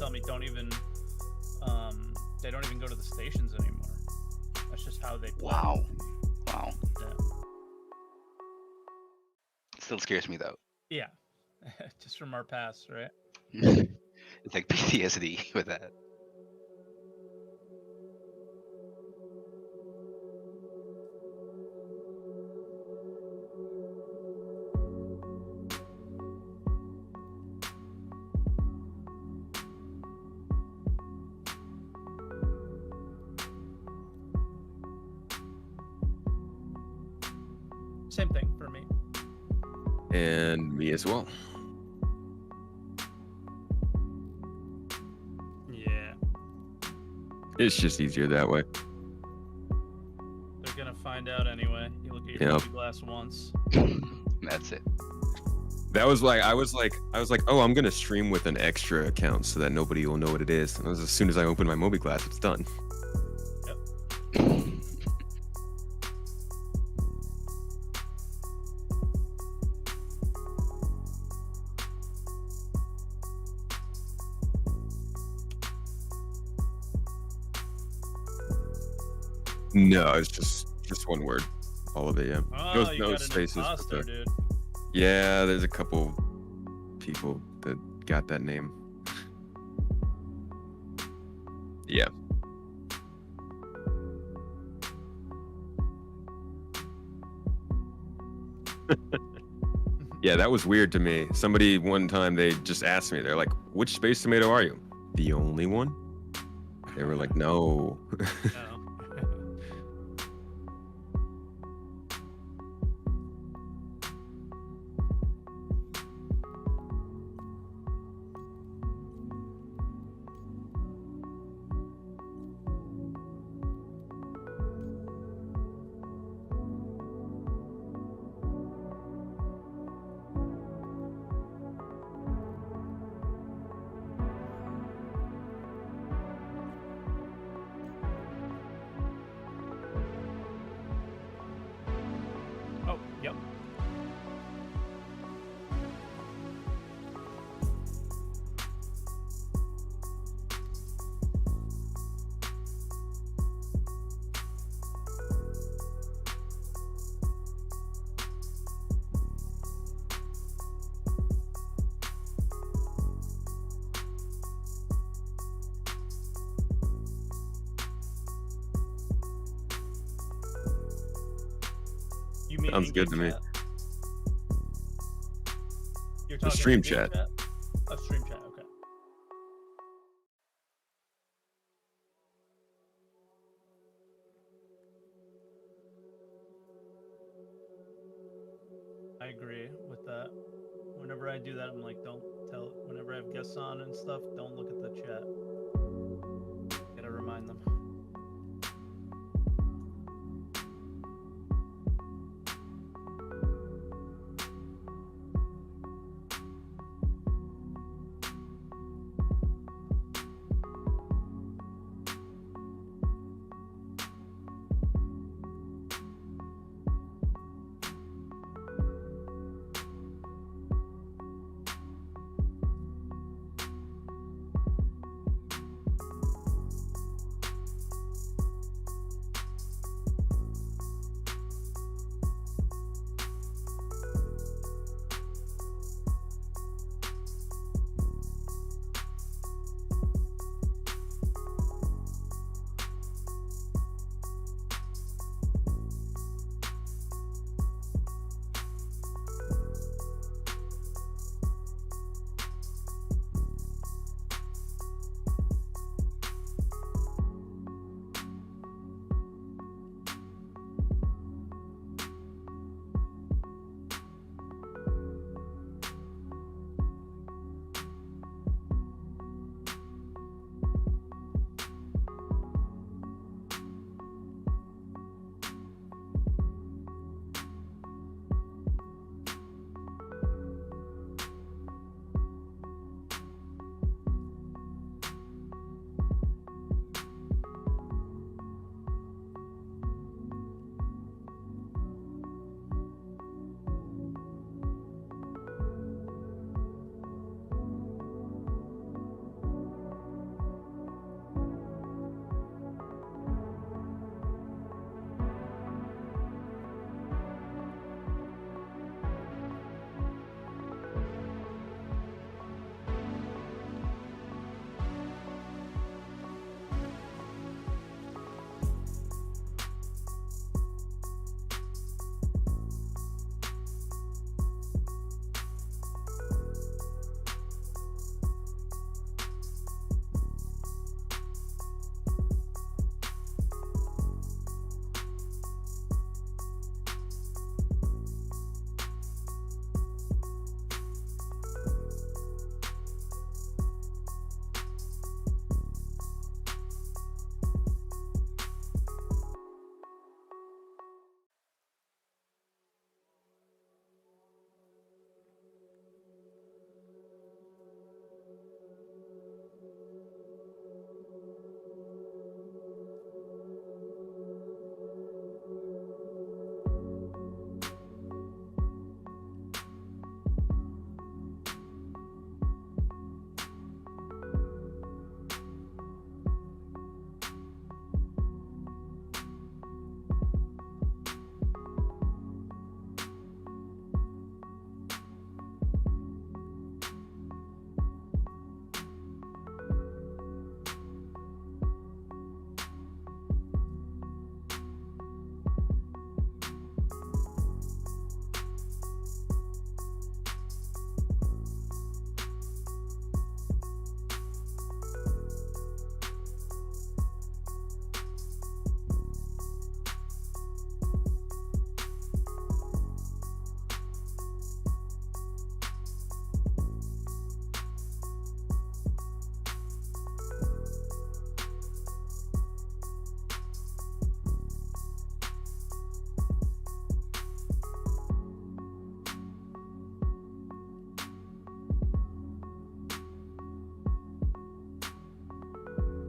tell me they don't even go to the stations anymore. That's just how they play. Wow. Wow. Yeah. Still scares me though. Yeah. Just from our past, right? It's like PTSD with that. Same thing for me. And me as well. Yeah. It's just easier that way. They're gonna find out anyway. You look at your movie glass once. That's it. That was like I was like, oh, I'm gonna stream with an extra account so that nobody will know what it is. And as soon as I open my Moby Glass, it's done. Yep. No, it's just one word. All of it, yeah. Oh, you no got an spaces. imposter, dude. Yeah, there's a couple people that got that name. Yeah. Yeah, that was weird to me. Somebody one time, they just asked me, they're like, which space tomato are you? The only one? They were like, no. No. Oh, yep. You mean Sounds good to me. in-game chat? You're The talking stream in-game chat. Oh, stream chat, okay. I agree with that. Whenever I do that, I'm like, don't tell. Whenever I have guests on and stuff, don't look at the chat. Gotta remind them.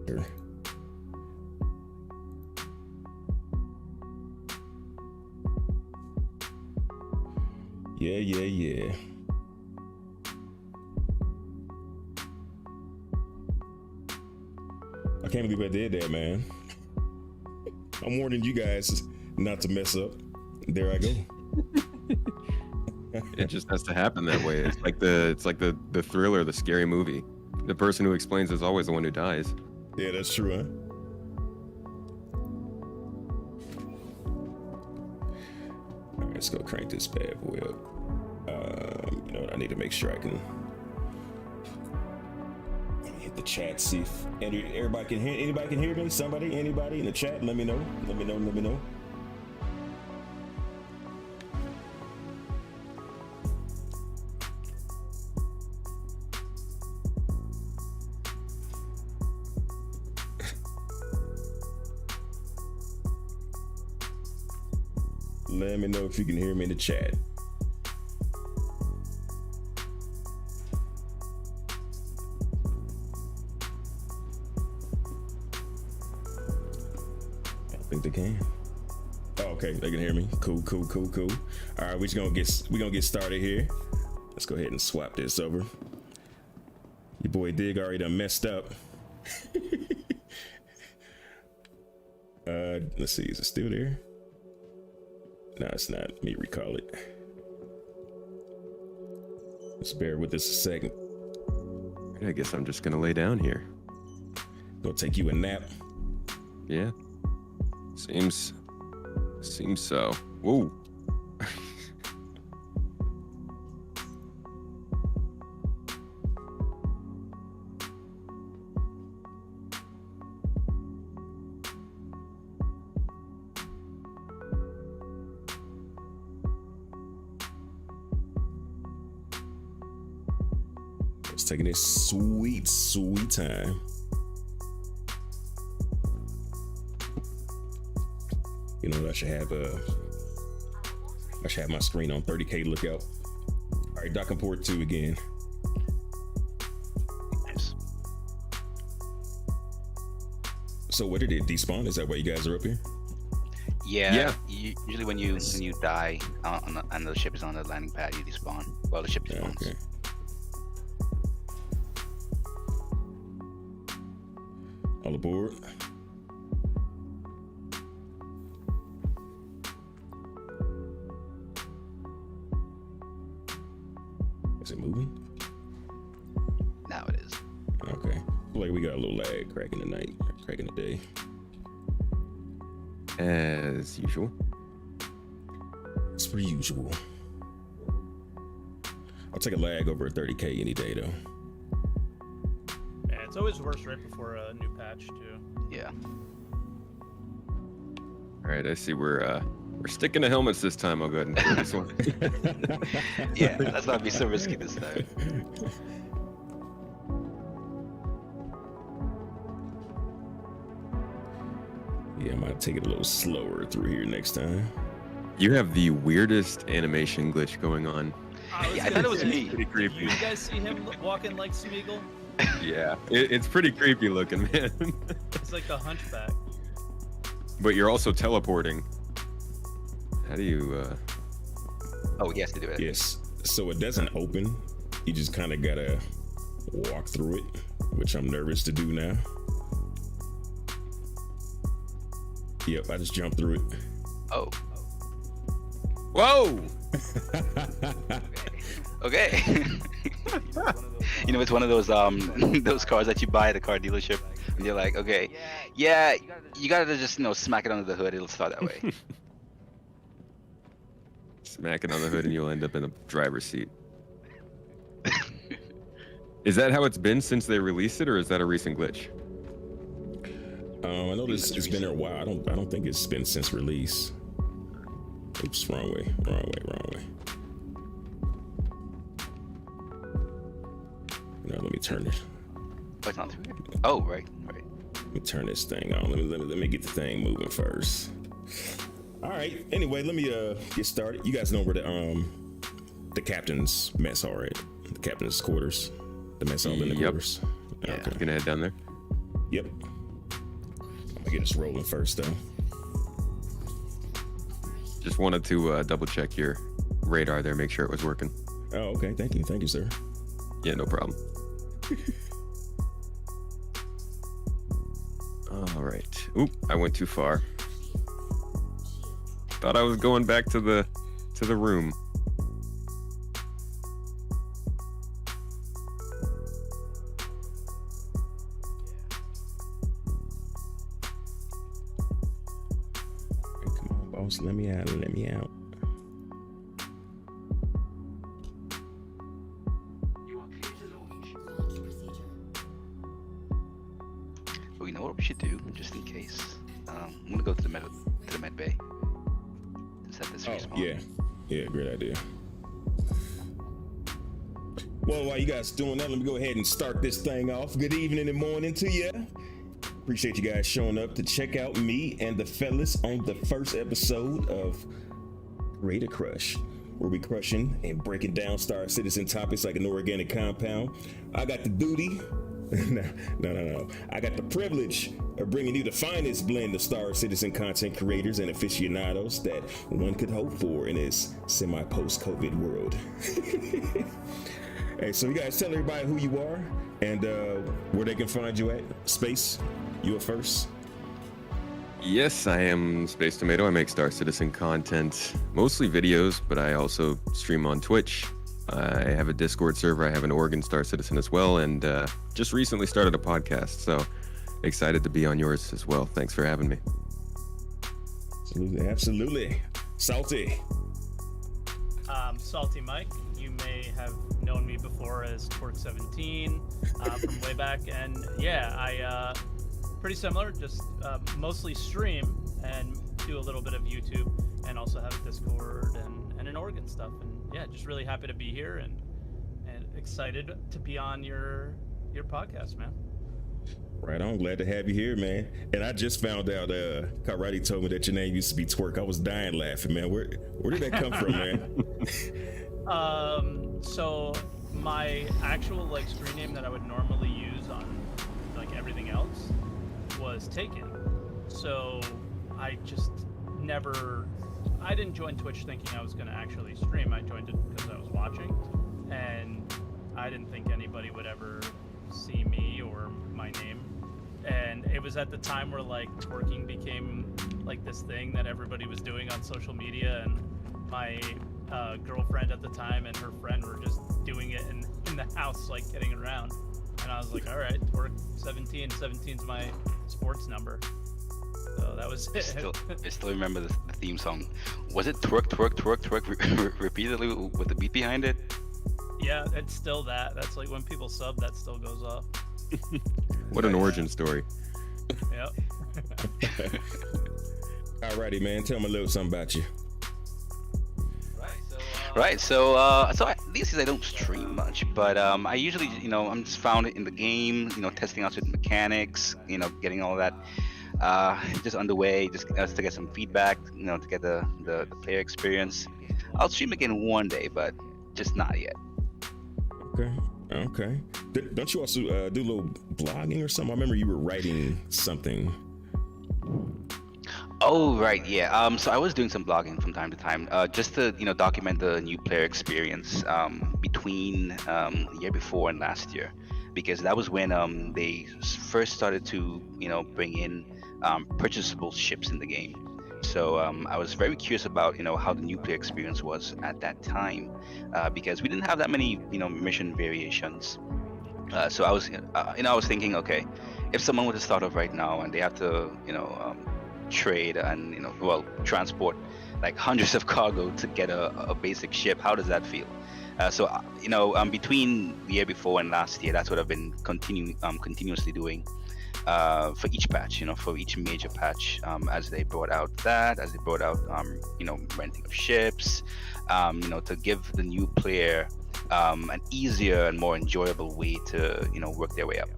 Sure. Yeah. I can't believe I did that, man. I'm warning you guys not to mess up. There I go. It just has to happen that way. It's like the thriller, the scary movie. The person who explains is always the one who dies. Yeah, that's true, huh? All right, let's go crank this bad boy up. You know what? I need to make sure I can hit the chat. See if everybody can hear. Anybody can hear me? Anybody in the chat? Let me know. Let me know. Let me know if you can hear me in the chat. I think they can. Oh, okay, they can hear me. Cool. All right, we're gonna get started here. Let's go ahead and swap this over. Your boy Dig already done messed up. Let's see, is it still there? No, it's not. Let me recall it. Just bear with us a second. I guess I'm just gonna lay down here. Gonna take you a nap. Yeah. Seems so. Whoa. It's taking this sweet time. You know, I should have my screen on 30K lookout. All right, docking port 2 again. Nice. So what did it despawn? Is that why you guys are up here? Yeah. Usually when you die and the ship is on the landing pad, you despawn. Well, the ship spawns. Okay. All aboard. Is it moving? Now it is. Okay. Like we got a little lag, cracking the night, cracking the day. As usual. It's per usual. I'll take a lag over a 30K any day though. Yeah, it's always worse right before a new patch too. Yeah. All right, I see we're sticking to helmets this time. I'll go ahead and clear this one. Yeah, let's not be so risky this time. Yeah, I might take it a little slower through here next time. You have the weirdest animation glitch going on. Yeah, I thought it was me. Pretty Did creepy. you guys see him walking like Smeagol? Yeah, it's pretty creepy looking, man. It's like the Hunchback. But you're also teleporting. How do you? Oh, yes, they do it. Yes. So it doesn't open. You just kind of gotta walk through it, which I'm nervous to do now. Yep, I just jumped through it. Oh, Whoa! okay. You know, it's one of those those cars that you buy at the car dealership, and you're like, okay, yeah, you gotta just smack it under the hood. It'll start that way. Smack it on the hood, and you'll end up in the driver's seat. Is that how it's been since they released it, or is that a recent glitch? I know it's been there a while. I don't think it's been since release. Oops, wrong way. Now let me turn it. Oh, it's not through here. Oh, right. Let me turn this thing on. Let me get the thing moving first. All right. Anyway, let me get started. You guys know where the captain's mess are at. The captain's quarters. The mess hall in the Yep. quarters. Yeah. Okay. You gonna head down there? Yep. get us rolling first, though. Just wanted to double check your radar there, make sure it was working. Oh, okay. Thank you, sir. Yeah, no problem. All right. Oop, I went too far. Thought I was going back to the room. Come on, boss. Let me out. Well, you know what we should do, just in case. I'm gonna go to the med bay. To set this respawn. Yeah, great idea. Well, while you guys doing that, let me go ahead and start this thing off. Good evening and morning to you. Appreciate you guys showing up to check out me and the fellas on the first episode of Raider Crush, where we crushing and breaking down Star Citizen topics like an organic compound. I got the duty. No. I got the privilege of bringing you the finest blend of Star Citizen content creators and aficionados that one could hope for in this semi-post-COVID world. Hey, so you guys tell everybody who you are and where they can find you at. Space, you are first. Yes, I am Space Tomato. I make Star Citizen content, mostly videos, but I also stream on Twitch. I have a Discord server. I have an Oregon Star Citizen as well, and just recently started a podcast, so excited to be on yours as well. Thanks for having me. Absolutely. Salty. SaltEMike. You may have known me before as Twerk17 from way back, and yeah, I pretty similar, just mostly stream and do a little bit of YouTube, and also have a Discord and an Oregon stuff, and yeah, just really happy to be here and excited to be on your podcast, man. Right on, glad to have you here, man. And I just found out Kalrati told me that your name used to be Twerk. I was dying laughing, man. Where did that come from, man? So my actual like screen name that I would normally use on like everything else was taken. So I just I didn't join Twitch thinking I was going to actually stream. I joined it because I was watching, and I didn't think anybody would ever see me or my name. And it was at the time where like twerking became like this thing that everybody was doing on social media, and my girlfriend at the time and her friend were just doing it in the house, like getting around. And I was like, all right, twerk 17. 17's my sports number. So that was it. I still remember the theme song. Was it twerk, twerk, twerk, twerk repeatedly with the beat behind it? Yeah, it's still that. That's like when people sub, that still goes off. What an origin story. Yep. Alrighty, man. Tell me a little something about you. Right, so these days I don't stream much, but I usually, I'm just found in the game, testing out certain mechanics, getting all that just underway, just to get some feedback, to get the player experience. I'll stream again one day, but just not yet. Okay. Don't you also do a little blogging or something? I remember you were writing something. Oh, right, yeah. So I was doing some blogging from time to time, just to, document the new player experience between the year before and last year, because that was when they first started to, bring in purchasable ships in the game. So I was very curious about, how the new player experience was at that time, because we didn't have that many, mission variations. So I was, I was thinking, okay, if someone were to start off right now and they have to, trade and transport like hundreds of cargo to get a basic ship, how does that feel? So between the year before and last year, that's what I've been continuously doing for each patch, for each major patch, as they brought out renting of ships, to give the new player an easier and more enjoyable way to work their way up.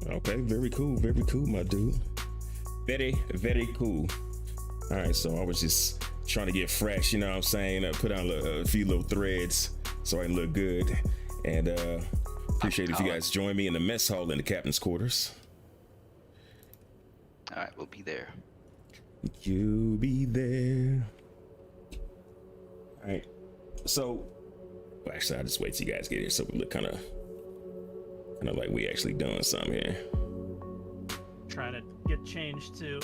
Okay, very cool, my dude. Very, very cool. All right, so I was just trying to get fresh, you know what I'm saying? Put on a few little threads so I can look good. And appreciate if you guys join me in the mess hall in the captain's quarters. All right, we'll be there. You be there. All right. So, well, actually, I'll just wait till you guys get here so we look kind of like we actually doing something here. Trying to get changed too.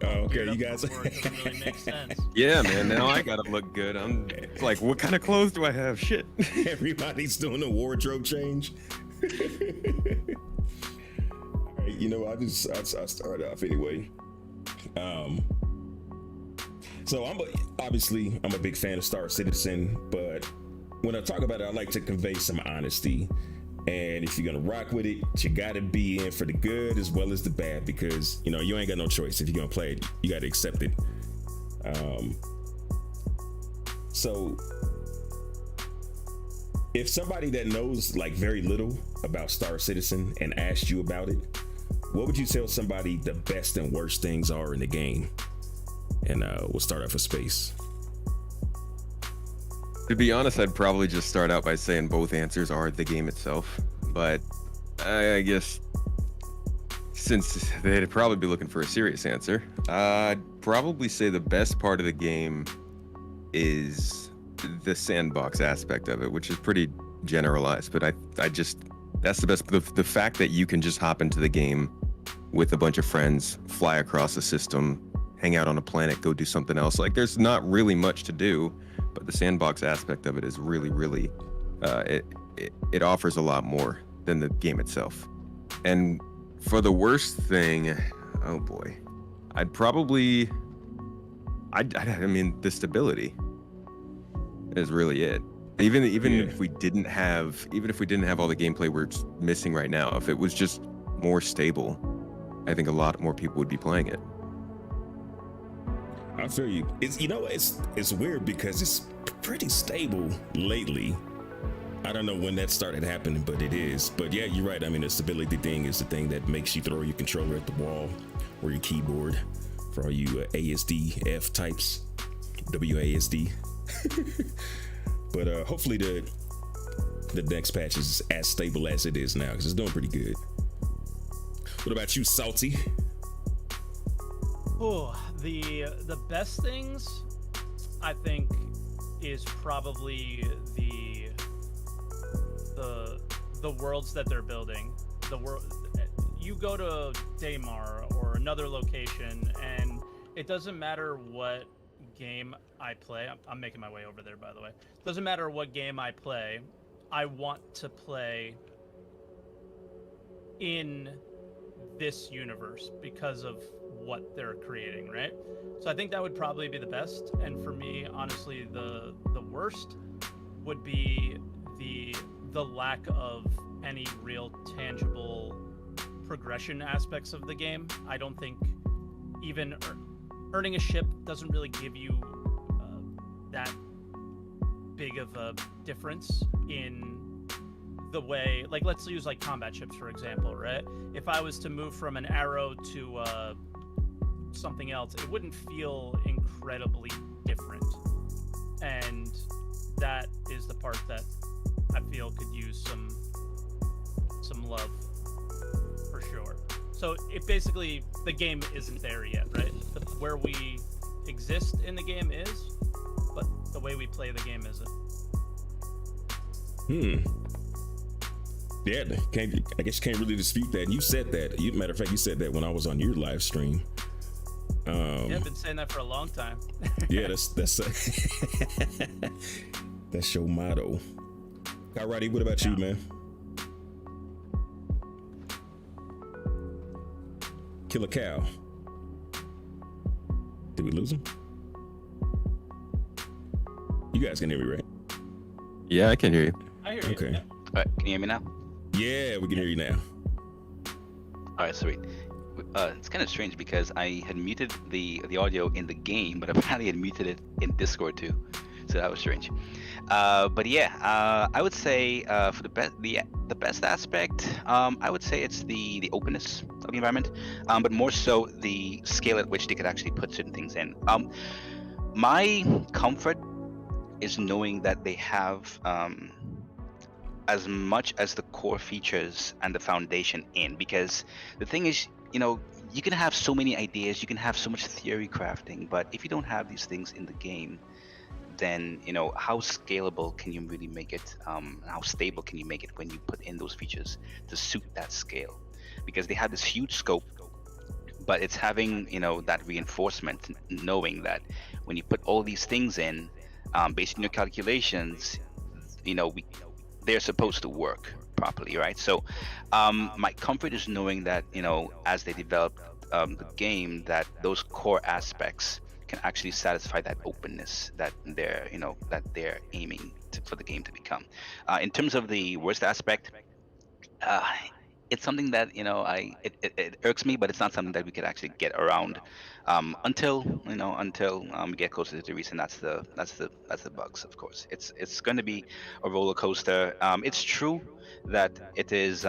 Oh, okay, Geared you up guys. for work doesn't really make sense. Yeah, man. Now I gotta look good. I'm it's like, what kind of clothes do I have? Shit. Everybody's doing a wardrobe change. All right, you know, I'll start off anyway. So obviously I'm a big fan of Star Citizen, but when I talk about it, I like to convey some honesty. And if you're gonna rock with it, you gotta be in for the good as well as the bad, because you know you ain't got no choice. If you're gonna play it, you gotta accept it. So if somebody that knows like very little about Star Citizen and asked you about it, what would you tell somebody the best and worst things are in the game? And we'll start off with Space. To be honest, I'd probably just start out by saying both answers are the game itself. But I guess since they'd probably be looking for a serious answer, I'd probably say the best part of the game is the sandbox aspect of it, which is pretty generalized. But I just, that's the best. The fact that you can just hop into the game with a bunch of friends, fly across the system, hang out on a planet, go do something else. Like, there's not really much to do. But the sandbox aspect of it is really, really, it offers a lot more than the game itself. And for the worst thing, oh boy, I mean, the stability is really it. Even if we didn't have all the gameplay we're missing right now, if it was just more stable, I think a lot more people would be playing it. I feel you. It's weird because it's pretty stable lately. I don't know when that started happening, but it is. But yeah, you're right. I mean, the stability thing is the thing that makes you throw your controller at the wall or your keyboard for all you ASDF types, WASD. But hopefully the next patch is as stable as it is now, because it's doing pretty good. What about you, Salty? Oh, the best things, I think, is probably the worlds that they're building. You go to Daymar or another location, and it doesn't matter what game I play. I'm making my way over there, by the way. Doesn't matter what game I play. I want to play in this universe because of what they're creating, right? So I think that would probably be the best. And for me, honestly, the worst would be the lack of any real tangible progression aspects of the game. I don't think even earning a ship doesn't really give you that big of a difference in the way, like, let's use like combat ships for example, right? If I was to move from an arrow to something else, it wouldn't feel incredibly different, and that is the part that I feel could use some love for sure. So it basically, the game isn't there yet, right? Where we exist in the game is, but the way we play the game isn't. Yeah, I guess you can't really dispute that. And you said that. Matter of fact, you said that when I was on your live stream. Yeah, I've been saying that for a long time. Yeah, that's that's your motto. Kalrati, what about you, man? Kill a cow. Did we lose him? You guys can hear me, right? Yeah, I can hear you. I hear you. Okay. Yeah. All right, can you hear me now? Yeah, we can hear you now. All right, sweet. It's kind of strange because I had muted the audio in the game, but apparently had muted it in Discord too. So that was strange. But yeah, I would say for the best aspect, I would say it's the openness of the environment, but more so the scale at which they could actually put certain things in. My comfort is knowing that they have as much as the core features and the foundation in, because the thing is, you can have so many ideas, you can have so much theory crafting, but if you don't have these things in the game, then how scalable can you really make it? How stable can you make it when you put in those features to suit that scale? Because they have this huge scope, but it's having that reinforcement, knowing that when you put all these things in, based on your calculations, they're supposed to work properly, right? So my comfort is knowing that as they develop the game, that those core aspects can actually satisfy that openness that they're aiming for the game to become. In terms of the worst aspect, it's something that it irks me, but it's not something that we could actually get around until we get closer to the release, and that's the bugs. Of course, it's going to be a roller coaster. It's true that it's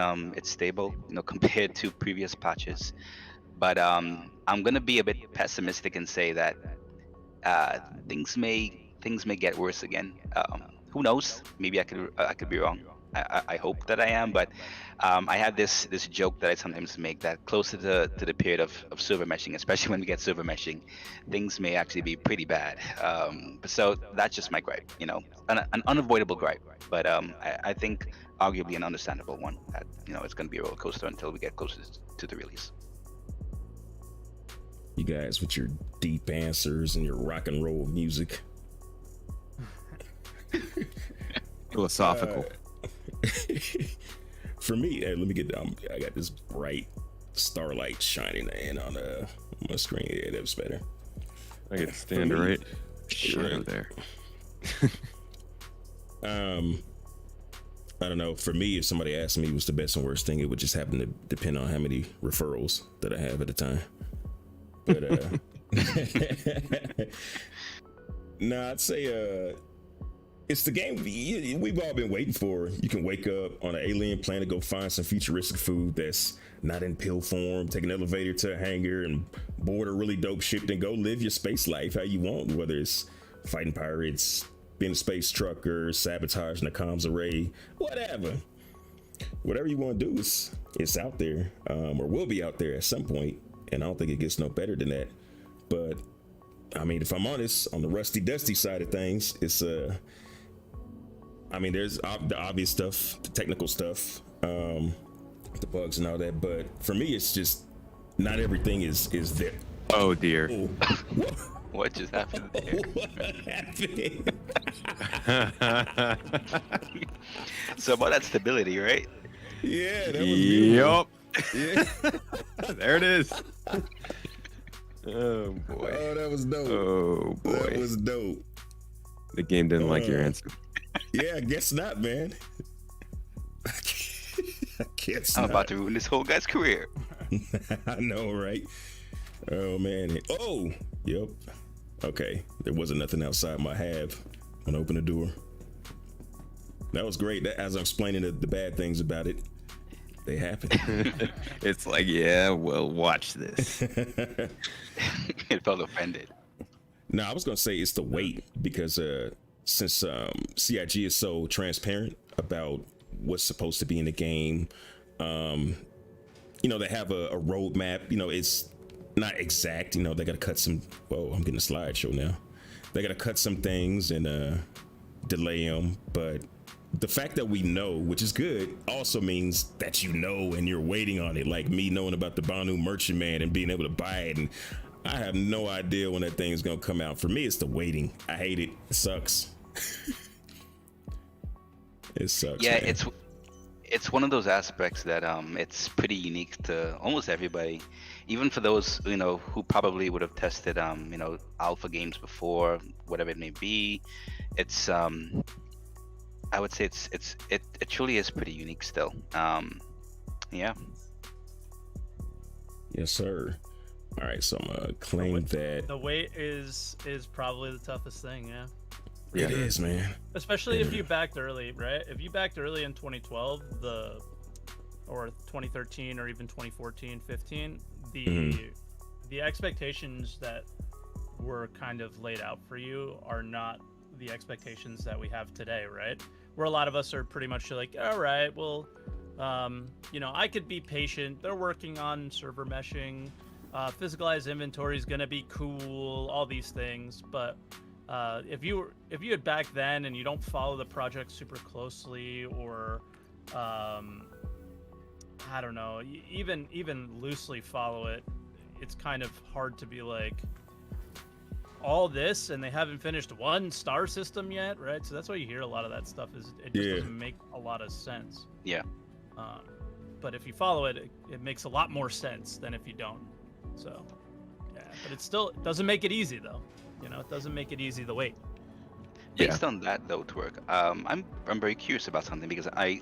stable, compared to previous patches, but I'm going to be a bit pessimistic and say that things may get worse again. Who knows? Maybe I could be wrong. I hope that I am, but I have this joke that I sometimes make, that closer to the period of server meshing, especially when we get server meshing, things may actually be pretty bad. So that's just my gripe, an unavoidable gripe, but I think arguably an understandable one, that it's going to be a roller coaster until we get closer to the release. You guys with your deep answers and your rock and roll music. Philosophical. For me, let me get down. I got this bright starlight shining in on my screen. Yeah, that was better. I get to stand right Sure. there. I don't know. For me, if somebody asked me what's the best and worst thing, it would just happen to depend on how many referrals that I have at the time. But no, I'd say it's the game we've all been waiting for. You can wake up on an alien planet, go find some futuristic food that's not in pill form, take an elevator to a hangar and board a really dope ship, then go live your space life how you want, whether it's fighting pirates, being a space trucker, sabotaging the comms array, whatever you want to do it's out there, or will be out there at some point, and I don't think it gets no better than that. But I mean, if I'm honest, on the rusty dusty side of things, it's there's the obvious stuff, the technical stuff, the bugs and all that, but for me it's just not everything is there. Oh dear. Oh. What just happened there? What happened? So about that stability, right? Yeah, that was beautiful. Yup. Yeah. There it is. Oh boy. Oh, that was dope. Oh boy. That was dope. The game didn't like your answer. Yeah, I guess not, man. I guess I'm not. about to ruin this whole guy's career. I know, right? Oh man. Oh, yep. Okay, there wasn't nothing outside my have when I opened the door. That was great. As I'm explaining the bad things about it, they happen. It's like, yeah, well, watch this. It felt offended. No, I was gonna say it's the weight, because since CIG is so transparent about what's supposed to be in the game, they have a roadmap. It's not exact. They gotta cut some. Whoa, I'm getting a slideshow now. They gotta cut some things and delay them, but the fact that we know, which is good, also means that and you're waiting on it. Like me knowing about the Banu Merchant Man and being able to buy it, and I have no idea when that thing is gonna come out. For me, it's the waiting. I hate it. It sucks. It sucks. Yeah, man. it's one of those aspects that it's pretty unique to almost everybody, even for those who probably would have tested alpha games before, whatever it may be. It's I would say it truly is pretty unique still. Yeah. Yes, sir. All right, so I'm gonna claim that. The wait is probably the toughest thing, yeah. It is, man. Especially if you backed early, right? If you backed early in 2012, or 2013, or even 2014, 15, the expectations that were kind of laid out for you are not the expectations that we have today, right? Where a lot of us are pretty much like, all right, well, I could be patient. They're working on server meshing. physicalized inventory is gonna be cool, all these things, but if you had back then and you don't follow the project super closely, or I don't know, even loosely follow it, it's kind of hard to be like all this and they haven't finished one star system yet, right? So that's why you hear a lot of that stuff, is it just doesn't make a lot of sense. Yeah. But if you follow it, it makes a lot more sense than if you don't. So yeah, but it doesn't make it easy though. It doesn't make it easy to wait. Based on that though, Twerk, I'm very curious about something, because I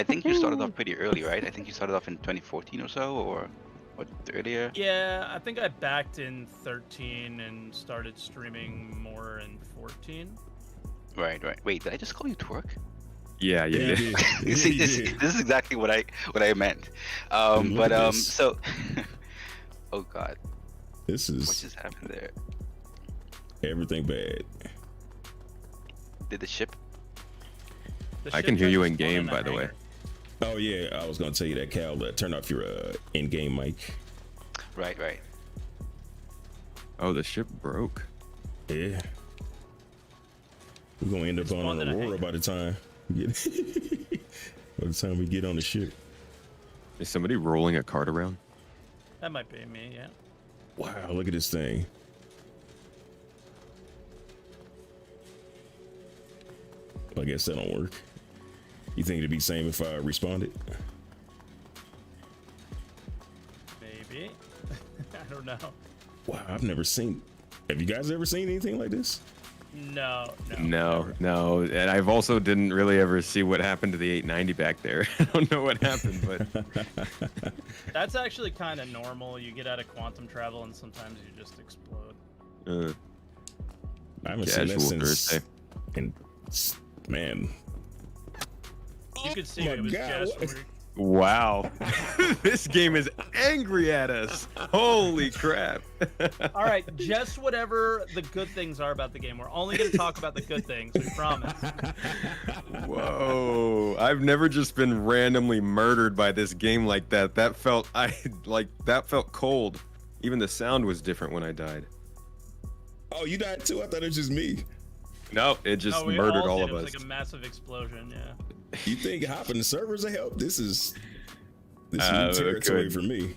think you started off pretty early, right? I think you started off in 2014 or so, or what, earlier? Yeah, I think I backed in 13 and started streaming more in 14. Right. Wait, did I just call you Twerk? Yeah. You see, this is exactly what I meant. So, oh God, This is what just happened there? everything bad. Did the ship? I can hear you in game, by the way. Oh yeah, I was gonna tell you that, Cal. Turn off your in-game mic. Right. Oh, the ship broke. Yeah. We're gonna end up on an Aurora by the time we get on the ship. Is somebody rolling a cart around? That might be me, yeah. Wow, look at this thing. I guess that don't work. You think it'd be same if I responded? Maybe. I don't know. Wow, I've never seen. Have you guys ever seen anything like this? No. No. And I've also didn't really ever see what happened to the 890 back there. I don't know what happened, but That's actually kind of normal. You get out of quantum travel and sometimes you just explode. I haven't seen that casual since. Thursday. And man, You could see my it was God, just what- Wow. This game is angry at us. Holy crap. All right, just whatever the good things are about the game. We're only going to talk about the good things, we promise. Whoa. I've never just been randomly murdered by this game like that. That felt cold. Even the sound was different when I died. oh, you died too? I thought it was just me. No, it just No, we murdered all all did. of It was us. like a massive explosion, yeah. You think hopping the servers will help? This is new it territory could. for me.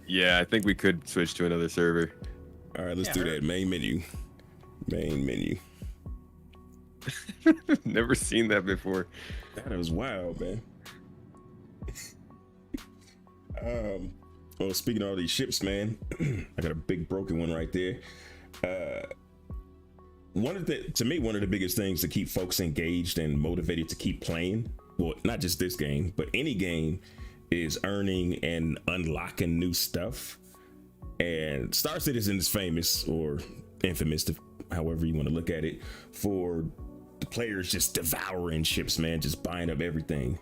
Yeah, I think we could switch to another server. All right, let's Yeah, do hurry. that. Main menu. Never seen that before. That was wild, man. Well, speaking of all these ships, man, I got a big broken one right there. One of the biggest things to keep folks engaged and motivated to keep playing, well, not just this game, but any game, is earning and unlocking new stuff. And Star Citizen is famous, or infamous, however you want to look at it, for the players just devouring ships, man, just buying up everything,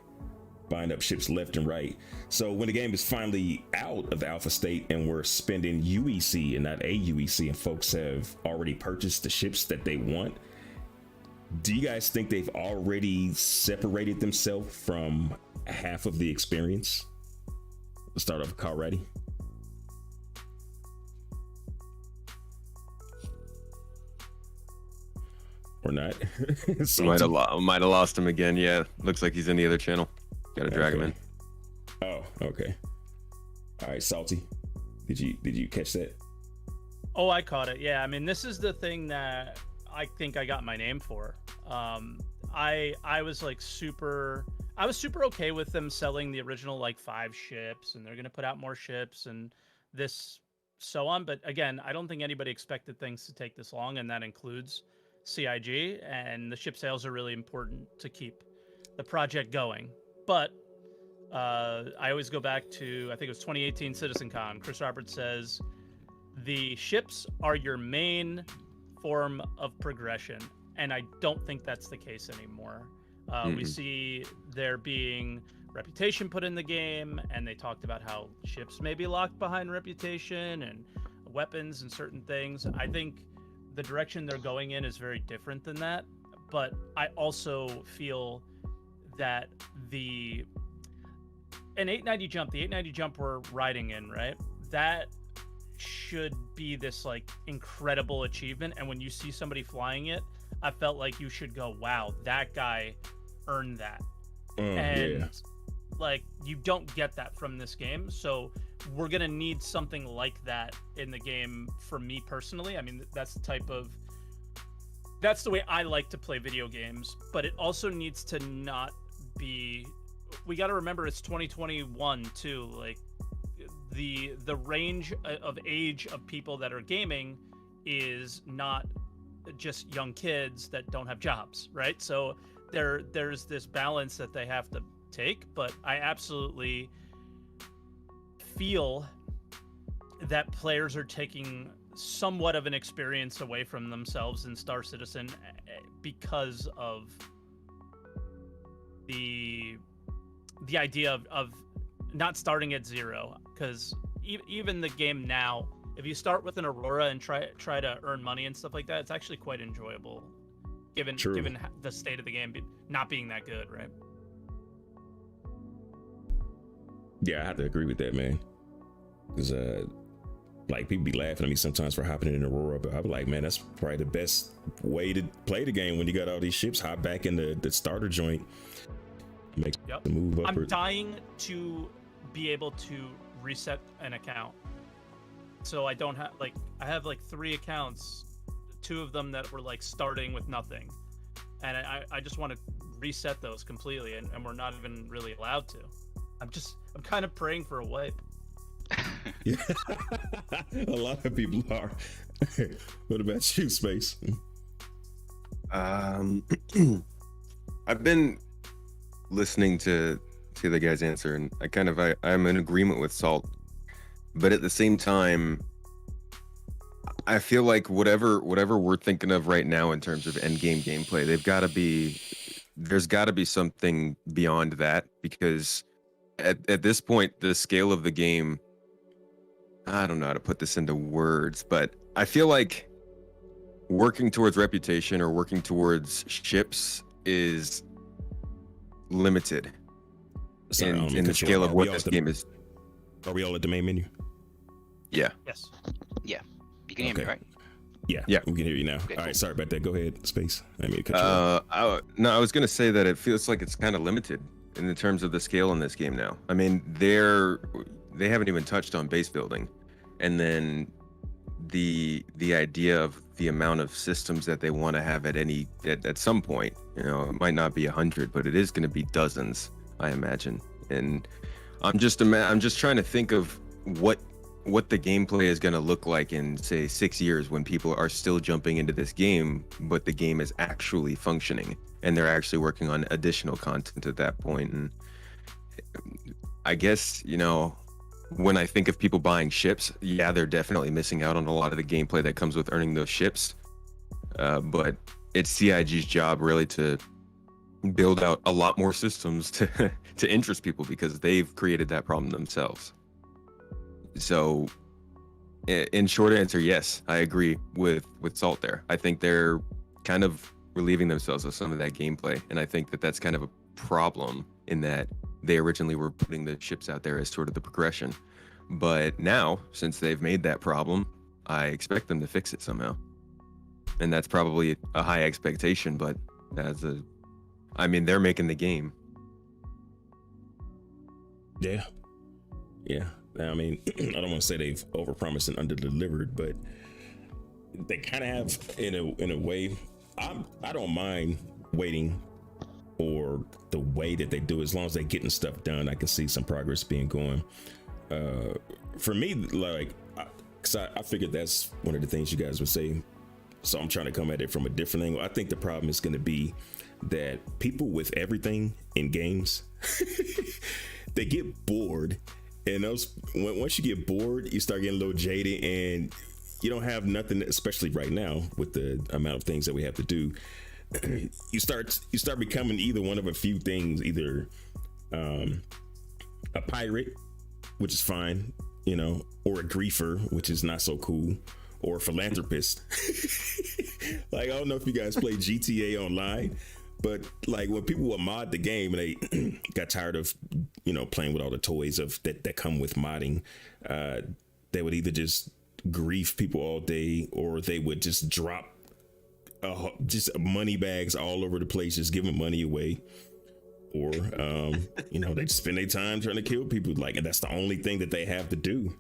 buying up ships left and right. So when the game is finally out of alpha state and we're spending UEC and not AUEC, and folks have already purchased the ships that they want, do you guys think they've already separated themselves from half of the experience? Let's start off with Kalrati. Or not? Might have lost him again. Yeah, looks like he's in the other channel. Gotta drag him in. Oh, okay. All right, Salty. Did you catch that? Oh, I caught it. Yeah, I mean, this is the thing that I think I got my name for. I was like super okay with them selling the original like 5 ships, and they're gonna put out more ships and this so on. But again, I don't think anybody expected things to take this long, and that includes CIG, and the ship sales are really important to keep the project going. But I always go back to, I think it was 2018 CitizenCon. Chris Roberts says, the ships are your main form of progression. And I don't think that's the case anymore. We see there being reputation put in the game, and they talked about how ships may be locked behind reputation and weapons and certain things. I think the direction they're going in is very different than that. But I also feel that the 890 jump we're riding in, right? That should be this like incredible achievement, and when you see somebody flying it, I felt like you should go, wow, that guy earned that. And like, you don't get that from this game, so we're gonna need something like that in the game for me personally. I mean, that's the way I like to play video games, but it also needs to not be, we got to remember it's 2021 too. Like, the range of age of people that are gaming is not just young kids that don't have jobs, right? So there's this balance that they have to take, but I absolutely feel that players are taking somewhat of an experience away from themselves in Star Citizen because of the idea of not starting at zero. Because even the game now, if you start with an Aurora and try to earn money and stuff like that, it's actually quite enjoyable, given the state of the game not being that good, right? Yeah, I have to agree with that, man. Because like, people be laughing at me sometimes for hopping in Aurora, but I'm like, man, that's probably the best way to play the game when you got all these ships. Hop back in the starter joint, make the move upward. I'm dying to be able to reset an account, so I don't have I have 3 accounts, 2 of them that were like starting with nothing, and I just want to reset those completely, and we're not even really allowed to. I'm kind of praying for a wipe. Yeah. A lot of people are. What about you, Space? I've been listening to the guy's answer, and I'm in agreement with Salt, but at the same time, I feel like whatever we're thinking of right now in terms of end game gameplay, there's got to be something beyond that, because at this point, the scale of the game, I don't know how to put this into words, but I feel like working towards reputation or working towards ships is limited. Sorry, in the scale of what this game is. Are we all at the main menu? Yeah. Yes. Yeah. You can hear me, right? Yeah. We can hear you now. Okay, all cool. right. Sorry about that. Go ahead, Space. I mean, cut you off. I was going to say that it feels like it's kind of limited in the terms of the scale in this game now. I mean, they haven't even touched on base building, and then the idea of the amount of systems that they want to have at some point. You know, it might not be 100, but it is going to be dozens, I imagine. And I'm just trying to think of what the gameplay is going to look like in, say, 6 years, when people are still jumping into this game, but the game is actually functioning and they're actually working on additional content at that point. And I guess, you know, when I think of people buying ships, yeah, they're definitely missing out on a lot of the gameplay that comes with earning those ships. But it's CIG's job really to build out a lot more systems to interest people, because they've created that problem themselves. So in short answer, yes, I agree with Salt there. I think they're kind of relieving themselves of some of that gameplay, and I think that that's kind of a problem, in that they originally were putting the ships out there as sort of the progression. But now, since they've made that problem, I expect them to fix it somehow. And that's probably a high expectation, but they're making the game. Yeah. I mean, I don't want to say they've overpromised and underdelivered, but they kind of have in a way. I don't mind waiting for the way that they do, as long as they're getting stuff done. I can see some progress being going. For me, like, because I figured that's one of the things you guys would say. So I'm trying to come at it from a different angle. I think the problem is going to be that people with everything in games, they get bored. And once you get bored, you start getting a little jaded, and you don't have nothing, especially right now with the amount of things that we have to do. You start becoming either one of a few things, either a pirate, which is fine, you know, or a griefer, which is not so cool, or a philanthropist. Like, I don't know if you guys play GTA Online, but like, when people would mod the game and they got tired of, you know, playing with all the toys that come with modding, they would either just grief people all day, or they would just drop just money bags all over the place, just giving money away. Or, they spend their time trying to kill people. Like, and that's the only thing that they have to do.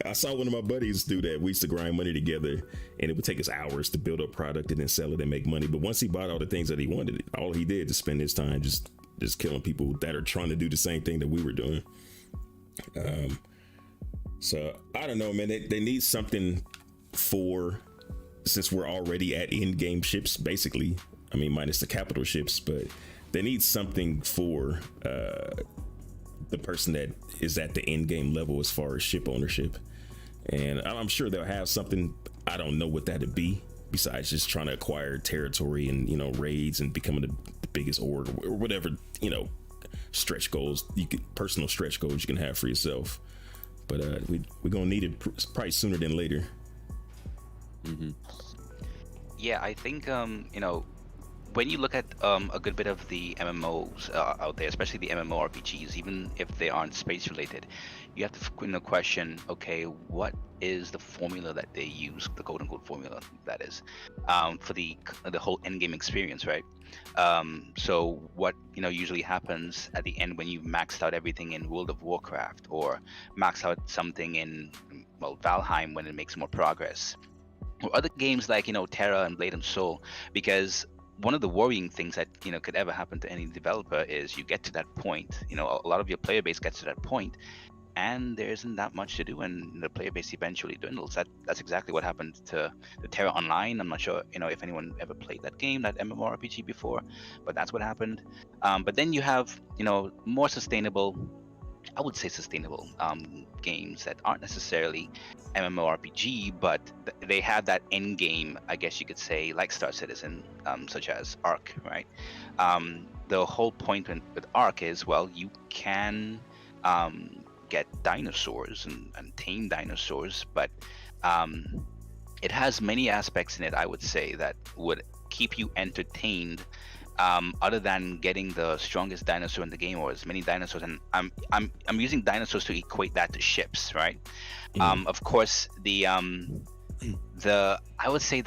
I saw one of my buddies do that. We used to grind money together, and it would take us hours to build up product and then sell it and make money. But once he bought all the things that he wanted, all he did to spend his time just killing people that are trying to do the same thing that we were doing. So I don't know, man. They need something since we're already at in-game ships, basically. I mean, minus the capital ships, but they need something for the person that is at the in-game level as far as ship ownership. And I'm sure they'll have something. I don't know what that'd be, besides just trying to acquire territory and, raids and becoming the biggest org or whatever, stretch goals, personal stretch goals you can have for yourself. But we're going to need it probably sooner than later. Mm-hmm. Yeah, I think when you look at a good bit of the MMOs out there, especially the MMORPGs, even if they aren't space related, you have to question, okay, what is the formula that they use, the quote unquote formula that is, for the whole end game experience, right? So what usually happens at the end when you've maxed out everything in World of Warcraft, or max out something in Valheim when it makes more progress, or other games like Terra and Blade and Soul, because one of the worrying things that could ever happen to any developer is you get to that point, a lot of your player base gets to that point, and there isn't that much to do, and the player base eventually dwindles. That's exactly what happened to the Terra Online. I'm not sure if anyone ever played that game, that MMORPG before, but that's what happened. But then you have more sustainable, I would say sustainable games that aren't necessarily MMORPG, but they have that end game, I guess you could say, like Star Citizen, such as Ark, right? The whole point with Ark is, you can get dinosaurs and tame dinosaurs, but it has many aspects in it, I would say, that would keep you entertained, other than getting the strongest dinosaur in the game, or as many dinosaurs. And I'm using dinosaurs to equate that to ships, right? Of course, I would say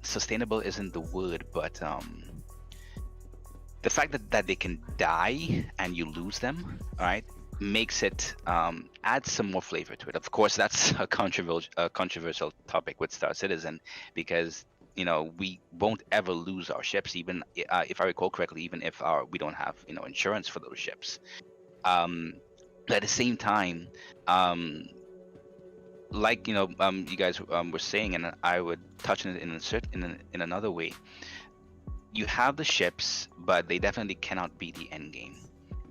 sustainable isn't the word, but the fact that they can die and you lose them, right, makes it add some more flavor to it. Of course, that's a controversial topic with Star Citizen, because we won't ever lose our ships, even if I recall correctly, even if we don't have insurance for those ships. At the same time, like you guys were saying, and I would touch on it in another way. You have the ships, but they definitely cannot be the end game,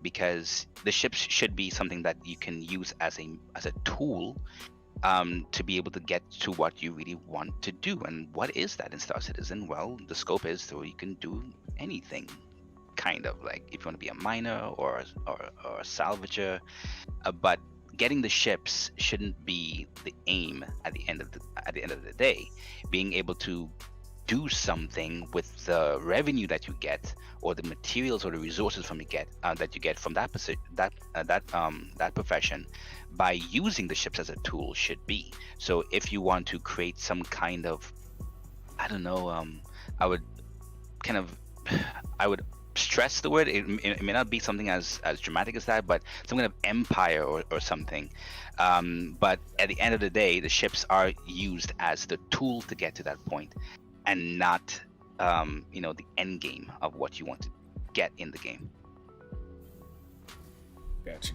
because the ships should be something that you can use as a tool to be able to get to what you really want to do. And what is that in Star Citizen? Well, the scope is so you can do anything, kind of like if you want to be a miner or a salvager, but getting the ships shouldn't be the aim at the end of the day. Being able to do something with the revenue that you get, or the materials or the resources that you get from that profession, by using the ships as a tool, should be. So if you want to create some kind of, I don't know, I would stress the word. It may not be something as dramatic as that, but some kind of empire or something. But at the end of the day, the ships are used as the tool to get to that point, and not the end game of what you want to get in the game. Gotcha.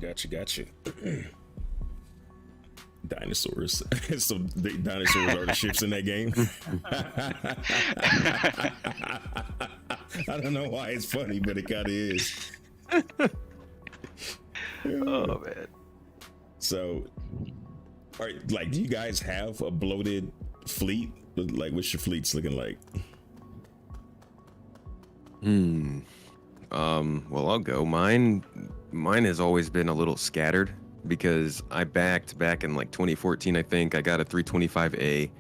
Dinosaurs. So the dinosaurs are the ships in that game. I don't know why it's funny, but it kind of is. Oh man. So, do you guys have a bloated fleet? Like, what's your fleets looking like? Well, I'll go. Mine has always been a little scattered, because I backed back in like 2014, I think. I got a 325A,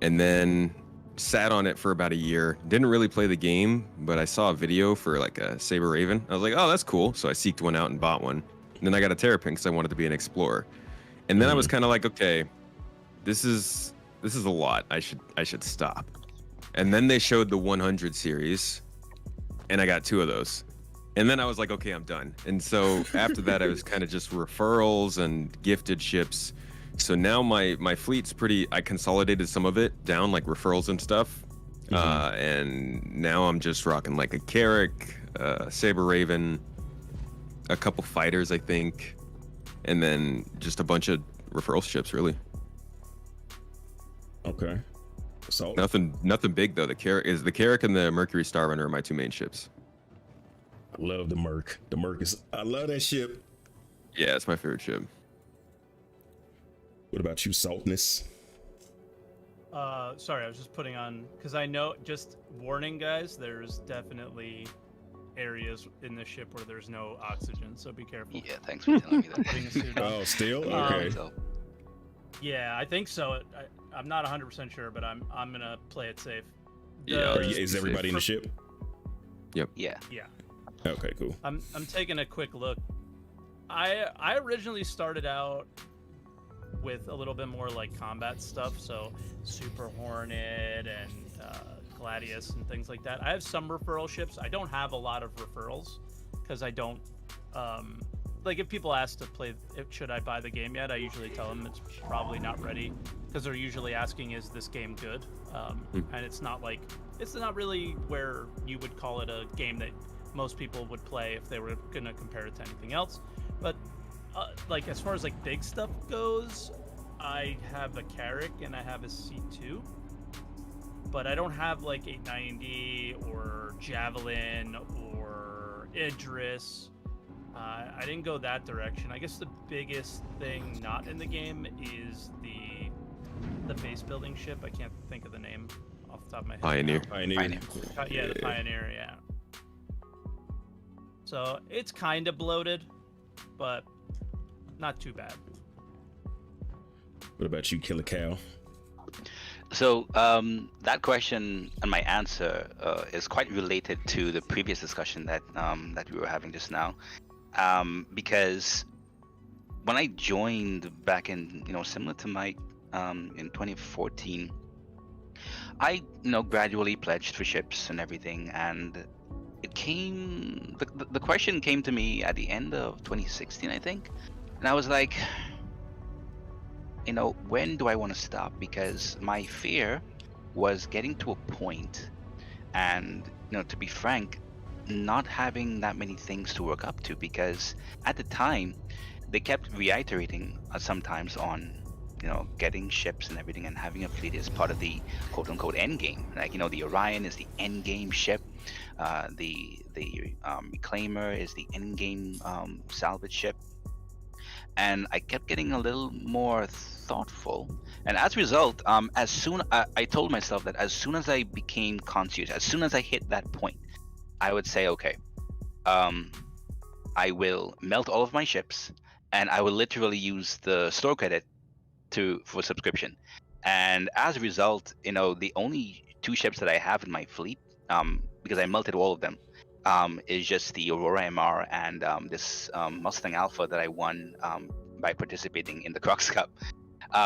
and then sat on it for about a year. Didn't really play the game, but I saw a video for like a Saber Raven. I was like, oh, that's cool. So I seeked one out and bought one. And then I got a Terrapin because I wanted to be an explorer. And then I was kind of like, okay, this is a lot. I should stop. And then they showed the 100 series, and I got 2 of those. And then I was like, okay, I'm done. And so after that, I was kind of just referrals and gifted ships. So now my fleet's I consolidated some of it down, like referrals and stuff. And now I'm just rocking like a Carrick, Saber Raven, a couple fighters, I think, and then just a bunch of referral ships, really. Okay. So Nothing big though. The Carrick and the Mercury Star Runner are my 2 main ships. I love the Merc. The Merc I love that ship. Yeah, it's my favorite ship. What about you, Saltness? Sorry, I was just putting on because I know. Just warning, guys. There's definitely areas in the ship where there's no oxygen, so be careful. Yeah, thanks for telling me that. Putting a suit on. Oh, still? Um, Okay. So, Yeah, I think so. I'm not 100% sure, but I'm gonna play it safe. Yeah, Is everybody in the ship? yeah. Yeah. Okay, cool. I'm taking a quick look. I originally started out with a little bit more like combat stuff, so Super Hornet and Gladius and things like that. I have some referral ships. I don't have a lot of referrals because I don't like if people ask to play should I buy the game yet, I usually tell them it's probably not ready because they're usually asking is this game good, and it's not really where you would call it a game that most people would play if they were gonna compare it to anything else. But like as far as like big stuff goes, I have a Carrick and I have a C2, but I don't have like 890 or Javelin or Idris. I didn't go that direction. I guess the biggest thing not in the game is the base building ship. I can't think of the name off the top of my head. Pioneer. Pioneer. Yeah, the Pioneer, yeah. So it's kind of bloated, but not too bad. What about you, Killer Cow? So that question and my answer is quite related to the previous discussion that we were having just now, because when I joined back in similar to Mike in 2014, I gradually pledged for ships and everything, and the question came to me at the end of 2016, I think, and I was like, when do I want to stop? Because my fear was getting to a point and, to be frank, not having that many things to work up to, because at the time they kept reiterating sometimes on, getting ships and everything and having a fleet is part of the quote unquote end game. Like, the Orion is the end game ship. The Reclaimer is the end game salvage ship. And I kept getting a little more thoughtful, and as a result, I told myself that as soon as I became conscious, as soon as I hit that point, I would say, okay, I will melt all of my ships, and I will literally use the store credit for subscription. And as a result, the only 2 ships that I have in my fleet, because I melted all of them, is just the Aurora MR and this Mustang Alpha that I won by participating in the Crocs Cup.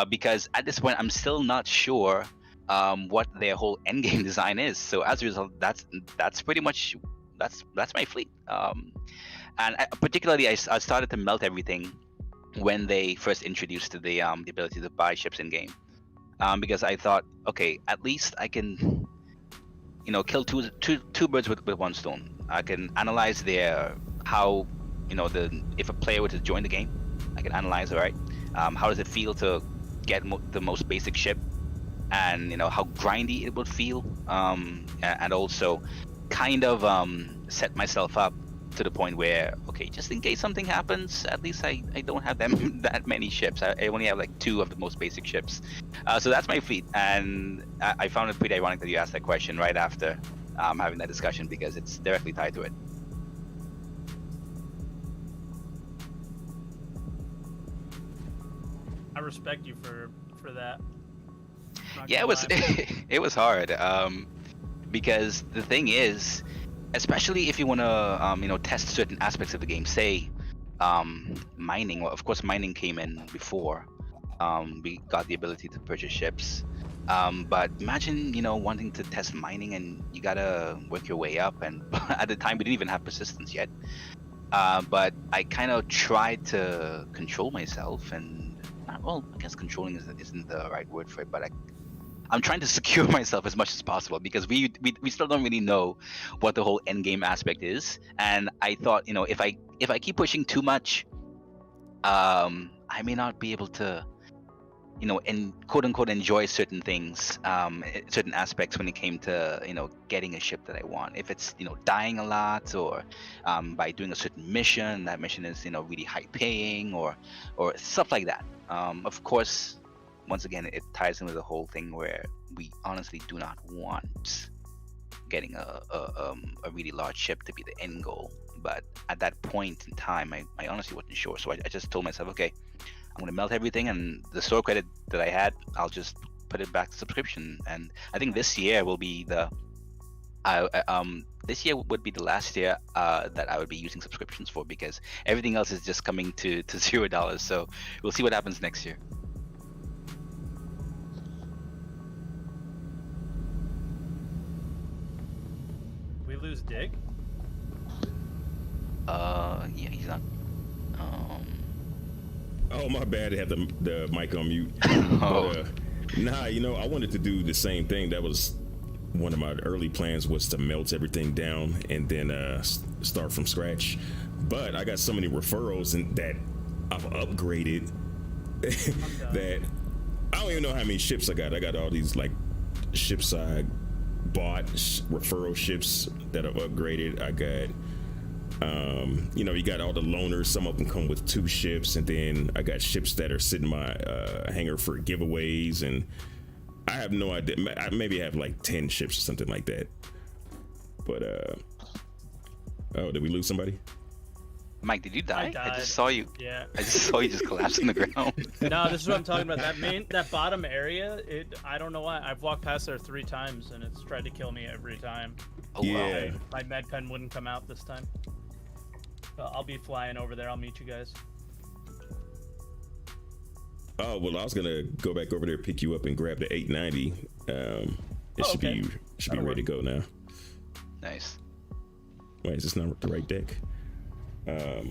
Because at this point, I'm still not sure what their whole endgame design is. So as a result, that's pretty much that's my fleet. And particularly, I started to melt everything when they first introduced the ability to buy ships in game, because I thought, okay, at least I can kill two birds with one stone. I can analyze how if a player were to join the game, I can analyze, all right, how does it feel to get the most basic ship, and how grindy it would feel, and also kind of set myself up to the point where, okay, just in case something happens, at least I don't have that many ships. I only have like 2 of the most basic ships. So that's my fleet, and I found it pretty ironic that you asked that question right after having that discussion, because it's directly tied to it. I respect you for that. Not Yeah, gonna it was lie. it was hard, because the thing is, especially if you want to test certain aspects of the game, say mining. Well, of course, mining came in before we got the ability to purchase ships. But imagine, wanting to test mining and you gotta work your way up. And at the time, we didn't even have persistence yet. But I kind of tried to control myself, and well, I guess controlling isn't the right word for it, but I'm trying to secure myself as much as possible because we still don't really know what the whole end game aspect is. And I thought, if I keep pushing too much, I may not be able to, quote unquote enjoy certain things, certain aspects when it came to, getting a ship that I want. If it's, dying a lot, or by doing a certain mission, that mission is, really high paying, or stuff like that. Of course, once again, it ties into the whole thing where we honestly do not want getting a really large ship to be the end goal. But at that point in time, I honestly wasn't sure. So I just told myself, okay, I'm going to melt everything, and the store credit that I had, I'll just put it back to subscription. And I think this year will be this year would be the last year that I would be using subscriptions for, because everything else is just coming to $0. So we'll see what happens next year. We lose Dig? Yeah, he's not. Oh, my bad to have the mic on mute. Oh. But, nah, I wanted to do the same thing. That was one of my early plans, was to melt everything down and then start from scratch. But I got so many referrals that I've upgraded that I don't even know how many ships I got. I got all these like ships I bought, referral ships that I've upgraded. I got you got all the loaners. Some of them come with 2 ships, and then I got ships that are sitting in my hangar for giveaways, and I have no idea. I maybe have like 10 ships or something like that. But oh, did we lose somebody? Mike, did you die? I died. I just saw you. Yeah. I just saw you just collapse on the ground. No, this is what I'm talking about. That bottom area, I don't know why. I've walked past there 3 times and it's tried to kill me every time. Oh, Yeah. wow. My med pen wouldn't come out this time. I'll be flying over there. I'll meet you guys. Oh, well, I was gonna go back over there, pick you up, and grab the 890. It should okay. be That'll ready to go now. Nice. Wait, is this not the right deck? I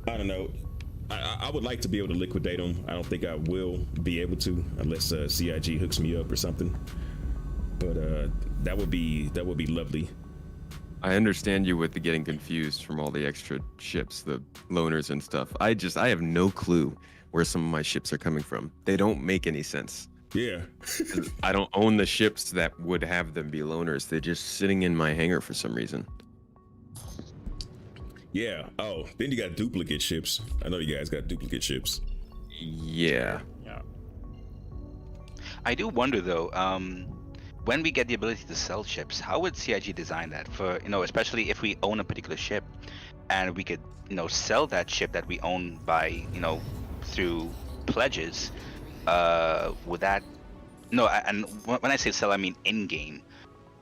don't know. I would like to be able to liquidate them. I don't think I will be able to unless CIG hooks me up or something. But that would be lovely. I understand you with the getting confused from all the extra ships, the loaners and stuff. I have no clue where some of my ships are coming from. They don't make any sense. Yeah. I don't own the ships that would have them be loaners. They're just sitting in my hangar for some reason. Yeah. Oh, then you got duplicate ships. I know you guys got duplicate ships. Yeah. Yeah. I do wonder though, when we get the ability to sell ships, how would CIG design that for, especially if we own a particular ship and we could, sell that ship that we own by, through pledges, would that, no, and when I say sell, I mean in-game,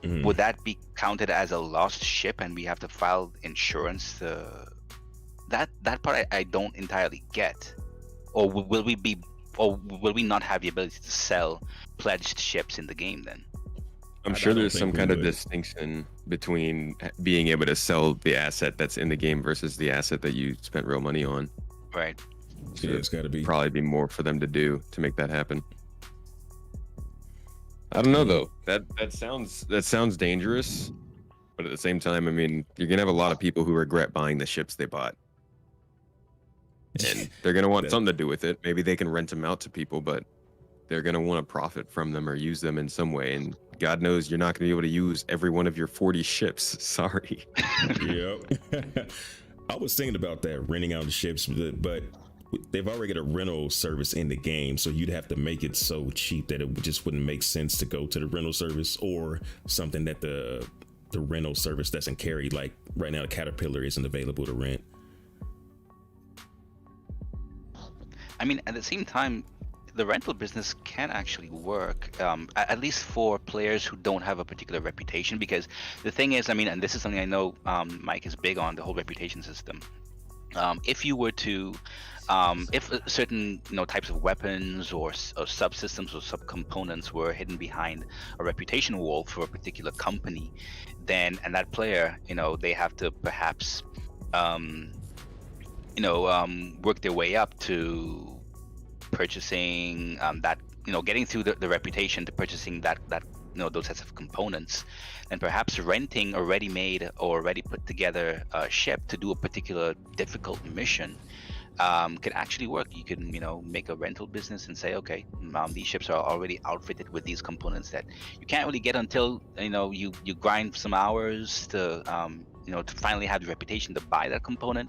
would that be counted as a lost ship and we have to file insurance to that part I don't entirely get? Or will we not have the ability to sell pledged ships in the game then? I'm sure there's some kind of distinction between being able to sell the asset that's in the game versus the asset that you spent real money on. Right. So Yeah, it's got to be. Probably be more for them to do to make that happen. I don't know though. That sounds dangerous, but at the same time, I mean, you're gonna have a lot of people who regret buying the ships they bought, and they're gonna want something to do with it. Maybe they can rent them out to people, but they're gonna want to profit from them or use them in some way. And God knows you're not gonna be able to use every one of your 40 ships. Sorry. Yep. I was thinking about that, renting out the ships, but they've already got a rental service in the game, so you'd have to make it so cheap that it just wouldn't make sense to go to the rental service, or something that the rental service doesn't carry. Like right now, the Caterpillar isn't available to rent. I mean, at the same time, the rental business can actually work, at least for players who don't have a particular reputation. Because the thing is, I mean, and this is something I know Mike is big on, the whole reputation system. If you were to, if certain types of weapons or subsystems or subcomponents were hidden behind a reputation wall for a particular company, then and that player, they have to perhaps, work their way up to purchasing that, getting through the reputation to purchasing that those sets of components, and perhaps renting a ready-made or already put together ship to do a particular difficult mission could actually work. You can make a rental business and say, okay, these ships are already outfitted with these components that you can't really get until you grind some hours to to finally have the reputation to buy that component,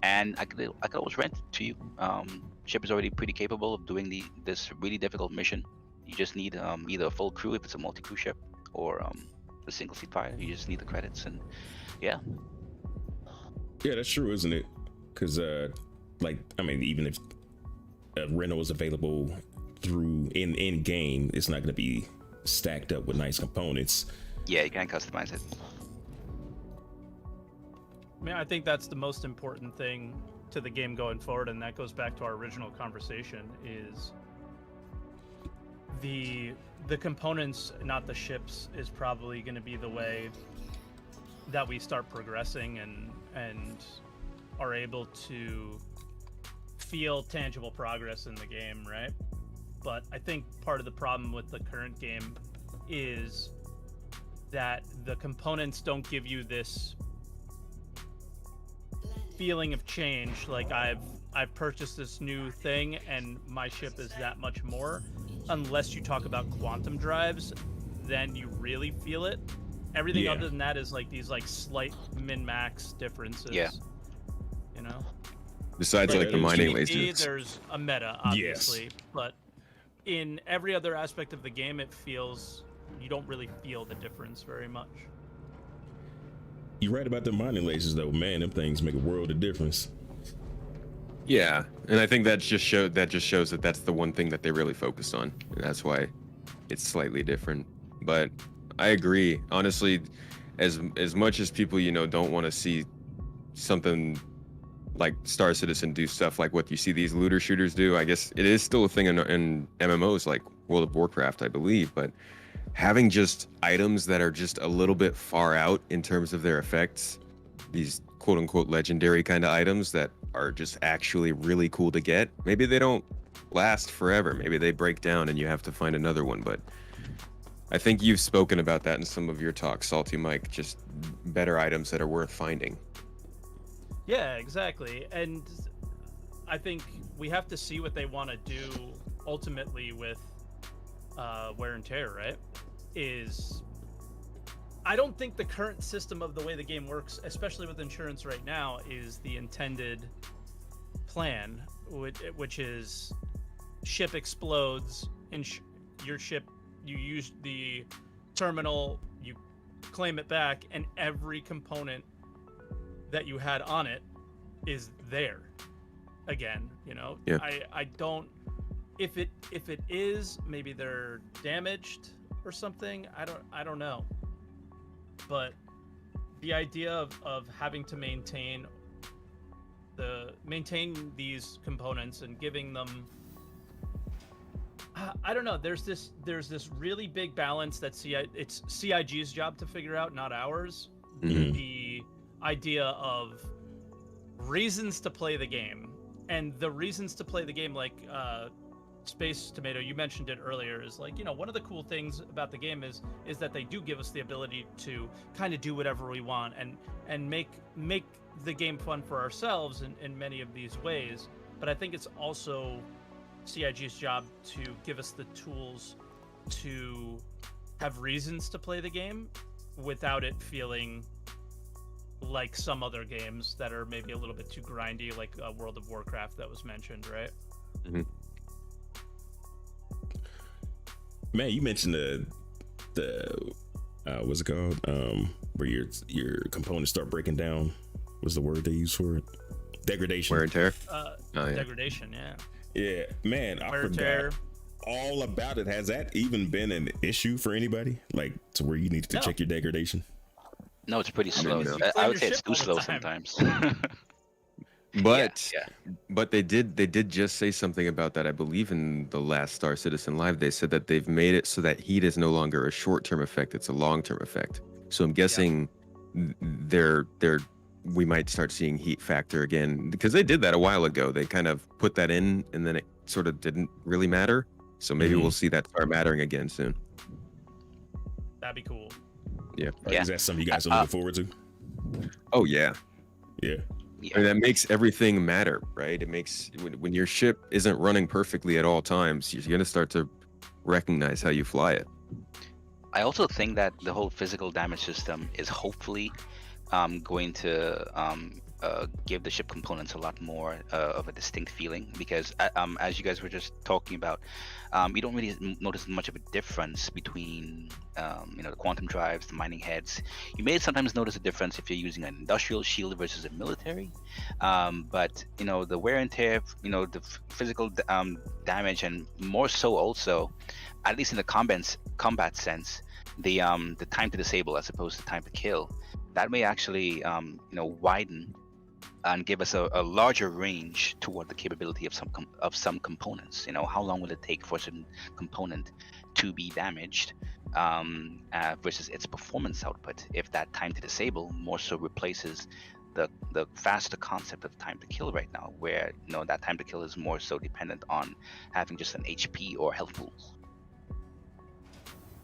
and I could always rent it to you. Ship is already pretty capable of doing this really difficult mission. You just need either a full crew if it's a multi-crew ship, or a single seat fighter. You just need the credits, and yeah. Yeah, that's true, isn't it? Because even if a rental is available through in game, it's not going to be stacked up with nice components. Yeah, you can't customize it. I mean, I think that's the most important thing to the game going forward, and that goes back to our original conversation, is the components, not the ships, is probably going to be the way that we start progressing and are able to feel tangible progress in the game, right? But I think part of the problem with the current game is that the components don't give you this feeling of change, like I've purchased this new thing and my ship is that much more. Unless you talk about quantum drives, then you really feel it. Everything other than that is like these slight min-max differences. Yeah. Besides like the mining lasers. There's a meta, obviously, but in every other aspect of the game, you don't really feel the difference very much. You're right about the mining lasers, though, man. Them things make a world of difference. Yeah, and I think that just shows that that's the one thing that they really focused on, and that's why it's slightly different. But I agree, honestly, as much as people don't want to see something like Star Citizen do stuff like what you see these looter shooters do. I guess it is still a thing in MMOs like World of Warcraft, I believe, but having just items that are just a little bit far out in terms of their effects, these quote unquote legendary kind of items that are just actually really cool to get. Maybe they don't last forever. Maybe they break down and you have to find another one. But I think you've spoken about that in some of your talks, SaltEMike, just better items that are worth finding. Yeah, exactly. And I think we have to see what they want to do ultimately with wear and tear, right? I don't think the current system of the way the game works, especially with insurance right now, is the intended plan, which is ship explodes, your ship, you use the terminal, you claim it back, and every component that you had on it is there again. Yeah. I don't, if it is, maybe they're damaged or something. I don't know. But the idea of having to maintain these components and giving them, I don't know. There's this really big balance that it's CIG's job to figure out, not ours. Mm-hmm. The idea of reasons to play the game, and the reasons to play the game, like Space Tomato, you mentioned it earlier, is like, one of the cool things about the game is that they do give us the ability to kind of do whatever we want and make the game fun for ourselves in many of these ways. But I think it's also CIG's job to give us the tools to have reasons to play the game without it feeling like some other games that are maybe a little bit too grindy, like World of Warcraft that was mentioned, right? Mm-hmm. Man, you mentioned the what's it called? Where your components start breaking down. What's the word they use for it? Degradation. Wear and tear. Degradation, yeah. Yeah, man, I Wear forgot tear. all about it. Has that even been an issue for anybody? Like to where you needed to No. check your degradation? No, it's pretty slow. no. You I clean would your say it's ship too all the slow time. sometimes. But yeah. but they did just say something about that. I believe in the last Star Citizen Live, they said that they've made it so that heat is no longer a short-term effect; it's a long-term effect. So I'm guessing they're we might start seeing heat factor again because they did that a while ago. They kind of put that in, and then it sort of didn't really matter. So maybe we'll see that start mattering again soon. That'd be cool. Yeah. Yeah. Is that something you guys are looking forward to? Oh yeah. Yeah. I mean, that makes everything matter, right? It makes when your ship isn't running perfectly at all times, you're going to start to recognize how you fly it. I also think that the whole physical damage system is hopefully going to give the ship components a lot more of a distinct feeling because as you guys were just talking about, you don't really notice much of a difference between the quantum drives, the mining heads. You may sometimes notice a difference if you're using an industrial shield versus a military, but the wear and tear, the physical damage, and more so also, at least in the combat sense, the time to disable as opposed to time to kill, that may actually widen and give us a larger range toward the capability of some components. How long will it take for a certain component to be damaged versus its performance output if that time to disable more so replaces the faster concept of time to kill right now, where that time to kill is more so dependent on having just an HP or health pool.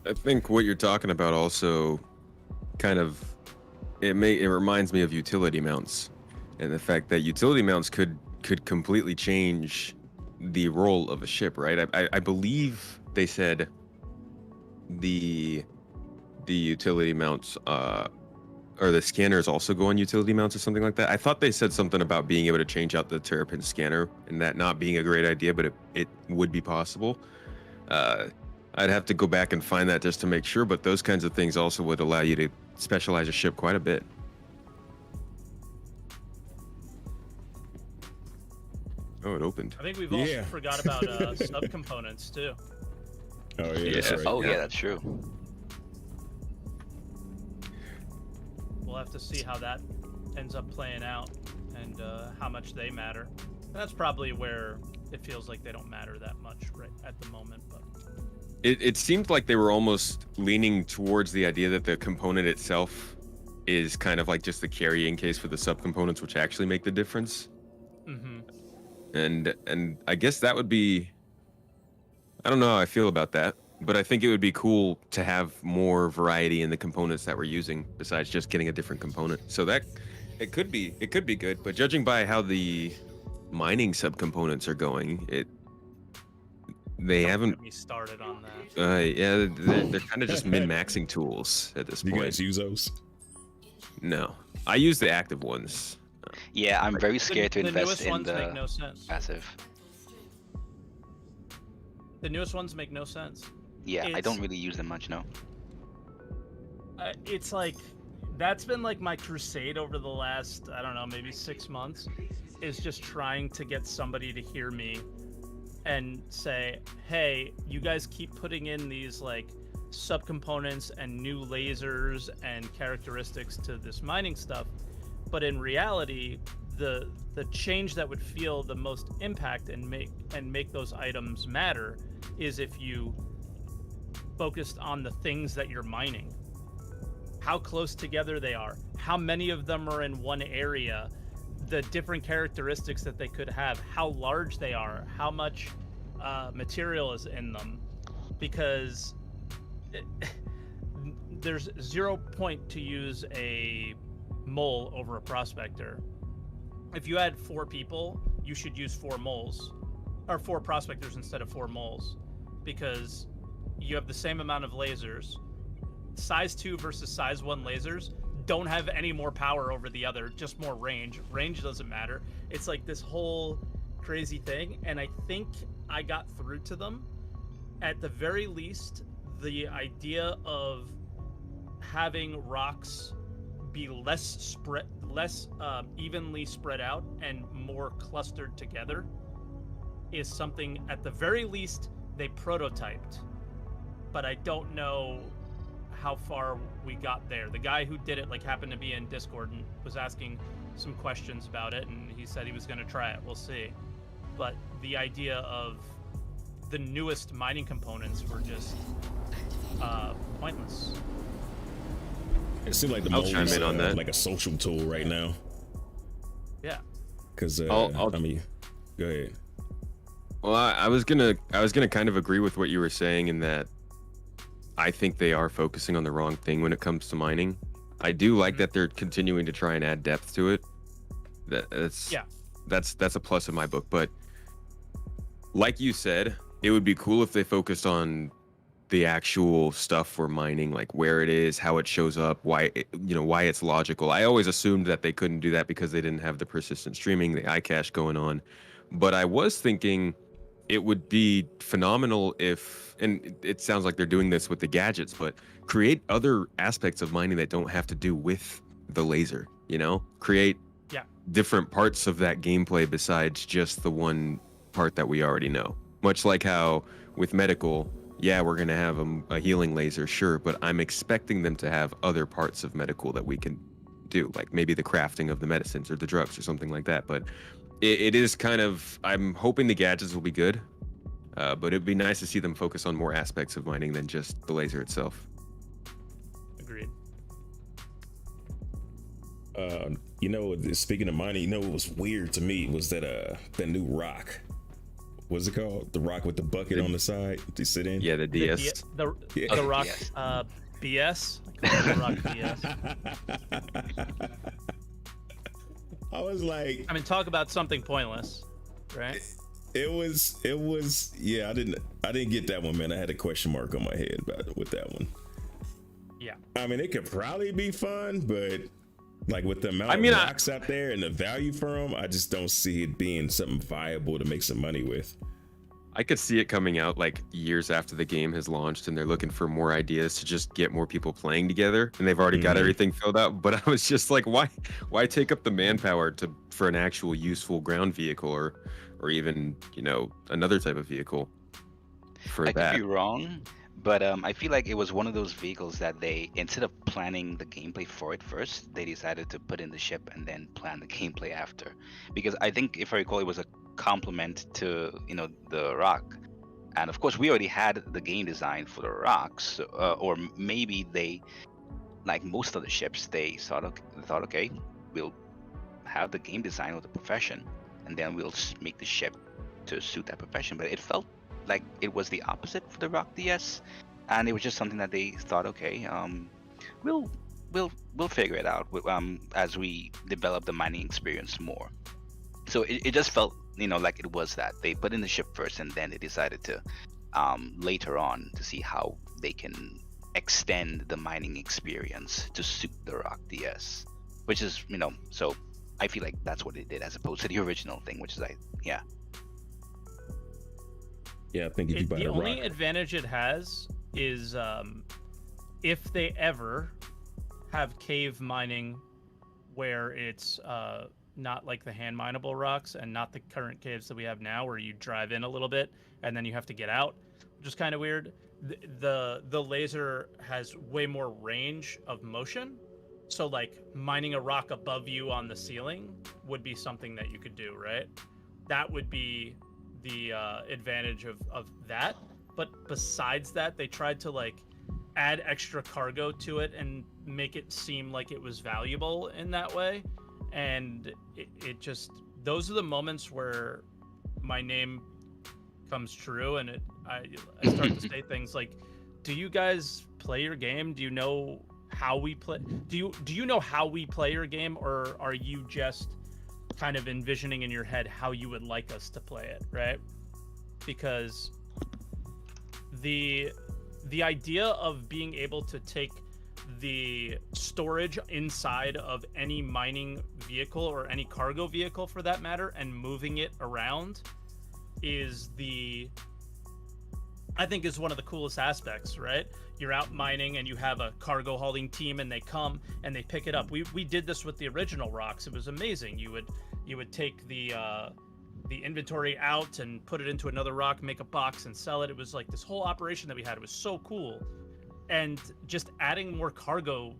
I think what you're talking about also kind of it reminds me of utility mounts, and the fact that utility mounts could completely change the role of a ship, right? I believe they said the utility mounts or the scanners also go on utility mounts or something like that. I thought they said something about being able to change out the Terrapin scanner and that not being a great idea, but it would be possible. I'd have to go back and find that just to make sure, but those kinds of things also would allow you to specialize a ship quite a bit. Oh, it opened. I think we've also forgot about subcomponents too. Oh yeah. That's right. Oh yeah, that's true. We'll have to see how that ends up playing out and how much they matter. And that's probably where it feels like they don't matter that much right at the moment. But It seemed like they were almost leaning towards the idea that the component itself is kind of like just the carrying case for the subcomponents, which actually make the difference. mm-hmm. And I guess that would be, I don't know how I feel about that, but I think it would be cool to have more variety in the components that we're using besides just getting a different component. So that it could be good, but judging by how the mining subcomponents are going, they haven't Get me started on that. yeah, they're kind of just min-maxing tools at this point. You guys use those? No, I use the active ones. Yeah, I'm very scared to The invest newest in ones the make no sense. passive. The newest ones make no sense. Yeah, I It's- don't really use them much, no. It's like that's been like my crusade over the last, I don't know, maybe 6 months, is just trying to get somebody to hear me and say, hey, you guys keep putting in these like subcomponents and new lasers and characteristics to this mining stuff, but in reality the change that would feel the most impact and make those items matter is if you focused on the things that you're mining, how close together they are, how many of them are in one area, the different characteristics that they could have, how large they are, how much material is in them, because there's 0 point to use a mole over a prospector. If you had 4 people, you should use 4 moles, or 4 prospectors instead of 4 moles, because you have the same amount of lasers. Size 2 versus size 1 lasers don't have any more power over the other, just more range. Range doesn't matter. It's like this whole crazy thing, and I think I got through to them. At the very least, the idea of having rocks be less evenly spread out and more clustered together is something at the very least they prototyped, but I don't know how far we got there. The guy who did it like happened to be in Discord and was asking some questions about it, and he said he was going to try it. We'll see. But the idea of the newest mining components were just pointless. It seems like the I'll mode chime is in on that. like a social tool right now. Yeah. Because I'll- I mean, go ahead. Well, I was gonna kind of agree with what you were saying in that I think they are focusing on the wrong thing when it comes to mining. I do like that they're continuing to try and add depth to it. That's a plus in my book. But like you said, it would be cool if they focused on the actual stuff for mining, like where it is, how it shows up, why it's logical. I always assumed that they couldn't do that because they didn't have the persistent streaming, the iCache going on. But I was thinking it would be phenomenal if, and it sounds like they're doing this with the gadgets, but create other aspects of mining that don't have to do with the laser, create different parts of that gameplay besides just the one part that we already know. Much like how with medical, we're going to have a healing laser, sure, but I'm expecting them to have other parts of medical that we can do, like maybe the crafting of the medicines or the drugs or something like that. But it is kind of, I'm hoping the gadgets will be good, but it'd be nice to see them focus on more aspects of mining than just the laser itself. Agreed. Speaking of mining, what was weird to me was that new rock. What's it called? The rock with the bucket on the side to sit in? Yeah, the DS. The rock BS. I call it the rock BS. I was like, I mean, talk about something pointless, right? It was I didn't get that one, man. I had a question mark on my head with that one. Yeah. I mean, it could probably be fun, but like with the amount of rocks out there and the value for them, I just don't see it being something viable to make some money with. I could see it coming out like years after the game has launched and they're looking for more ideas to just get more people playing together, and they've already got everything filled out. But I was just like, why take up the manpower for an actual useful ground vehicle or even, another type of vehicle for that? I could be wrong, but I feel like it was one of those vehicles that they, instead of planning the gameplay for it first, they decided to put in the ship and then plan the gameplay after. Because I think, if I recall, it was a complement to the rock, and of course we already had the game design for the rocks, or maybe they, like most of the ships, they thought, okay, we'll have the game design of the profession, and then we'll make the ship to suit that profession. But it felt like it was the opposite for the Rock DS, and it was just something that they thought, okay, we'll figure it out as we develop the mining experience more. So it just felt like it was that they put in the ship first, and then they decided to later on to see how they can extend the mining experience to suit the Rock DS, which is so I feel like that's what they did as opposed to the original thing, which is Yeah, I think if you buy the only rock, advantage it has is if they ever have cave mining where it's not like the hand mineable rocks and not the current caves that we have now where you drive in a little bit and then you have to get out, which is kind of weird. The laser has way more range of motion, so like mining a rock above you on the ceiling would be something that you could do, right? That would be the advantage of that. But besides that, they tried to like add extra cargo to it and make it seem like it was valuable in that way. And it just, those are the moments where my name comes true, and I start to say things like, do you guys play your game? Do you know how we play? Do you know how we play your game, or are you just kind of envisioning in your head how you would like us to play it, right? Because the idea of being able to take the storage inside of any mining vehicle or any cargo vehicle for that matter and moving it around is I think is one of the coolest aspects, right? You're out mining and you have a cargo hauling team and they come and they pick it up. We did this with the original rocks. It was amazing. You would take the the inventory out and put it into another rock, make a box and sell it. It was like this whole operation that we had. It was so cool. And just adding more cargo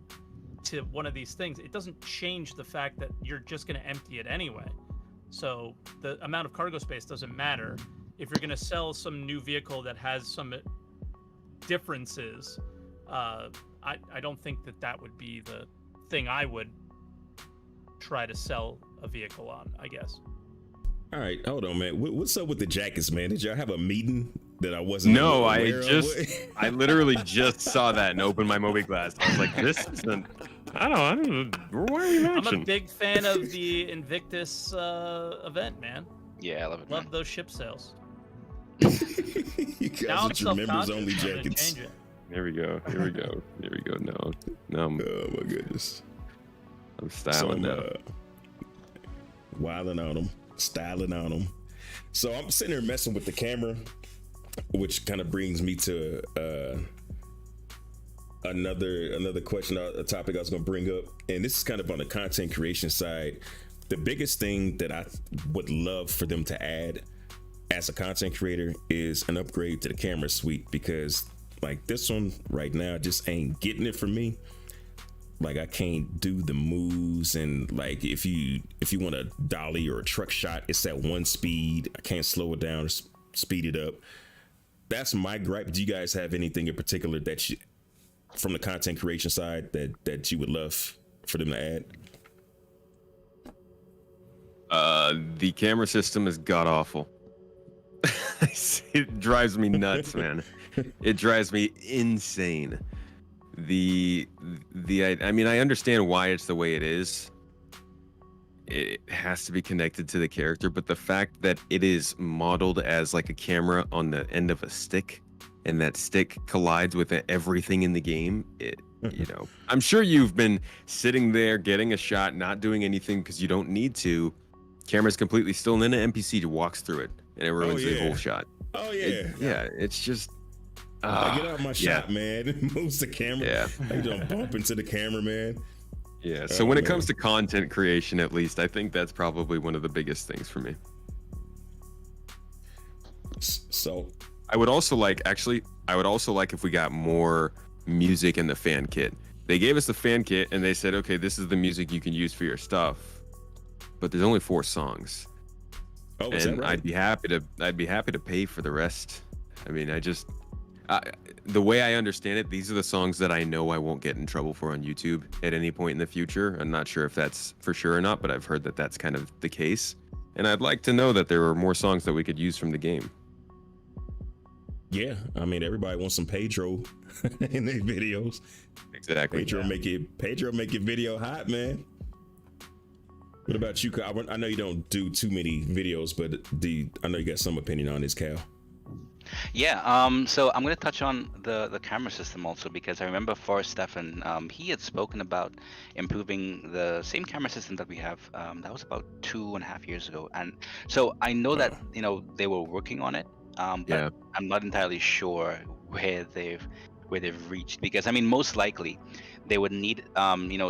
to one of these things, it doesn't change the fact that you're just going to empty it anyway. So the amount of cargo space doesn't matter. If you're going to sell some new vehicle that has some differences, I don't think that would be the thing I would try to sell a vehicle on, I guess. All right, hold on, man. What's up with the jackets, man? Did y'all have a meeting that I wasn't? No, aware of? I literally just saw that and opened my mobiGlas. I was like, this isn't. I don't know. Why are you I'm a mentioning? big fan of the Invictus event, man. Yeah, I love it. Love Man. those ship sales. You Now guys I'm with your members self-conscious. only I'm gonna jackets. change it. Here we go. Here we go. Here we go. No, I'm Oh my goodness. styling So, now. wilding on them, styling on them. So I'm sitting there messing with the camera, which kind of brings me to another question, a topic I was going to bring up, and this is kind of on the content creation side. The biggest thing that I would love for them to add as a content creator is an upgrade to the camera suite, because like this one right now just ain't getting it for me. Like I can't do the moves, and like if you want a dolly or a truck shot, it's at one speed. I can't slow it down or speed it up. That's my gripe. Do you guys have anything in particular that you, from the content creation side, that you would love for them to add? The camera system is god awful. It drives me nuts, man. It drives me insane. I mean, I understand why it's the way it is. It has to be connected to the character, but the fact that it is modeled as like a camera on the end of a stick, and that stick collides with everything in the game, you know, I'm sure you've been sitting there getting a shot, not doing anything because you don't need to. Camera's completely still, and then an NPC walks through it, and it ruins the whole shot. Oh yeah. Yeah, it's just. Get out my shot, man. It moves the camera. Yeah. You don't bump into the camera, man. Yeah. So when it comes to content creation, at least, I think that's probably one of the biggest things for me. So I would also like if we got more music in the fan kit. They gave us the fan kit and they said, okay, this is the music you can use for your stuff, but there's only 4 songs. Oh, is that And right? I'd be happy to pay for the rest. I mean, the way I understand it, these are the songs that I know I won't get in trouble for on YouTube at any point in the future. I'm not sure if that's for sure or not, but I've heard that that's kind of the case. And I'd like to know that there are more songs that we could use from the game. Yeah, I mean everybody wants some Pedro in their videos. Exactly. Pedro make it video hot, man. What about you? I know you don't do too many videos, but I know you got some opinion on this, Cal. Yeah, so I'm going to touch on the camera system also, because I remember Forrest Stefan, he had spoken about improving the same camera system that we have. That was about 2.5 years ago. And so I know that, they were working on it, but Yeah. I'm not entirely sure where they've reached, because I mean, most likely they would need,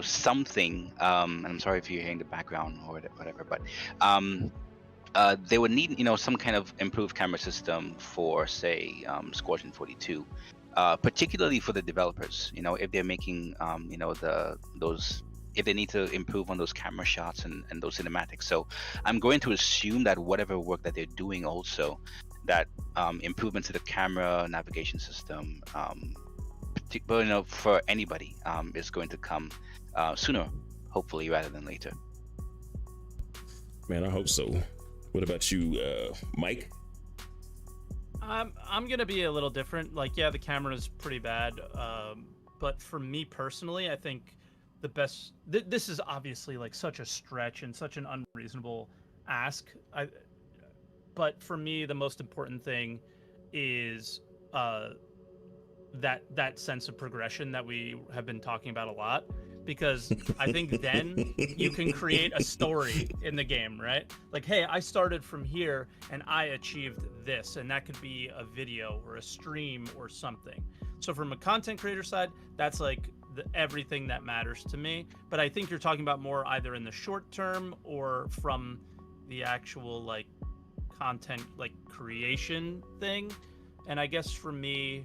something, and I'm sorry if you're hearing the background or whatever, but, they would need, some kind of improved camera system for, say, Squadron 42, particularly for the developers. If they're making, if they need to improve on those camera shots and those cinematics. So I'm going to assume that whatever work that they're doing also, that improvement to the camera navigation system, for anybody, is going to come sooner, hopefully, rather than later. Man, I hope so. What about you, Mike? I'm gonna be a little different. Like, yeah, the camera's pretty bad, but for me personally, I think the best. This is obviously like such a stretch and such an unreasonable ask. But for me, the most important thing is that sense of progression that we have been talking about a lot. Because I think then you can create a story in the game, right? Like, hey, I started from here and I achieved this, and that could be a video or a stream or something. So from a content creator side, that's like everything that matters to me. But I think you're talking about more either in the short term or from the actual like content like creation thing. And I guess for me,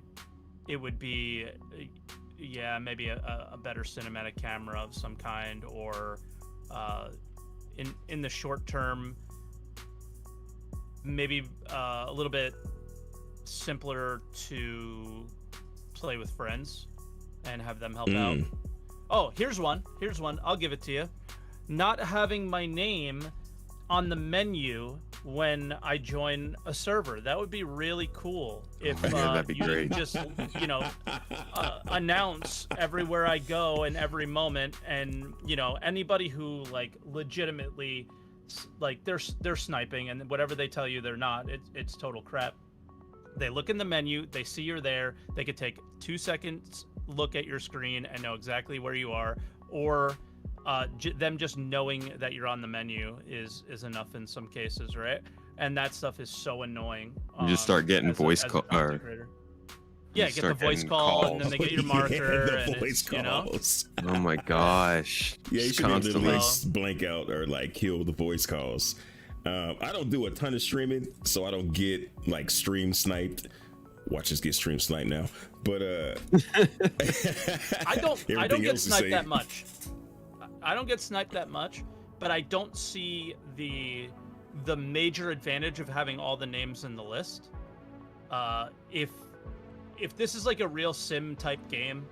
it would be, yeah, maybe a better cinematic camera of some kind, or in the short term, maybe a little bit simpler to play with friends and have them help out. Oh, here's one. I'll give it to you. Not having my name on the menu when I join a server. That would be really cool if that'd be you great. just, announce everywhere I go and every moment, and anybody who like legitimately like they're sniping, and whatever they tell you they're not, it's total crap. They look in the menu, they see you're there, they could take 2 seconds look at your screen and know exactly where you are, or them just knowing that you're on the menu is enough in some cases, right? And that stuff is so annoying. You just start getting voice call, or yeah, you get the start voice getting call, calls. and then they get your marker, the and voice it's, calls. oh my gosh, Yeah, you just should be able to constantly. like blank out or like kill the voice calls. I don't do a ton of streaming, so I don't get like stream sniped. Watch us get stream sniped now, but I don't everything get else is sniped safe. that much. I don't get sniped that much, but I don't see the major advantage of having all the names in the list. If this is like a real sim type game,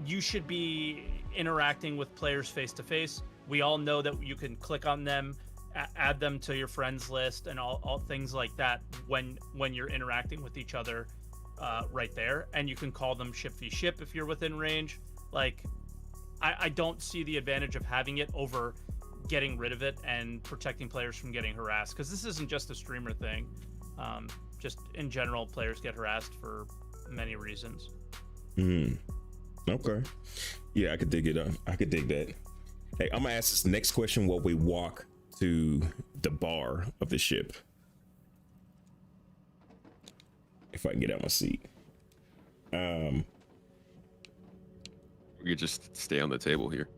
you should be interacting with players face to face. We all know that you can click on them, add them to your friends list, and all things like that when you're interacting with each other right there. And you can call them ship v ship if you're within range. Like, I don't see the advantage of having it over getting rid of it and protecting players from getting harassed, because this isn't just a streamer thing. Just in general, players get harassed for many reasons. Okay. Yeah, I could dig it. I could dig that. Hey, I'm gonna ask this next question while we walk to the bar of the ship. If I can get out my seat. We could just stay on the table here.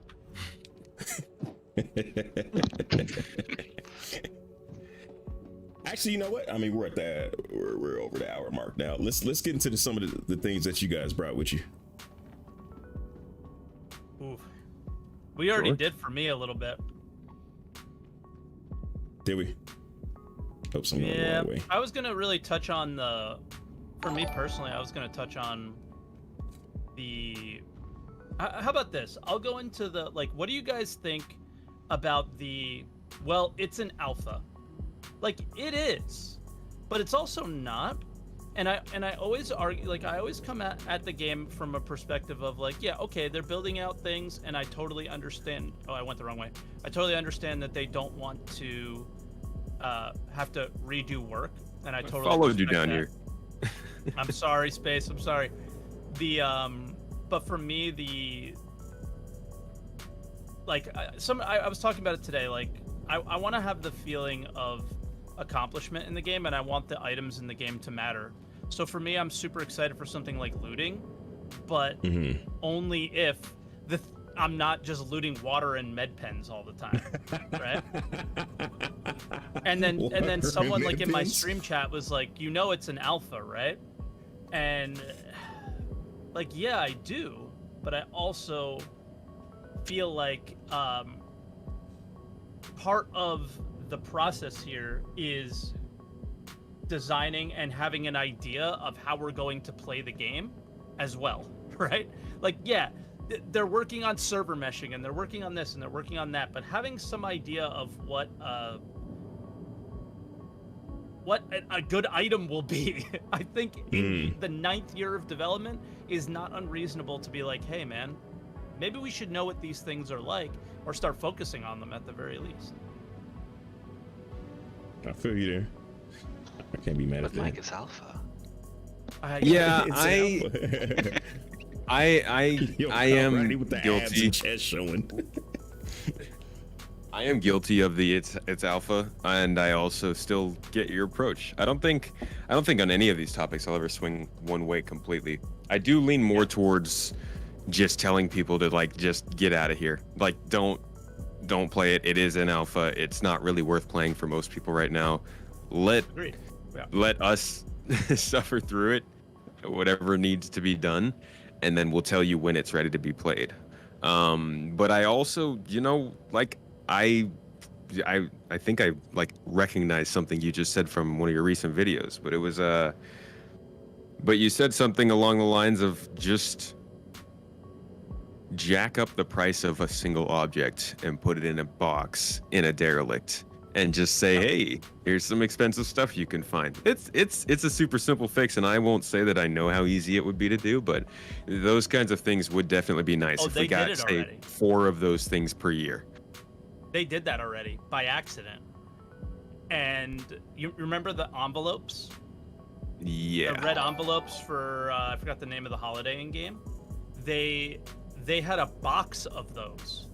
Actually, you know what? I mean, we're over the hour mark now. Let's get into some of the things that you guys brought with you. Ooh. We already Sure. did for me a little bit. Did we? Hope some going the Yeah, wrong way. I was gonna really touch on for me personally, I was gonna touch on how about this? I'll go into what do you guys think about well, it's an alpha. Like, it is, but it's also not. And I always argue, like, I always come at the game from a perspective of like, yeah, okay, they're building out things, and I totally understand. Oh, I went the wrong way. I totally understand that they don't want to have to redo work, and I totally Followed you respect down that. here. I'm sorry, Space. I'm sorry. But for me, I was talking about it today. Like, I want to have the feeling of accomplishment in the game, and I want the items in the game to matter. So for me, I'm super excited for something like looting, but only if I'm not just looting water and med pens all the time, right? And then someone like in my stream chat was like, it's an alpha, right? And like, yeah, I do, but I also feel like part of the process here is designing and having an idea of how we're going to play the game as well, right? Like, yeah, they're working on server meshing, and they're working on this, and they're working on that, but having some idea of what a good item will be, I think in the 9th year of development is not unreasonable to be like, hey man, maybe we should know what these things are like, or start focusing on them at the very least. I feel you there. I can't be mad But at that. Mike is alpha. Yeah, It's Yo, I am Kalrati with the abs guilty. and chest showing. I am guilty of the it's alpha, and I also still get your approach. I don't think on any of these topics I'll ever swing one way completely. I do lean more towards just telling people to like just get out of here. Like, don't play it. It is an alpha. It's not really worth playing for most people right now. Let Agreed. Yeah. let us suffer through it, whatever needs to be done, and then we'll tell you when it's ready to be played. But I also, like I think I like recognized something you just said from one of your recent videos, but it was but you said something along the lines of just jack up the price of a single object and put it in a box in a derelict and just say, hey, here's some expensive stuff you can find. It's a super simple fix, and I won't say that I know how easy it would be to do, but those kinds of things would definitely be nice if we got, say, 4 of those things per year. They did that already by accident. And you remember the envelopes? Yeah. The red envelopes for I forgot the name of the holiday in game. They had a box of those.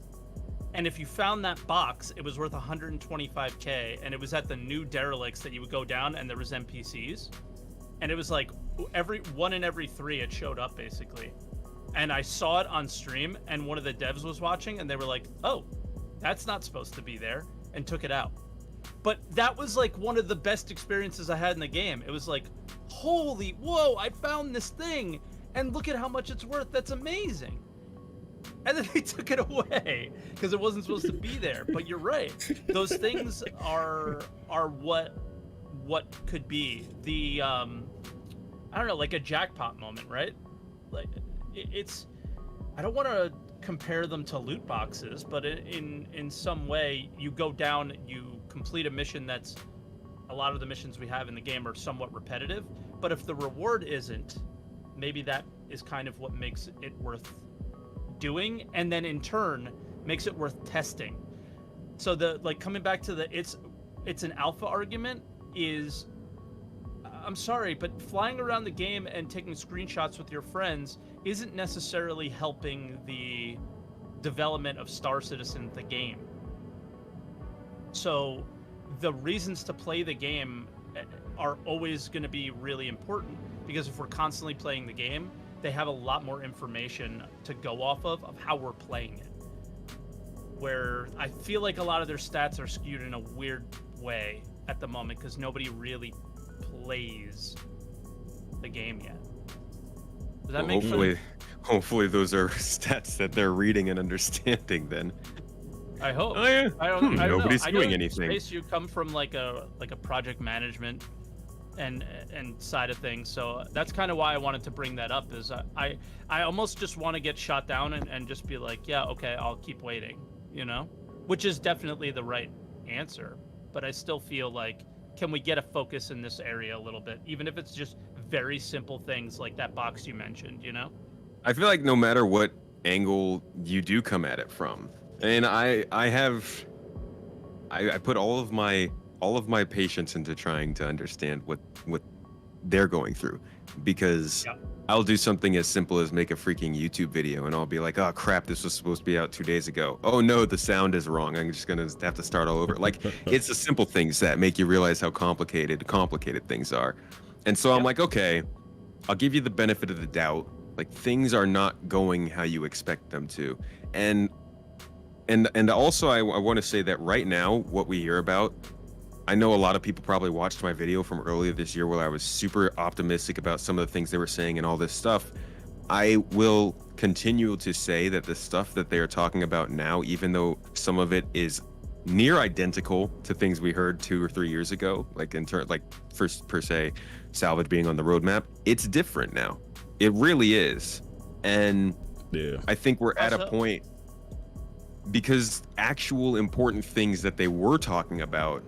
And if you found that box, it was worth 125k, and it was at the new derelicts that you would go down, and there was NPCs. And it was like every 1 in every 3 it showed up basically. And I saw it on stream, and one of the devs was watching, and they were like, "Oh, that's not supposed to be there," and took it out. But that was like one of the best experiences I had in the game. It was like, holy, whoa, I found this thing, and look at how much it's worth. That's amazing. And then they took it away because it wasn't supposed to be there. But you're right; those things are what could be the I don't know, like a jackpot moment, right? Like it's I don't want to compare them to loot boxes, but in some way, you go down, you complete a mission that's a lot of the missions we have in the game are somewhat repetitive. But if the reward isn't, maybe that is kind of what makes it worth doing, and then in turn makes it worth testing. So the coming back to the it's an alpha argument is, I'm sorry, but flying around the game and taking screenshots with your friends isn't necessarily helping the development of Star Citizen the game. So the reasons to play the game are always going to be really important, because if we're constantly playing the game, they have a lot more information to go off of how we're playing it. Where I feel like a lot of their stats are skewed in a weird way at the moment because nobody really plays the game yet. Does that make sense? Hopefully those are stats that they're reading and understanding then. I hope. Oh yeah. I don't Nobody's know. doing I know anything. In space, you come from like a project management and side of things, so that's kind of why I wanted to bring that up. Is I almost just want to get shot down and just be like, yeah, okay, I'll keep waiting, which is definitely the right answer. But I still feel like, can we get a focus in this area a little bit, even if it's just very simple things like that box you mentioned, I feel like no matter what angle you do come at it from, and I put all of my patience into trying to understand what they're going through, because I'll do something as simple as make a freaking YouTube video and I'll be like, oh crap, this was supposed to be out 2 days ago. Oh no, the sound is wrong. I'm just gonna have to start all over. Like, it's the simple things that make you realize how complicated things are. And so I'm like, okay, I'll give you the benefit of the doubt. Like, things are not going how you expect them to. And also I want to say that right now, what we hear about, I know a lot of people probably watched my video from earlier this year where I was super optimistic about some of the things they were saying and all this stuff. I will continue to say that the stuff that they are talking about now, even though some of it is near identical to things we heard 2 or 3 years ago, like first per se, salvage being on the roadmap, it's different now. It really is. And I think we're at a point, because actual important things that they were talking about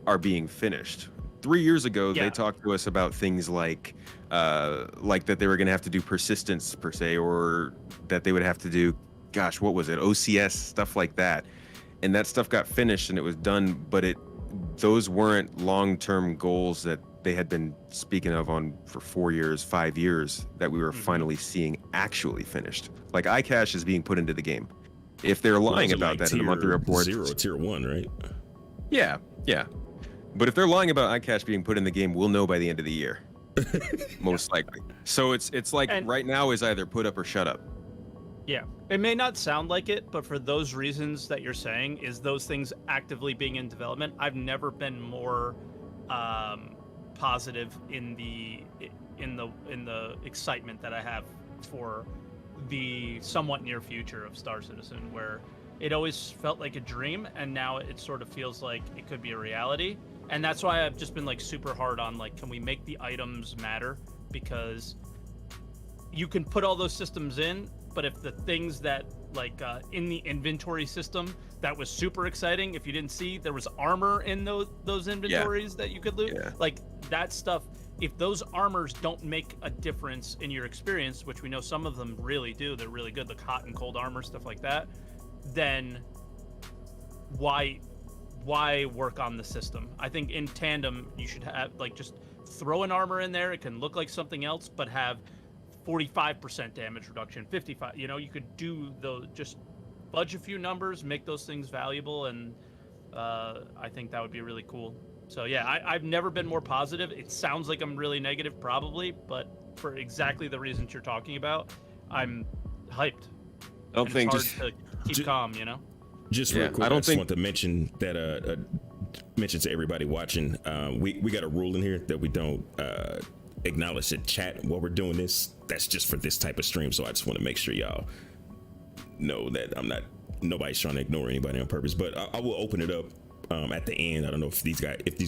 are being finished. 3 years ago, they talked to us about things like that they were going to have to do persistence per se, or that they would have to do, gosh, what was it? OCS, stuff like that. And that stuff got finished and it was done, but those weren't long-term goals that they had been speaking of for 4 years, 5 years, that we were finally seeing actually finished. Like iCache is being put into the game. If they're lying about that in the monthly report, tier 1, right? Yeah. But if they're lying about iCache being put in the game, we'll know by the end of the year, most likely. So it's like, and right now is either put up or shut up. Yeah, it may not sound like it, but for those reasons that you're saying, is those things actively being in development, I've never been more positive in the excitement that I have for the somewhat near future of Star Citizen, where it always felt like a dream, and now it sort of feels like it could be a reality. And that's why I've just been like super hard on like, can we make the items matter? Because you can put all those systems in, but if the things that like in the inventory system that was super exciting, if you didn't see there was armor in those inventories that you could loot, like that stuff, if those armors don't make a difference in your experience, which we know some of them really do, they're really good, the hot and cold armor, stuff like that, then why work on the system? I think in tandem you should have like just throw an armor in there. It can look like something else, but have 45% damage reduction, 55. You know, you could do those, just budge a few numbers, make those things valuable, and I think that would be really cool. So yeah, I've never been more positive. It sounds like I'm really negative, probably, but for exactly the reasons you're talking about, I'm hyped. I don't think it's hard to keep calm, you know. Just real quick, I just want to mention that mention to everybody watching, we got a rule in here that we don't acknowledge the chat while we're doing this. That's just for this type of stream, so I just want to make sure y'all know that nobody's trying to ignore anybody on purpose. But I will open it up at the end. I don't know if these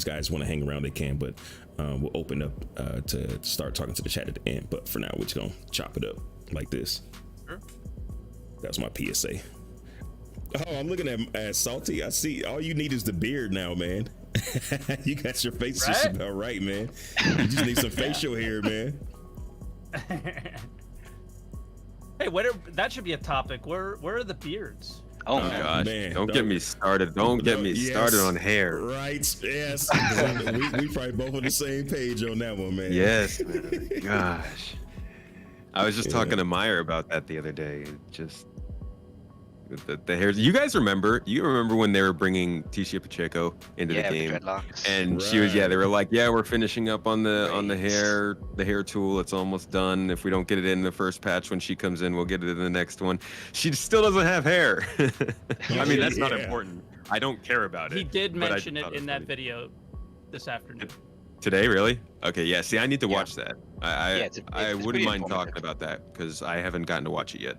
guys want to hang around, they can, but we'll open up to start talking to the chat at the end. But for now, we're just gonna chop it up like this. Sure. That's my PSA. Oh, I'm looking at Salty. I see all you need is the beard now, man. You got your face just about right, man. You just need some facial hair, man. Hey, that should be a topic. Where are the beards? Oh my gosh! Man, don't get me started. Don't get me started on hair. Right? Yes. we probably both on the same page on that one, man. Yes. Man. Gosh. I was just talking to Meyer about that the other day. Just the hairs. You guys remember? You remember when they were bringing Tisha Pacheco into the game? The dreadlocks. And she was, they were like, we're finishing up on the hair tool. It's almost done. If we don't get it in the first patch when she comes in, we'll get it in the next one. She still doesn't have hair. I mean, that's not important. I don't care about it. He did mention it in that video this afternoon. Today, really? Okay, yeah. See, I need to watch that. It's I wouldn't mind talking about that because I haven't gotten to watch it yet.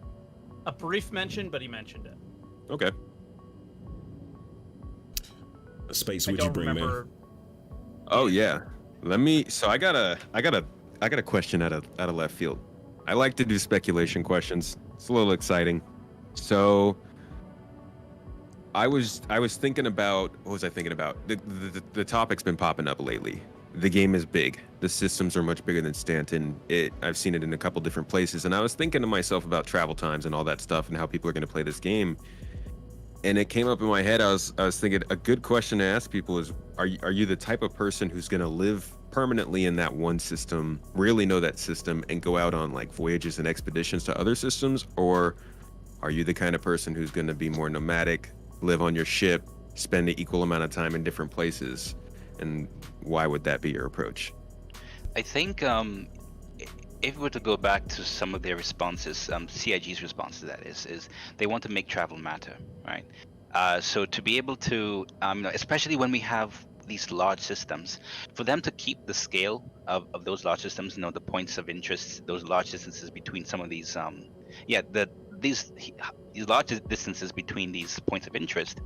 A brief mention, but he mentioned it. Okay. Space, would you bring, man? Oh yeah. So I got a question out of left field. I like to do speculation questions. It's a little exciting. So I was thinking about, what was I thinking about? The topic's been popping up lately. The game is big. The systems are much bigger than Stanton. I've seen it in a couple different places, and I was thinking to myself about travel times and all that stuff and how people are going to play this game. And it came up in my head. I was thinking a good question to ask people is, are you the type of person who's going to live permanently in that one system, really know that system, and go out on like voyages and expeditions to other systems, or are you the kind of person who's going to be more nomadic, live on your ship, spend an equal amount of time in different places? And why would that be your approach? I think if we were to go back to some of their responses, CIG's response to that is they want to make travel matter, right? So to be able to, especially when we have these large systems, for them to keep the scale of those large systems, the points of interest, those large distances between some of these, these large distances between these points of interest,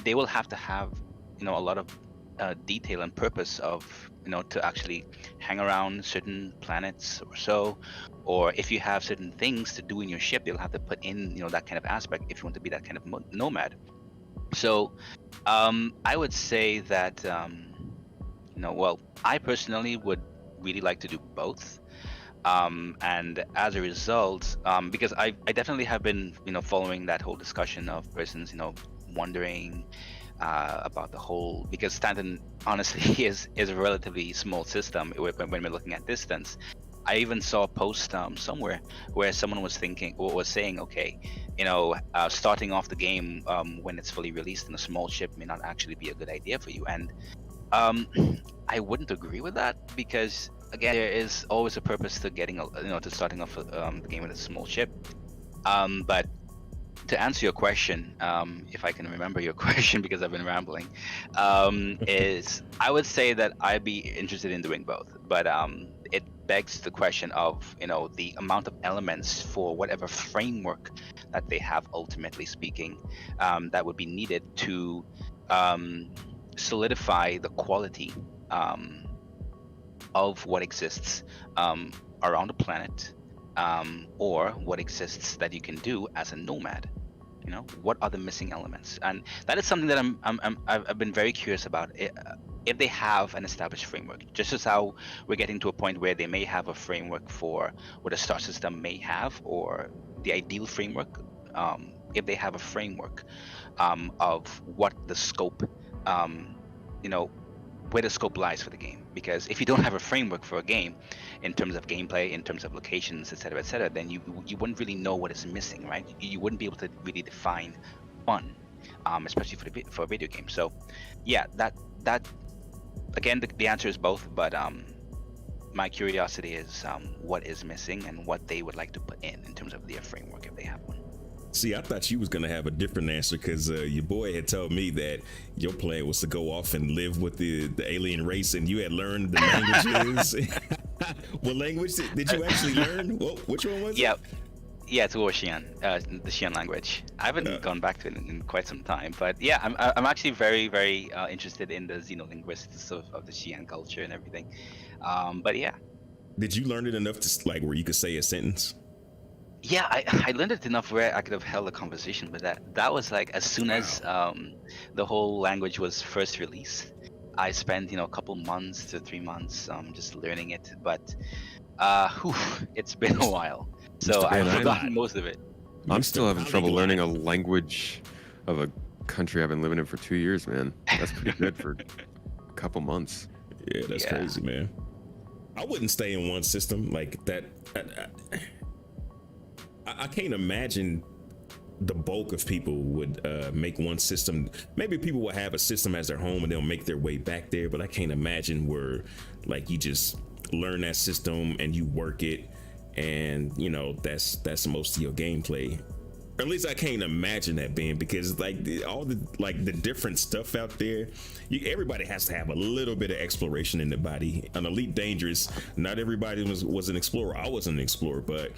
they will have to have, a lot of detail and purpose of to actually hang around certain planets or so, or if you have certain things to do in your ship, you'll have to put in that kind of aspect if you want to be that kind of nomad. So I would say that I personally would really like to do both, and as a result, because I definitely have been following that whole discussion of persons wondering about the whole, because Stanton honestly is a relatively small system when we're looking at distance. I even saw a post somewhere where someone was saying, okay, starting off the game when it's fully released in a small ship may not actually be a good idea for you, and I wouldn't agree with that, because again, there is always a purpose to getting to starting off the game with a small ship, but to answer your question, if I can remember your question because I've been rambling, is I would say that I'd be interested in doing both, but it begs the question of the amount of elements for whatever framework that they have, ultimately speaking, that would be needed to solidify the quality of what exists around the planet, or what exists that you can do as a nomad. What are the missing elements? And that is something that I've been very curious about. If they have an established framework, just as how we're getting to a point where they may have a framework for what a star system may have, or the ideal framework, if they have a framework of what the scope, where the scope lies for the game. Because if you don't have a framework for a game, in terms of gameplay, in terms of locations, etc., then you wouldn't really know what is missing, right? You wouldn't be able to really define fun, especially for a video game. So, yeah, that again, the answer is both. But my curiosity is what is missing and what they would like to put in terms of their framework if they have one. See, I thought you was gonna have a different answer because your boy had told me that your plan was to go off and live with the alien race, and you had learned the languages. What language did you actually learn? Which one was it? Yeah, it's Xi'an, the Xi'an language. I haven't gone back to it in quite some time, but yeah, I'm actually very, very interested in the xenolinguistics of the Xi'an culture and everything. But yeah. Did you learn it enough to where you could say a sentence? Yeah, I learned it enough where I could have held a conversation, but that was like as soon as the whole language was first released, I spent a couple months to 3 months just learning it. But it's been a while, so I've forgotten most of it. I'm still having trouble learning a language of a country I've been living in for 2 years, man. That's pretty good for a couple months. Yeah, that's crazy, man. I wouldn't stay in one system like that. I can't imagine the bulk of people would make one system. Maybe people will have a system as their home and they'll make their way back there, but I can't imagine where you just learn that system and you work it, and that's most of your gameplay. Or at least I can't imagine that being, because all the different stuff out there, everybody has to have a little bit of exploration in their body. On Elite Dangerous, not everybody was an explorer. I wasn't an explorer, but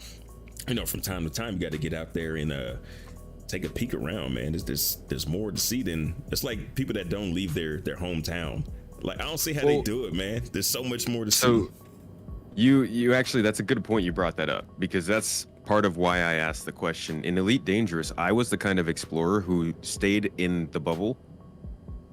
from time to time, you got to get out there and take a peek around, man. There's more to see than it's like people that don't leave their hometown. I don't see how they do it, man. There's so much more to see. So you actually, that's a good point you brought that up, because that's part of why I asked the question. In Elite Dangerous, I was the kind of explorer who stayed in the bubble,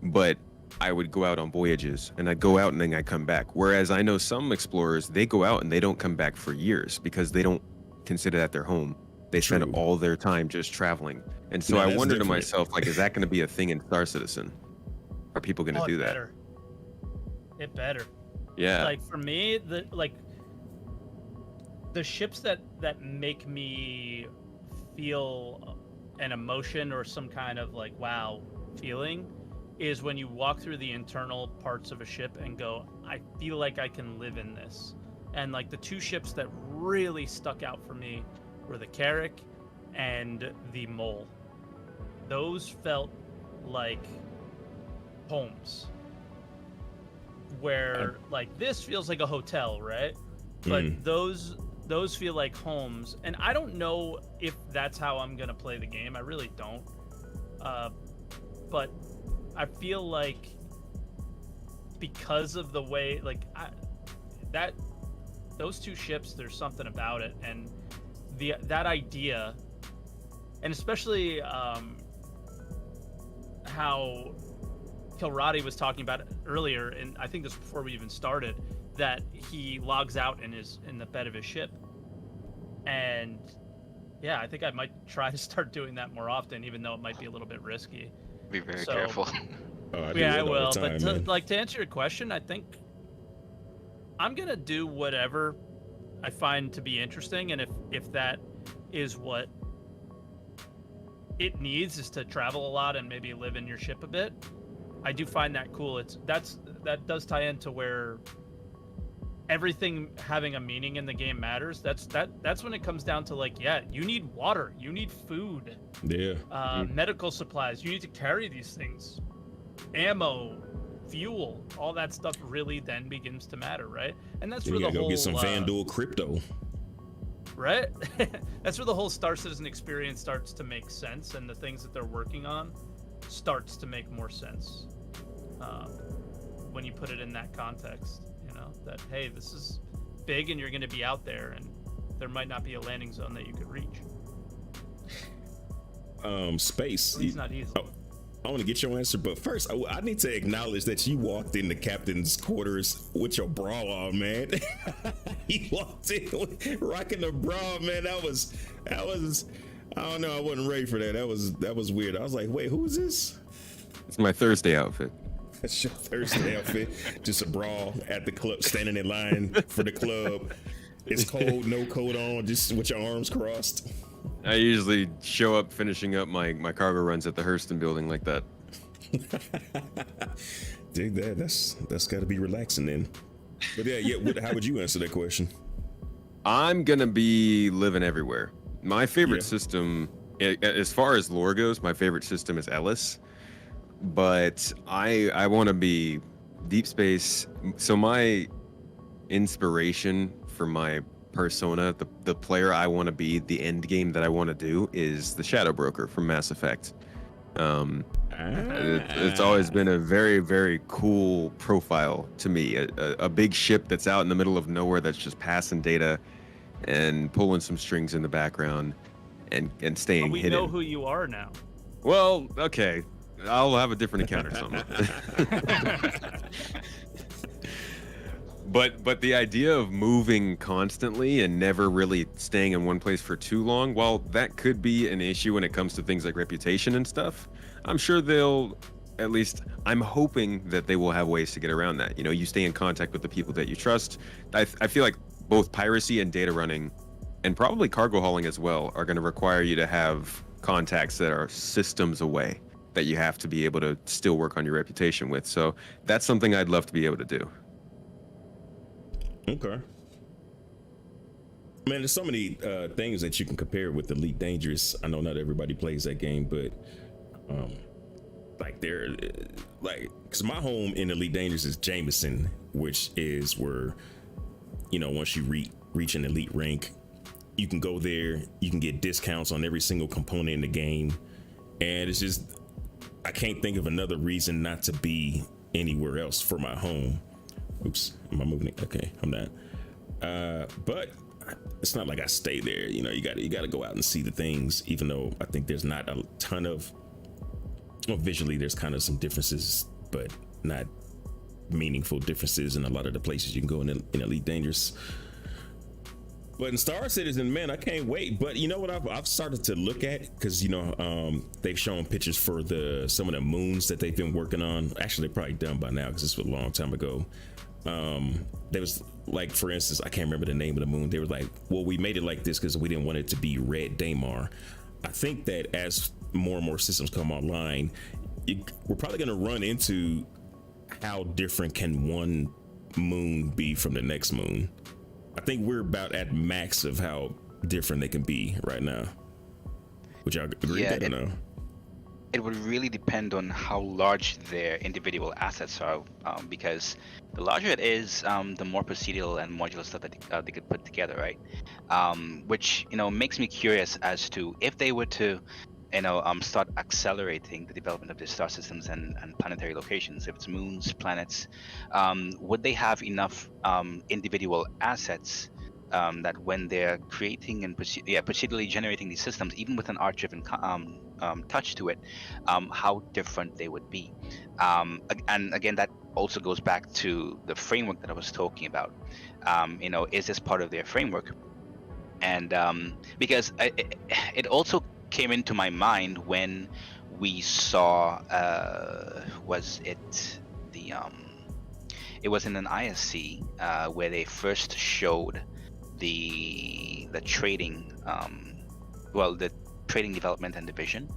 but I would go out on voyages, and I'd go out and then I'd come back. Whereas I know some explorers, they go out and they don't come back for years because they don't consider that their home. They spend all their time just traveling. And so I wonder to myself, is that going to be a thing in Star Citizen? Are people going to do that? It better. Yeah. For me, the ships that make me feel an emotion or some kind of wow feeling is when you walk through the internal parts of a ship and go, I feel like I can live in this. And the two ships that really stuck out for me were the Carrack and the Mole. Those felt like homes. Where this feels like a hotel, right? But those feel like homes. And I don't know if that's how I'm gonna play the game. I really don't. But I feel like because of the way those two ships, there's something about it, and that idea, and especially how Kalrati was talking about earlier, and I think this was before we even started, that he logs out in the bed of his ship, and I think I might try to start doing that more often, even though it might be a little bit risky. Be very careful. I will. But to answer your question, I think I'm gonna do whatever I find to be interesting, and if that is what it needs, is to travel a lot and maybe live in your ship a bit, I do find that cool. That does tie into where everything having a meaning in the game matters. That's when it comes down to like, yeah, you need water, you need food, medical supplies, you need to carry these things, ammo, fuel, all that stuff really then begins to matter, right? And that's Then where you the gotta whole go get some FanDuel crypto. right? That's where the whole Star Citizen experience starts to make sense, and the things that they're working on starts to make more sense when you put it in that context. You know, that hey, this is big, and you're going to be out there, and there might not be a landing zone that you could reach. Space. It's not easy. Oh, I want to get your answer, but first, I need to acknowledge that you walked in the captain's quarters with your bra on, man. You walked in rocking the bra, man. That was. I don't know. I wasn't ready for that. That was weird. I was like, wait, who is this? It's my Thursday outfit. That's your Thursday outfit. Just a bra at the club, standing in line for the club. It's cold, no coat on, just with your arms crossed. I usually show up finishing up my cargo runs at the Hurston building like that. Dig that. That's got to be relaxing then. But yeah. How would you answer that question? I'm gonna be living everywhere. My favorite system, as far as lore goes, my favorite system is Ellis. But I want to be deep space. So my inspiration for my persona, the player I want to be, the end game that I want to do, is the Shadow Broker from Mass Effect. It's always been a very, very cool profile to me. A big ship that's out in the middle of nowhere that's just passing data and pulling some strings in the background and staying But we hidden. know who you are now. Well, okay. I'll have a different account or something. But the idea of moving constantly and never really staying in one place for too long, while that could be an issue when it comes to things like reputation and stuff, I'm sure I'm hoping that they will have ways to get around that. You know, you stay in contact with the people that you trust. I feel like both piracy and data running, and probably cargo hauling as well, are going to require you to have contacts that are systems away, that you have to be able to still work on your reputation with. So that's something I'd love to be able to do. Okay. Man, there's so many things that you can compare with Elite Dangerous. I know not everybody plays that game, but because my home in Elite Dangerous is Jameson, which is where, you know, once you reach an elite rank, you can go there, you can get discounts on every single component in the game, and it's just, I can't think of another reason not to be anywhere else for my home. Oops, am I moving it? Okay, I'm not. But it's not like I stay there. You know, you got to go out and see the things, even though I think there's not a ton of, well, visually there's kind of some differences, but not meaningful differences in a lot of the places you can go in Elite Dangerous. But in Star Citizen, man, I can't wait. But you know what I've started to look at, because, you know, they've shown pictures for some of the moons that they've been working on. Actually, they're probably done by now because this was a long time ago. There was, like, for instance, I can't remember the name of the moon. They were like, well, we made it like this because we didn't want it to be Red Daymar. I think that as more and more systems come online, we're probably going to run into how different can one moon be from the next moon. I think we're about at max of how different they can be right now. Would y'all agree with that or no? It would really depend on how large their individual assets are, because the larger it is, the more procedural and modular stuff that they could put together, right? Which, you know, makes me curious as to if they were to, you know, start accelerating the development of their star systems and planetary locations, if it's moons, planets, would they have enough individual assets that when they're creating and procedurally generating these systems, even with an art-driven touch to it, how different they would be. And again, that also goes back to the framework that I was talking about. You know, is this part of their framework? And because it also came into my mind when we saw, it was in an ISC where they first showed the trading, the trading development and division.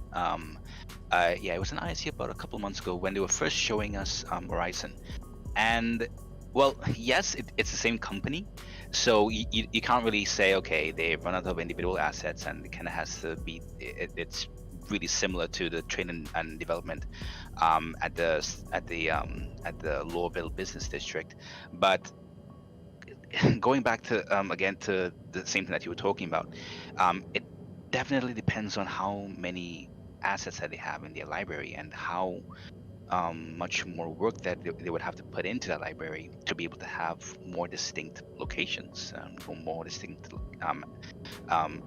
It was an ISC about a couple months ago when they were first showing us Horizon, and Well, yes, it's the same company, so you can't really say, okay, they run out of individual assets, and it kind of has to be. It's really similar to the training and development at the Louisville Business District. But going back to again to the same thing that you were talking about, it definitely depends on how many assets that they have in their library and how much more work that they would have to put into that library to be able to have more distinct locations or more distinct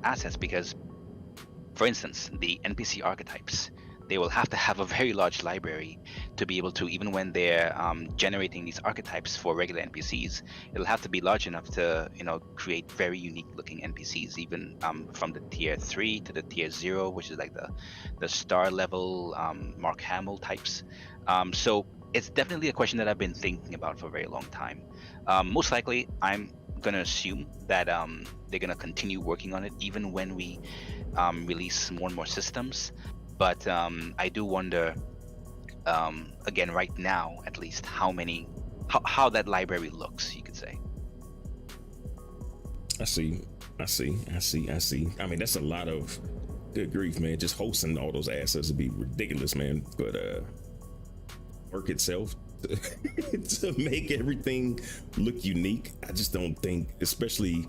assets. Because, for instance, the NPC archetypes, they will have to have a very large library to be able to, even when they're generating these archetypes for regular NPCs, it'll have to be large enough to, create very unique looking NPCs, even from the tier 3 to the tier 0, which is like the star level Mark Hamill types. So it's definitely a question that I've been thinking about for a very long time. Most likely, I'm gonna assume that they're gonna continue working on it even when we release more and more systems. But I do wonder, again, right now at least, how that library looks, you could say. I see. I mean, that's a lot of good grief, man. Just hosting all those assets would be ridiculous, man. But work itself to make everything look unique, I just don't think, especially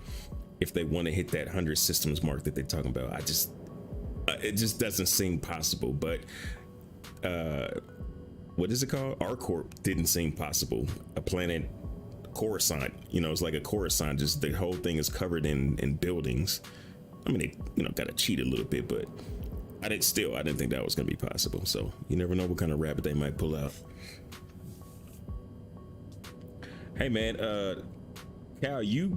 if they want to hit that 100 systems mark that they're talking about, it just doesn't seem possible. But what is it called? R-Corp didn't seem possible. A planet Coruscant, it's like a Coruscant, just the whole thing is covered in buildings. I mean, they got to cheat a little bit, but I didn't think that was gonna be possible. So you never know what kind of rabbit they might pull out. Hey man, Cal, you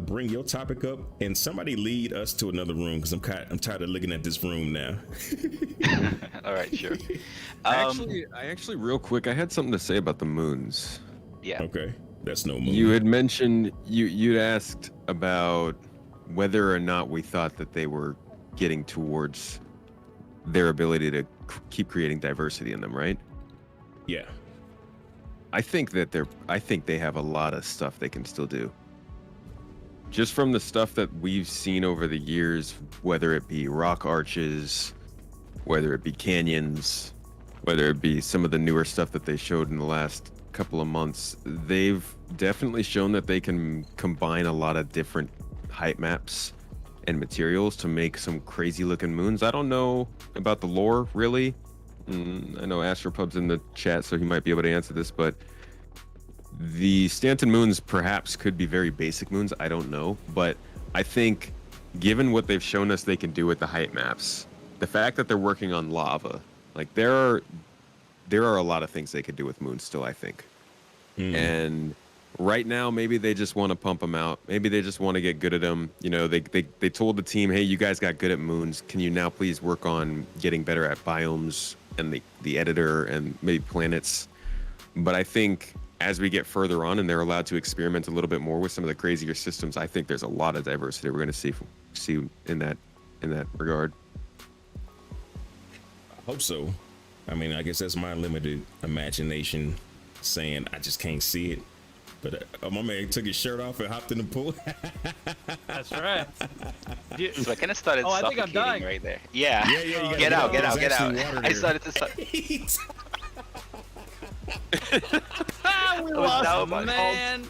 bring your topic up, and somebody lead us to another room, because I'm tired of looking at this room now. All right, sure. I actually, real quick, I had something to say about the moons. Yeah. Okay, that's no moon. You had mentioned you'd asked about whether or not we thought that they were getting towards their ability to keep creating diversity in them, right? Yeah. I think they have a lot of stuff they can still do. Just from the stuff that we've seen over the years, whether it be rock arches, whether it be canyons, whether it be some of the newer stuff that they showed in the last couple of months, they've definitely shown that they can combine a lot of different height maps and materials to make some crazy looking moons. I don't know about the lore really. I know Astropub's in the chat, so he might be able to answer this, but the Stanton moons perhaps could be very basic moons. I don't know, but I think given what they've shown us they can do with the height maps, the fact that they're working on lava, like there are a lot of things they could do with moons still, I think. And right now, maybe they just want to pump them out. Maybe they just want to get good at them. They told the team, hey, you guys got good at moons. Can you now please work on getting better at biomes and the editor and maybe planets? But I think as we get further on and they're allowed to experiment a little bit more with some of the crazier systems, I think there's a lot of diversity we're going to see in that regard. I hope so. I mean, I guess that's my limited imagination saying I just can't see it. But my man took his shirt off and hopped in the pool. That's right. So I kind of started I think I'm suffocating dying. right there. Yeah. Yeah, you gotta Get out. There's actually water I there. started to. We was lost, down my man.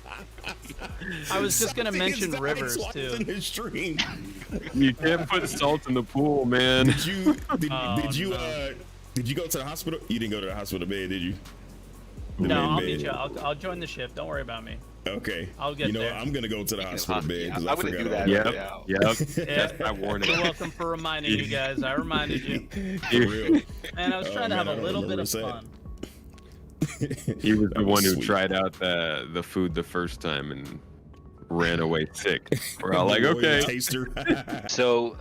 I was just gonna mention rivers In too. the stream. You can't put salt in the pool, man. Did you No. did you go to the hospital? You didn't go to the hospital bed, did you? The No, main I'll bed. meet you. I'll join the ship. Don't worry about me. Okay. I'll get there. I'm gonna go to the hospital bed because I I wouldn't forgot do all that. about Yep. Yeah. I warned You're him. welcome for reminding you guys. I reminded you. it. For real. Man, I was trying to man, have I a don't little bit remember of saying. fun. He was the That one who sweet. tried out the food the first time and ran away sick. We're all like, The royal okay. Taster. So,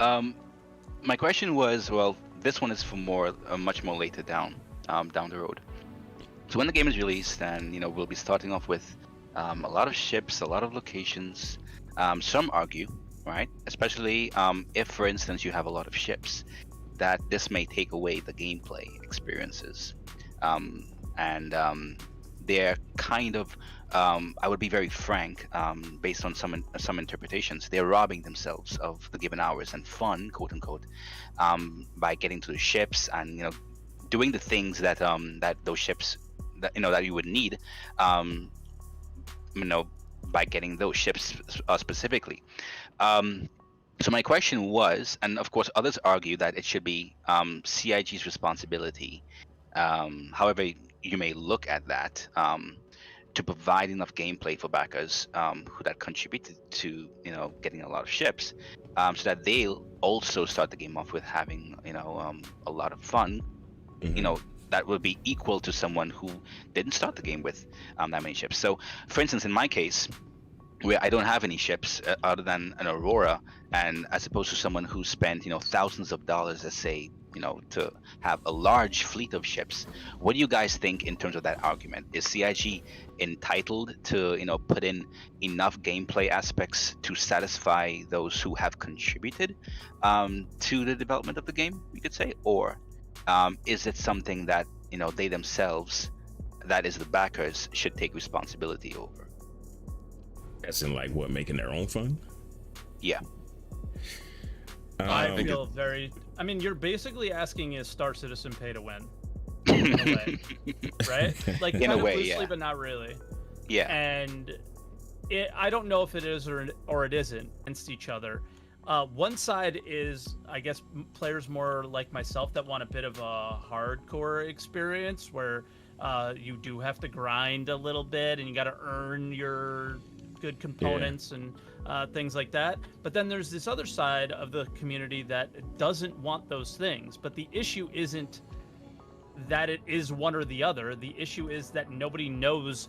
my question was, well, this one is for much more later down the road. So when the game is released, and we'll be starting off with a lot of ships, a lot of locations. Some argue, right? Especially if, for instance, you have a lot of ships, that this may take away the gameplay experiences. And they're kind of I would be very frank. Based on some interpretations, they're robbing themselves of the given hours and fun, quote unquote, by getting to the ships and doing the things that that those ships that you would need, by getting those ships specifically. So my question was, and of course others argue that it should be CIG's responsibility, however you may look at that, to provide enough gameplay for backers who that contributed to getting a lot of ships, so that they'll also start the game off with having a lot of fun. That would be equal to someone who didn't start the game with that many ships. So for instance, in my case, where I don't have any ships other than an Aurora, and as opposed to someone who spent thousands of dollars, let's say, to have a large fleet of ships, what do you guys think in terms of that argument? Is CIG entitled to put in enough gameplay aspects to satisfy those who have contributed to the development of the game, you could say, or is it something that they themselves, that is the backers, should take responsibility over? That's in like what, making their own fun? Yeah. I feel very. I mean, you're basically asking, is Star Citizen pay to win? In a way, right? Like in a way, loosely, yeah. but not really. Yeah. And I don't know if it is or it isn't against each other. One side is, I guess, players more like myself that want a bit of a hardcore experience where you do have to grind a little bit and you got to earn your good components and things like that. But then there's this other side of the community that doesn't want those things. But the issue isn't that it is one or the other. The issue is that nobody knows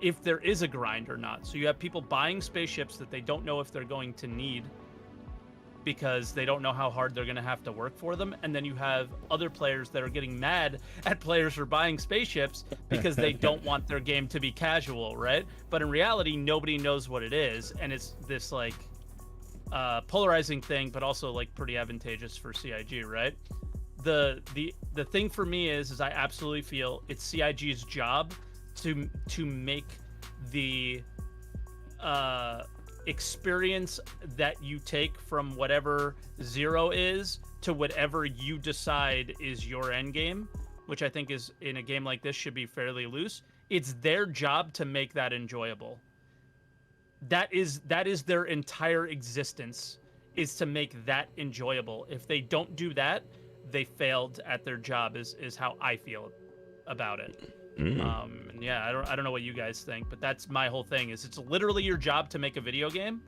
if there is a grind or not. So you have people buying spaceships that they don't know if they're going to need because they don't know how hard they're going to have to work for them. And then you have other players that are getting mad at players for buying spaceships because they don't want their game to be casual, right? But in reality, nobody knows what it is. And it's this like polarizing thing, but also like pretty advantageous for CIG, right? The thing for me is I absolutely feel it's CIG's job to make the experience that you take from whatever 0 is to whatever you decide is your end game, which I think is in a game like this should be fairly loose. It's their job to make that enjoyable. That is their entire existence, is to make that enjoyable. If they don't do that, they failed at their job, is how I feel about it. And yeah, I don't know what you guys think, but that's my whole thing. Is it's literally your job to make a video game.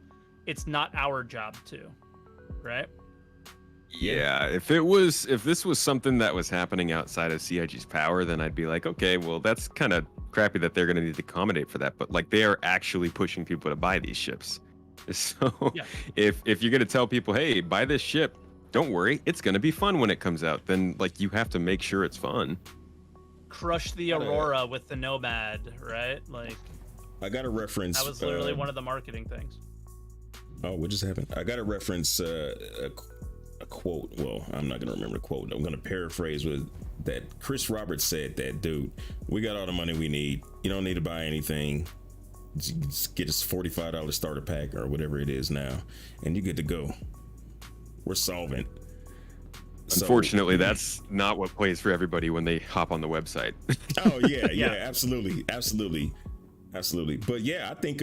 It's not our job to, right? Yeah, if this was something that was happening outside of CIG's power, then I'd be like, okay, well, that's kind of crappy that they're going to need to accommodate for that. But like, they are actually pushing people to buy these ships. So yeah. if you're going to tell people, hey, buy this ship, don't worry, it's going to be fun when it comes out, then like you have to make sure it's fun. Crush the Aurora with the Nomad, right? Like, I got a reference. That was literally one of the marketing things. Oh, what just happened? I got to reference a quote. Well, I'm not gonna remember the quote. I'm gonna paraphrase with that. Chris Roberts said that, dude, we got all the money we need. You don't need to buy anything. Just get us $45 starter pack or whatever it is now, and you're good to go. We're solvent. Unfortunately, that's not what plays for everybody when they hop on the website. Oh yeah, absolutely. But yeah, I think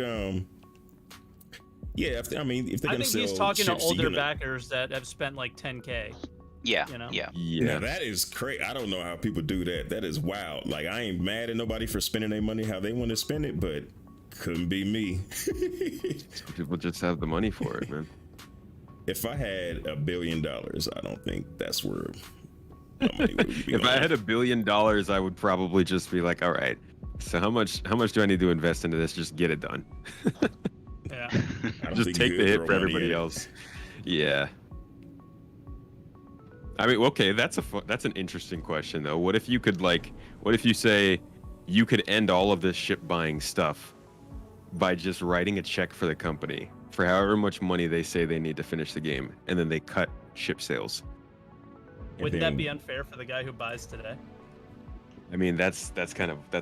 if they're gonna sell, he's talking chips, to older backers that have spent like $10K. Yeah, yeah. Now, that is crazy. I don't know how people do that. That is wild. Like, I ain't mad at nobody for spending their money how they want to spend it, but couldn't be me. Some people just have the money for it, man. If I had $1 billion, I don't think that's where my money would be. If I had $1 billion, I would probably just be like, all right, so how much do I need to invest into this? Just get it done. Yeah. Just take the hit for everybody else. Yeah. I mean, okay, that's an interesting question though. What if you say you could end all of this ship buying stuff by just writing a check for the company for however much money they say they need to finish the game, and then they cut ship sales? Wouldn't that be unfair for the guy who buys today? I mean, that's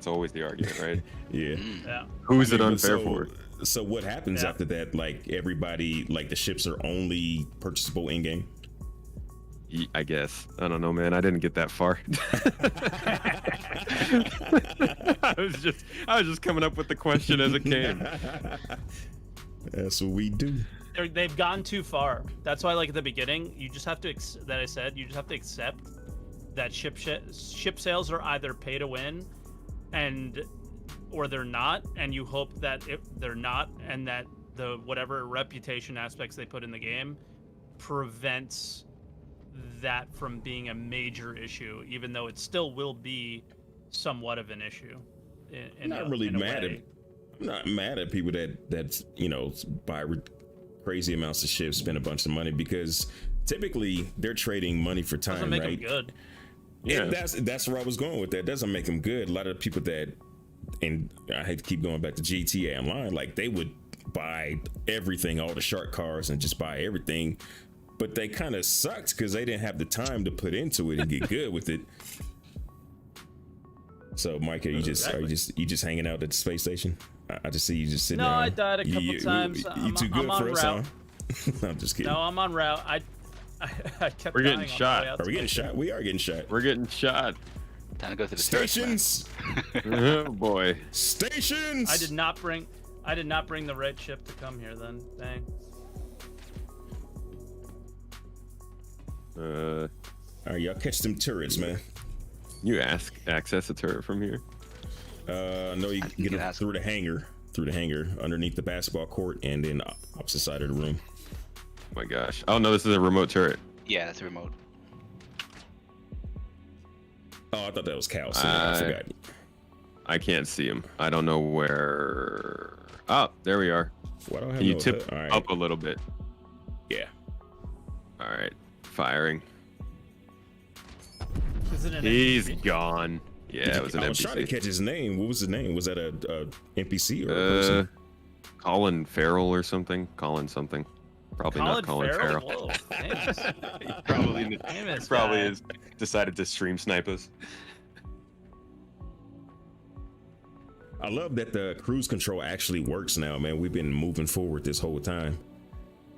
always the argument, right? Yeah. Yeah. Who's it But unfair for? So what happens Yeah. after that? Like everybody, like the ships are only purchasable in game. I guess. I don't know, man. I didn't get that far. I was just coming up with the question as it came. That's what we do. They've gone too far. That's why, like at the beginning, you just have to you just have to accept that ship sales are either pay to win, or they're not, and you hope that they're not, and that the whatever reputation aspects they put in the game prevents that from being a major issue, even though it still will be somewhat of an issue. I'm not mad at people that buy crazy amounts of ships, spend a bunch of money, because typically they're trading money for time. Doesn't make right? them good. Yeah, that's where I was going with that. Doesn't make them good. A lot of people and I hate to keep going back to GTA Online, like they would buy everything, all the shark cars, and just buy everything, but they kind of sucked because they didn't have the time to put into it and get good with it. So, Mike, are you just hanging out at the space station? I just see you just sitting there. No, I died a couple times. You too good for us, huh? I'm just kidding. No, I'm on route. I kept. We're getting dying on shot. the way out Are we to getting shot? We are getting shot. We're getting shot. Time to go to the church, man. Stations. Oh boy. Stations. I did not bring the right ship to come here. Then, dang. All right, y'all catch them turrets, man. You access a turret from here? No, you can get them through the hangar, underneath the basketball court, and then opposite side of the room. Oh my gosh. Oh no, this is a remote turret. Yeah, that's a remote. Oh, I thought that was Cal. So I forgot. I can't see him. I don't know where. Oh, there we are. Why don't I have Can you no tip All right. up a little bit? Yeah. All right, firing. Is it an He's NPC? gone. Yeah, it was an I was NPC. trying to catch his name. What was his name? Was that a NPC or a person? Colin Farrell or something. Colin something. Probably not Colin Farrell. Whoa, famous. Probably Famous probably guy. is decided to stream snipe us. I love that the cruise control actually works now, man. We've been moving forward this whole time.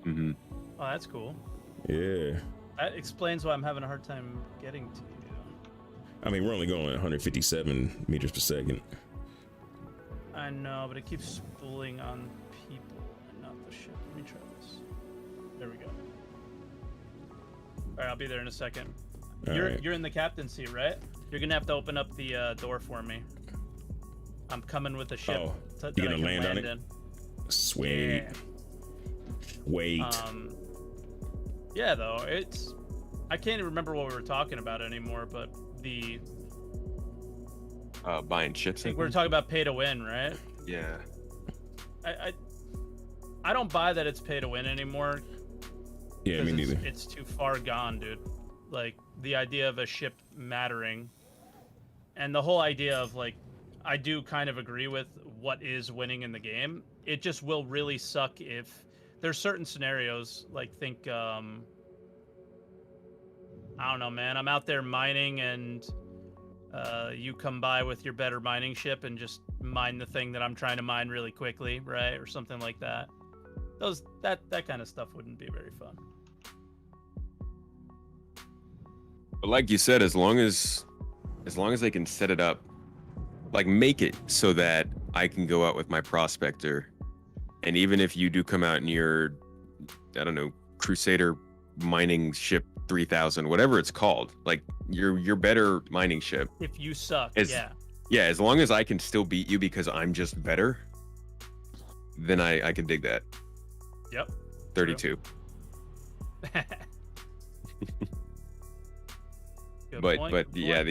Mm-hmm. Oh, that's cool. Yeah. That explains why I'm having a hard time getting to you. I mean, we're only going 157 meters per second. I know, but it keeps spooling on people and not the ship. Let me try this. There we go. All right, I'll be there in a second. All right. You're in the captain's seat, right? You're gonna have to open up the door for me. I'm coming with a ship. Oh, that you're I gonna can land on it? in. Sweet. Yeah. Wait. Yeah, though I can't even remember what we were talking about anymore. But Buying ships. I think we were talking about pay to win, right? Yeah. I don't buy that it's pay to win anymore. Yeah, me 'cause neither. It's too far gone, dude. Like the idea of a ship mattering, and the whole idea of like, I do kind of agree with what is winning in the game. It just will really suck if there's certain scenarios, like think, I don't know, man. I'm out there mining and you come by with your better mining ship and just mine the thing that I'm trying to mine really quickly, right? Or something like that. That kind of stuff wouldn't be very fun. But like you said, as long as they can set it up, like make it so that I can go out with my prospector, and even if you do come out in your, I don't know, Crusader mining ship 3000, whatever it's called, like your better mining ship. If you suck, Yeah, as long as I can still beat you because I'm just better, then I can dig that. Yep. 32. Good But point, good yeah, point.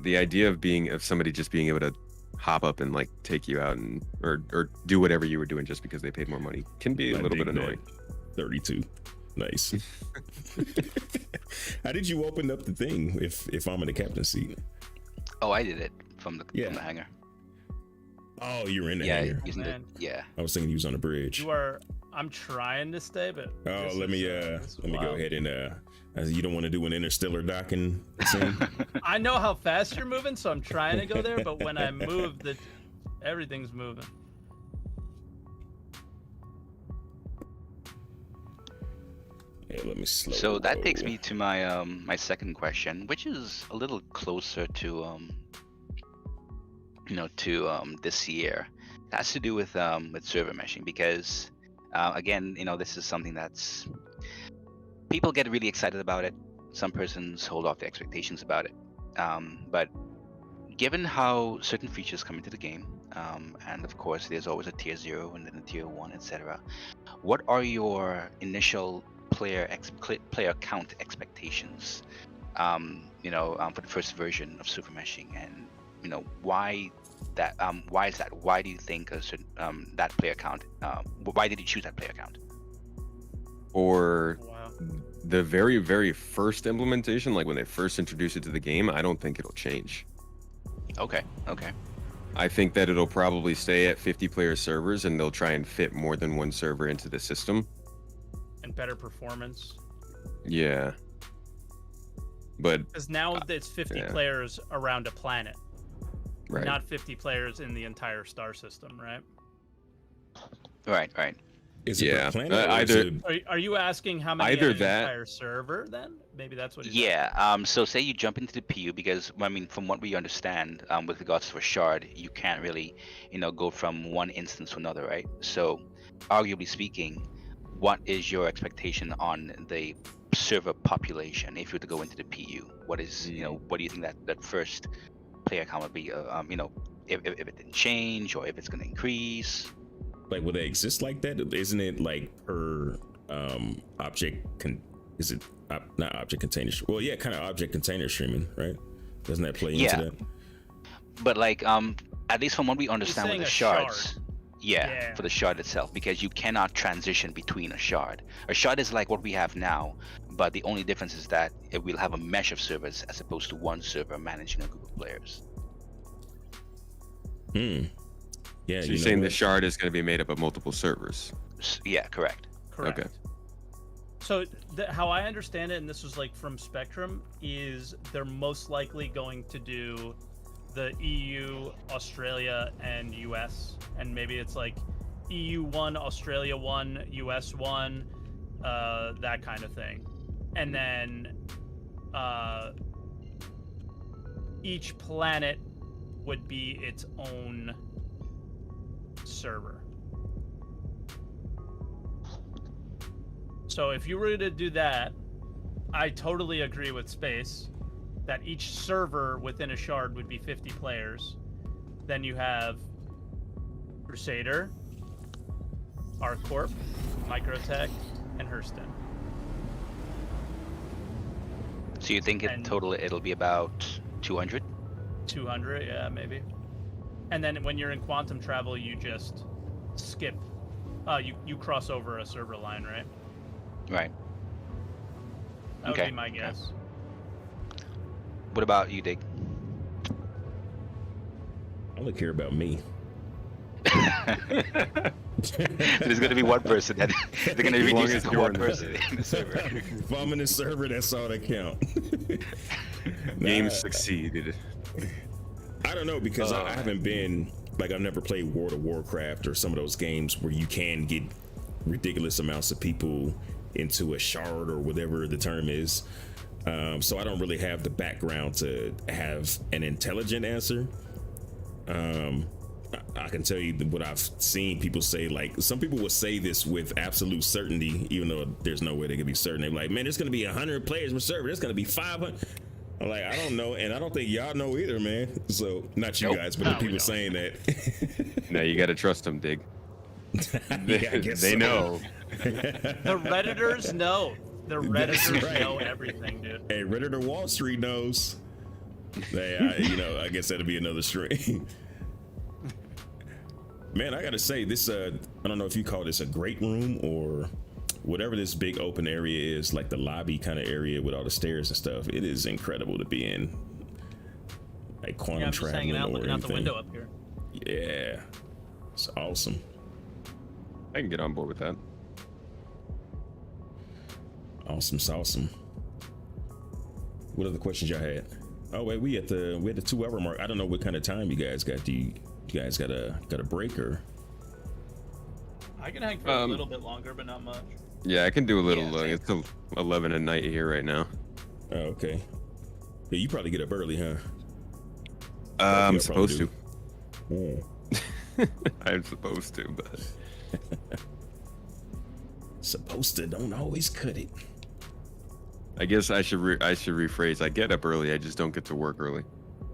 the idea of somebody just being able to hop up and like take you out and or do whatever you were doing just because they paid more money can be a I little bit dig that. annoying. 32. Nice. How did you open up the thing if I'm in the captain's seat? Oh, I did it from the hangar. Oh, you're in the Yeah, hangar. using the, Man. yeah. I was thinking he was on the bridge. You are I'm trying to stay, but Oh, this let me is go wild. ahead and you don't want to do an interstellar docking scene. I know how fast you're moving, so I'm trying to go there. But when I move, everything's moving. Yeah, let me slow. So that takes me to my my second question, which is a little closer to this year. It has to do with server meshing because again, this is something that's people get really excited about it. Some persons hold off their expectations about it. But given how certain features come into the game, and of course there's always a tier 0 and then a tier 1, etc. What are your initial player count expectations for the first version of super meshing, and why that why is that? Why do you think a certain that player count, why did you choose that player count? Or Wow. the very, very first implementation, like when they first introduced it to the game, I don't think it'll change. Okay. I think that it'll probably stay at 50 player servers, and they'll try and fit more than one server into the system. And better performance. Yeah. But Because now it's 50 yeah. players around a planet, right. not 50 players in the entire star system, right? Right. Is it Yeah, per planet or is either- it- Are you asking how many Either in an that- entire server then? Maybe that's what he's Yeah. So say you jump into the PU, because from what we understand, with regards to a shard, you can't really, go from one instance to another, right? So, arguably speaking, what is your expectation on the server population if you were to go into the PU? What is, what do you think that first player count would be? If it didn't change or if it's going to increase? like, will they exist like that? Isn't it like per is it not object container? Well, yeah, kind of object container streaming, right? Doesn't that play Yeah. into that? But at least from what we understand with saying the a shards, shard. yeah, Yeah. for the shard itself, because you cannot transition between a shard. A shard is like what we have now, but the only difference is that it will have a mesh of servers as opposed to one server managing a group of players. Yeah, So you you're know saying the what? shard is going to be made up of multiple servers? Yeah, correct. Correct. Okay. So how I understand it, and this was like from Spectrum, is they're most likely going to do the EU, Australia, and US, and maybe it's like EU 1, Australia 1, US 1, that kind of thing, and then each planet would be its own server. So if you were to do that, I totally agree with Space that each server within a shard would be 50 players. Then you have Crusader, ArcCorp, Microtech, and Hurston. So you think in And- total it'll be about 200? 200, yeah, maybe. And then when you're in quantum travel, you just skip. You cross over a server line, right? Right. That would Okay, be my okay. guess. What about you, Dick? I only care about me. There's going to be one person that they're going to As long reduce it as to you're one in the- person in the server. If I'm in the server, that's all that count. Game Nah, succeeded. I don't know, because I haven't been, like, I've never played World of Warcraft or some of those games where you can get ridiculous amounts of people into a shard or whatever the term is. So I don't really have the background to have an intelligent answer. I can tell you what I've seen people say. Like, some people will say this with absolute certainty, even though there's no way they can be certain. They're like, man, there's going to be 100 players per server. There's going to be 500. I'm like, I don't know. And I don't think y'all know either, man. So not you Nope. guys, but No, the we people don't. saying that. Now you got to trust them, Dig. Yeah, I guess They so. know. The Redditors know. The That's Redditors right. know everything, dude. Hey, Redditor Wall Street knows. Hey, I guess that'll be another stream. Man, I gotta say, this I don't know if you call this a great room or whatever this big open area is, like the lobby kind of area with all the stairs and stuff. It is incredible to be in, like quantum Yeah, I'm just traveling hanging out, or looking out the anything. window up here. Yeah, it's awesome. I can get on board with that. Awesome, awesome. What other questions y'all had? Oh wait, we had the 2 hour mark. I don't know what kind of time you guys got. Do you guys got a break or? I can hang for a little bit longer, but not much. Yeah, I can do a little. Yeah, It's 11 at night here right now. Oh, okay. Yeah, you probably get up early, huh? I'm supposed to. Yeah. I'm supposed to, but Supposed to don't always cut it. I guess I should rephrase. I get up early. I just don't get to work early.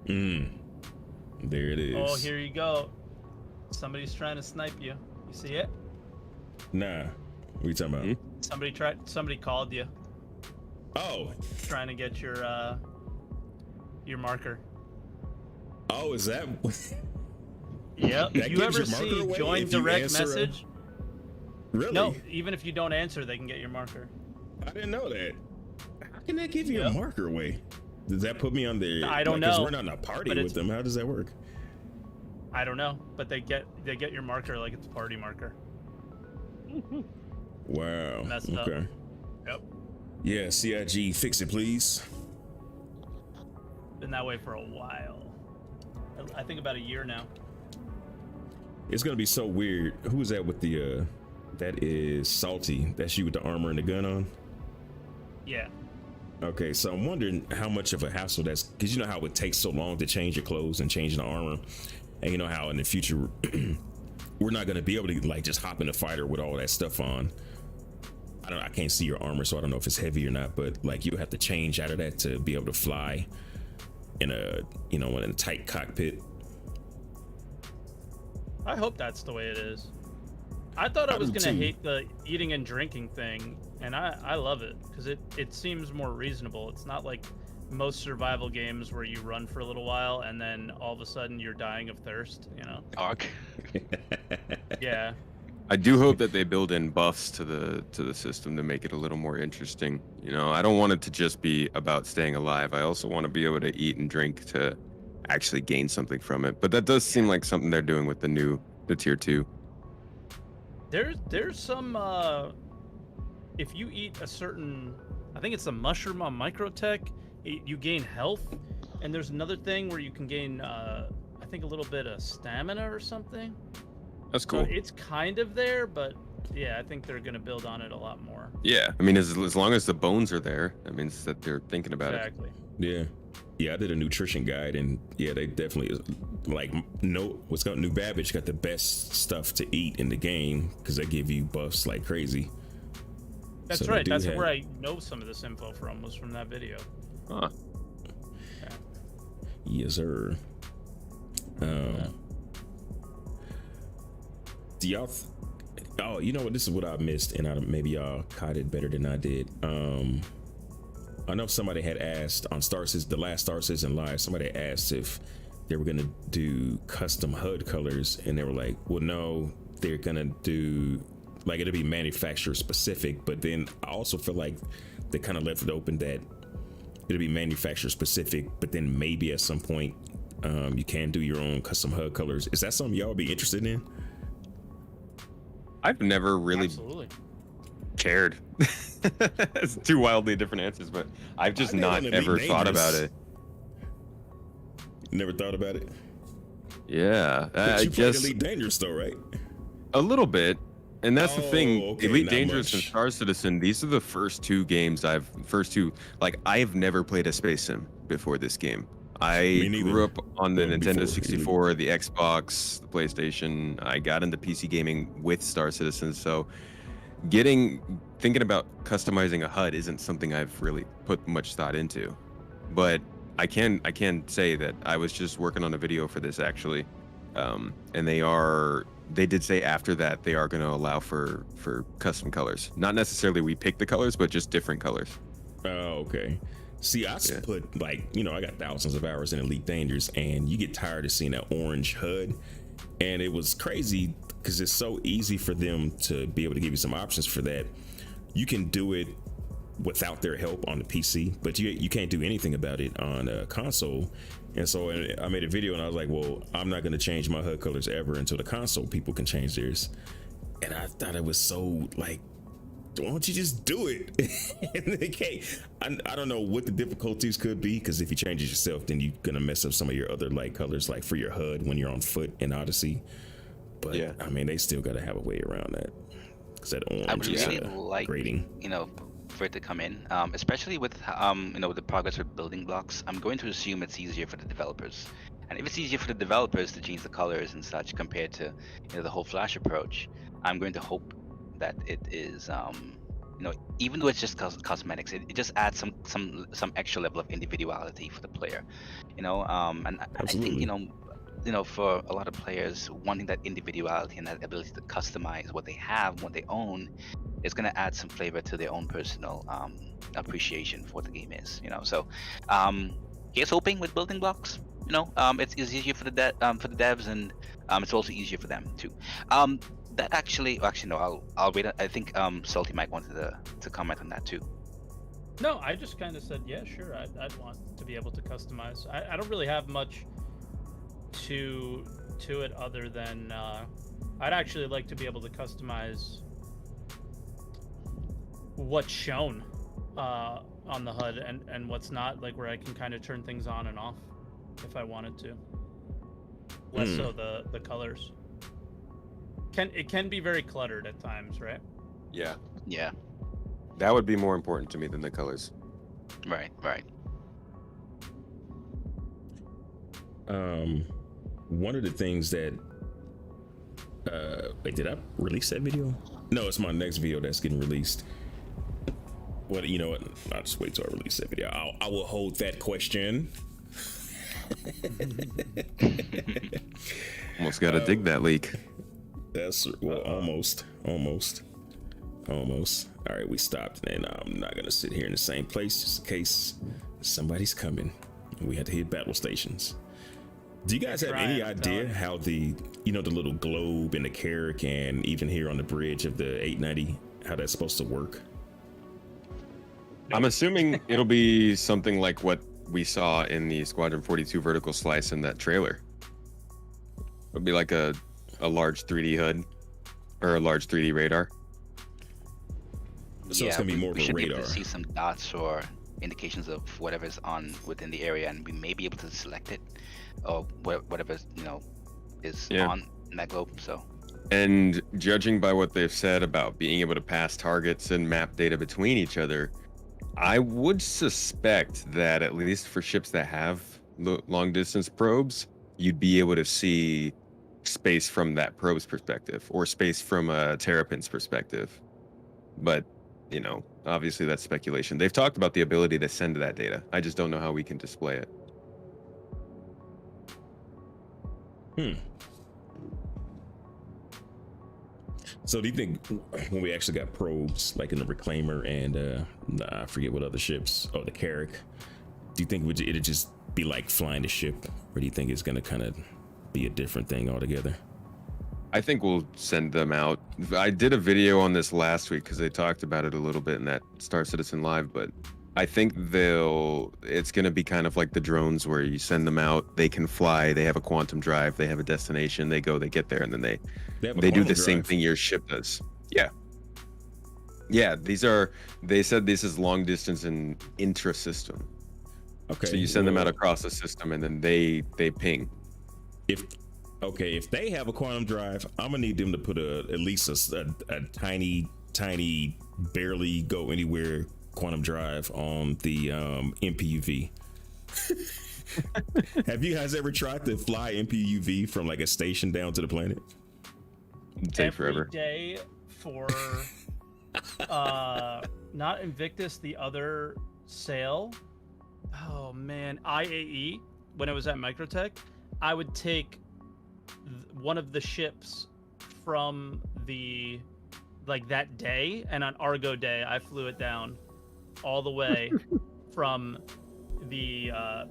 There it is. Oh, here you go. Somebody's trying to snipe you. You see it? Nah. What are you talking about? Somebody called you, Oh. trying to get your marker. Oh, is that? Yep. That You gives ever your marker see away join if you direct answer message? Really? No, even if you don't answer, they can get your marker. I didn't know that. How can that give you a Yep. marker away? Does that put me on the? I don't Because know, we're not in a party but with it's- them. How does that work? I don't know, but they get your marker like it's a party marker. Wow. Messed up. Okay. Yep. Yeah, CIG, fix it, please. Been that way for a while. I think about a year now. It's gonna be so weird. Who is that with the? That is Salty. That's you with the armor and the gun on. Yeah. Okay, so I'm wondering how much of a hassle that's, because you know how it takes so long to change your clothes and change the armor, and you know how in the future we're not gonna be able to like just hop in a fighter with all that stuff on. I can't see your armor, so I don't know if it's heavy or not, but like you have to change out of that to be able to fly in a in a tight cockpit. I hope that's the way it is. I thought I was do gonna too. hate the eating and drinking thing, and I love it because it seems more reasonable. It's not like most survival games where you run for a little while and then all of a sudden you're dying of thirst. You know? Arc. Yeah. I do hope that they build in buffs to the system to make it a little more interesting. You know, I don't want it to just be about staying alive. I also want to be able to eat and drink to actually gain something from it. But that does seem like something they're doing with the tier 2. There's some if you eat a certain, I think it's a mushroom on Microtech, you gain health, and there's another thing where you can gain I think a little bit of stamina or something. That's So cool. it's kind of there, but yeah, I think they're gonna build on it a lot more. Yeah, I mean, as long as the bones are there, that means that they're thinking about it. Exactly. Yeah, I did a nutrition guide, and yeah, they definitely like what's called New Babbage got the best stuff to eat in the game because they give you buffs like crazy. That's So they right. do That's have- where I know some of this info from, was from that video. Huh. Yes, sir. Do y'all? Oh, you know what? This is what I missed, and maybe y'all caught it better than I did. I know somebody had asked on the last Star Citizen Live. Somebody asked if they were gonna do custom HUD colors, and they were like, "Well, no, they're gonna do like it'll be manufacturer specific." But then I also feel like they kind of left it open that it'll be manufacturer specific, but then maybe at some point you can do your own custom HUD colors. Is that something y'all would be interested in? I've never really Absolutely. cared. It's two wildly different answers, but I've just I think not it'd be ever thought about dangerous. it. Never thought about it. Yeah, But I you played guess Elite Dangerous though, right? a little bit. And that's the thing. Oh, okay, Elite not Dangerous and much. Star Citizen, these are the first two games I've never played a space sim before this game. Me I neither. grew up on the Well, Nintendo before 64, the Xbox, the PlayStation. I got into PC gaming with Star Citizen, so thinking about customizing a HUD isn't something I've really put much thought into. But I can say that I was just working on a video for this actually, and they did say after that they are going to allow for custom colors. Not necessarily we pick the colors, but just different colors. Oh, okay. See, I put I got thousands of hours in Elite Dangerous, and you get tired of seeing that orange HUD. And it was crazy because it's so easy for them to be able to give you some options for that. You can do it without their help on the PC, but you can't do anything about it on a console. And so I made a video and I was like, well, I'm not going to change my HUD colors ever until the console people can change theirs. And I thought it was so why don't you just do it? And they can't. I don't know what the difficulties could be, because if you change it yourself, then you're gonna mess up some of your other light colors, like for your HUD when you're on foot in Odyssey. But Yeah. I mean, they still gotta have a way around that, because that I orange would is really like, grading. for it to come in, especially with with the progress of building blocks. I'm going to assume it's easier for the developers, and if it's easier for the developers to change the colors and such compared to the whole Flash approach, I'm going to hope that it is even though it's just cosmetics, it just adds some extra level of individuality for the player, and I think Absolutely. for a lot of players wanting that individuality and that ability to customize what they have, what they own, is going to add some flavor to their own personal appreciation for what the game is. So here's hoping with building blocks. It's easier for the devs, and it's also easier for them too. That actually no, I'll wait. I think SaltEMike wanted to comment on that too. No, I just kind of said, yeah, sure. I'd want to be able to customize. I don't really have much to it other than I'd actually like to be able to customize what's shown on the HUD and what's not, like where I can kind of turn things on and off if I wanted to. Less so the colors. It can be very cluttered at times, right? Yeah. Yeah. That would be more important to me than the colors. Right. One of the things that wait, did I release that video? No, it's my next video that's getting released. Well, you know what? I'll just wait till I release that video. I will hold that question. Almost got to dig that leak. That's almost. All right, we stopped, and I'm not gonna sit here in the same place just in case somebody's coming. We had to hit battle stations. Do you guys have any idea how the the little globe and the Carrack, and even here on the bridge of the 890, how that's supposed to work? I'm assuming it'll be something like what we saw in the Squadron 42 vertical slice in that trailer. It'll be like a large 3D HUD or a large 3D radar. So it's gonna be more of we a should be radar. able to see some dots or indications of whatever's on within the area, and we may be able to select it or whatever is on that globe. So, and judging by what they've said about being able to pass targets and map data between each other, I would suspect that at least for ships that have long distance probes, you'd be able to see space from that probe's perspective or space from a Terrapin's perspective. But obviously that's speculation. They've talked about the ability to send that data. I just don't know how we can display it. So do you think when we actually got probes, like in the Reclaimer and I forget what other ships, the Carrack, do you think it'd just be like flying the ship, or do you think it's gonna kind of be a different thing altogether? I think we'll send them out. I did a video on this last week because they talked about it a little bit in that Star Citizen Live, but I think it's going to be kind of like the drones where you send them out, they can fly, they have a quantum drive, they have a destination, they go, they get there, and then they do the same thing your ship does. Yeah, they said this is long distance and intra-system. Okay. So you send them out across the system and then they ping. If they have a quantum drive, I'm gonna need them to put at least a tiny, barely go anywhere quantum drive on the MPUV. Have you guys ever tried to fly MPUV from like a station down to the planet? It'd take forever. Every day for not Invictus, the other sail. Oh man, IAE. When I was at Microtech, I would take one of the ships from that day, and on Argo Day I flew it down all the way from the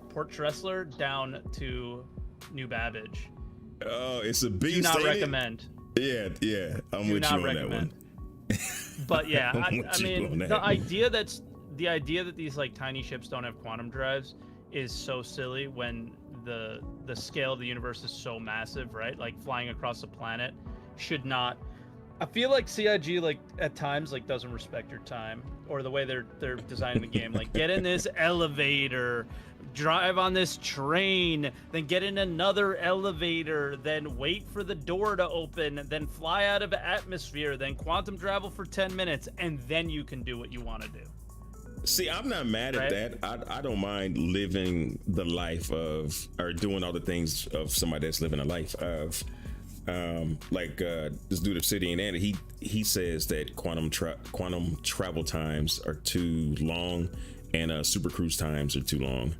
Port Tressler down to New Babbage. Oh, it's a beast. Do not recommend. Yeah, I'm with you on that one. But yeah, I mean, the idea that these like tiny ships don't have quantum drives is so silly when the scale of the universe is so massive, right? Like flying across a planet should not I feel like CIG like at times like doesn't respect your time or the way they're designing the game. Like get in this elevator, drive on this train, then get in another elevator, then wait for the door to open, then fly out of atmosphere, then quantum travel for 10 minutes, and then you can do what you want to do. See, I'm not mad at that. I don't mind living the life of, or doing all the things of somebody that's living a life of. This dude Obsidian, and he says that quantum travel times are too long, and super cruise times are too long.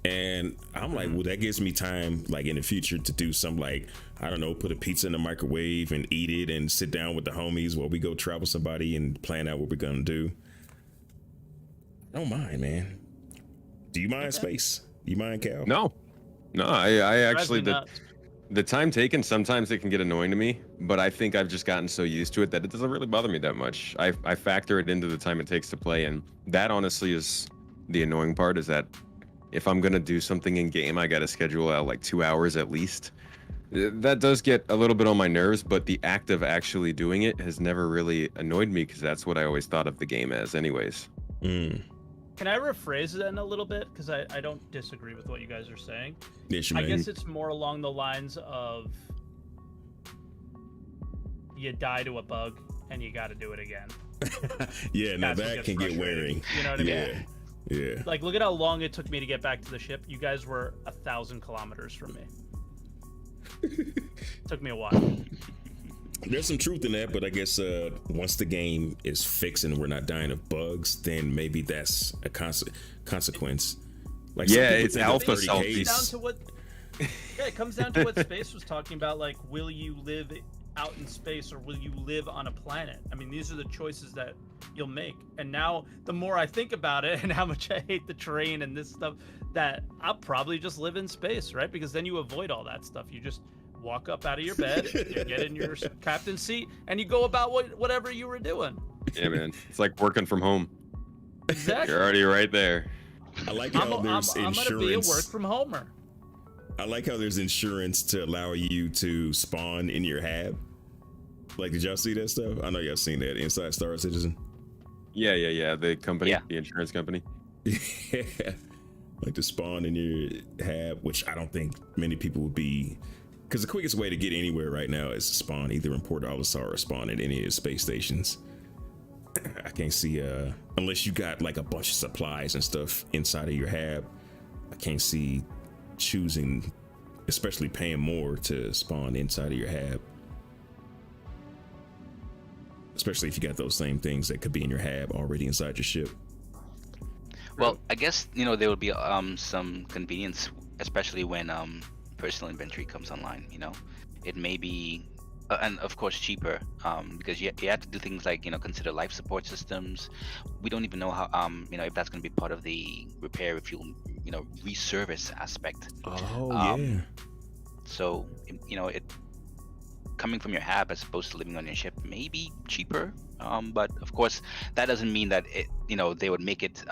And I'm like, well, that gives me time, like in the future, to do some, like, I don't know, put a pizza in the microwave and eat it, and sit down with the homies while we go travel somebody and plan out what we're gonna do. I don't mind, man. Do you mind space? You mind, Cal? No, I actually the time taken, sometimes it can get annoying to me, but I think I've just gotten so used to it that it doesn't really bother me that much. I factor it into the time it takes to play, and that honestly is the annoying part, is that if I'm gonna do something in game, I gotta schedule out like 2 hours at least. That does get a little bit on my nerves, but the act of actually doing it has never really annoyed me, because that's what I always thought of the game as anyways. Can I rephrase it in a little bit? Because I don't disagree with what you guys are saying. Yes, you I may. guess it's more along the lines of you die to a bug and you got to do it again. Yeah, now that can get wearing. You know what I mean? Yeah. Like, look at how long it took me to get back to the ship. You guys were 1,000 kilometers from me. Took me a while. There's some truth in that, but I guess once the game is fixed and we're not dying of bugs, then maybe that's a consequence. Like, yeah, it's alpha it comes down to what Space was talking about. Like, will you live out in space or will you live on a planet? I mean, these are the choices that you'll make. And now, the more I think about it and how much I hate the terrain and this stuff, that I'll probably just live in space, right? Because then you avoid all that stuff. You just walk up out of your bed, you get in your captain's seat, and you go about whatever you were doing. Yeah, man. It's like working from home. Exactly. You're already right there. I like how there's insurance. I'm gonna be a work from homer. I like how there's insurance to allow you to spawn in your hab. Like, did y'all see that stuff? I know y'all seen that inside Star Citizen. Yeah. The company, Yeah. The insurance company. Yeah. Like to spawn in your hab, which I don't think many people would be. Because the quickest way to get anywhere right now is to spawn either in Port Olisar or spawn at any of the space stations. I can't see, unless you got like a bunch of supplies and stuff inside of your hab, I can't see choosing, especially paying more to spawn inside of your hab. Especially if you got those same things that could be in your hab already inside your ship. Well, I guess, there would be some convenience, especially when personal inventory comes online. It may be and of course cheaper, because you have to do things like consider life support systems. We don't even know how if that's going to be part of the repair, refuel, reservice aspect. Yeah. So it coming from your hab as opposed to living on your ship may be cheaper, but of course that doesn't mean that they would make it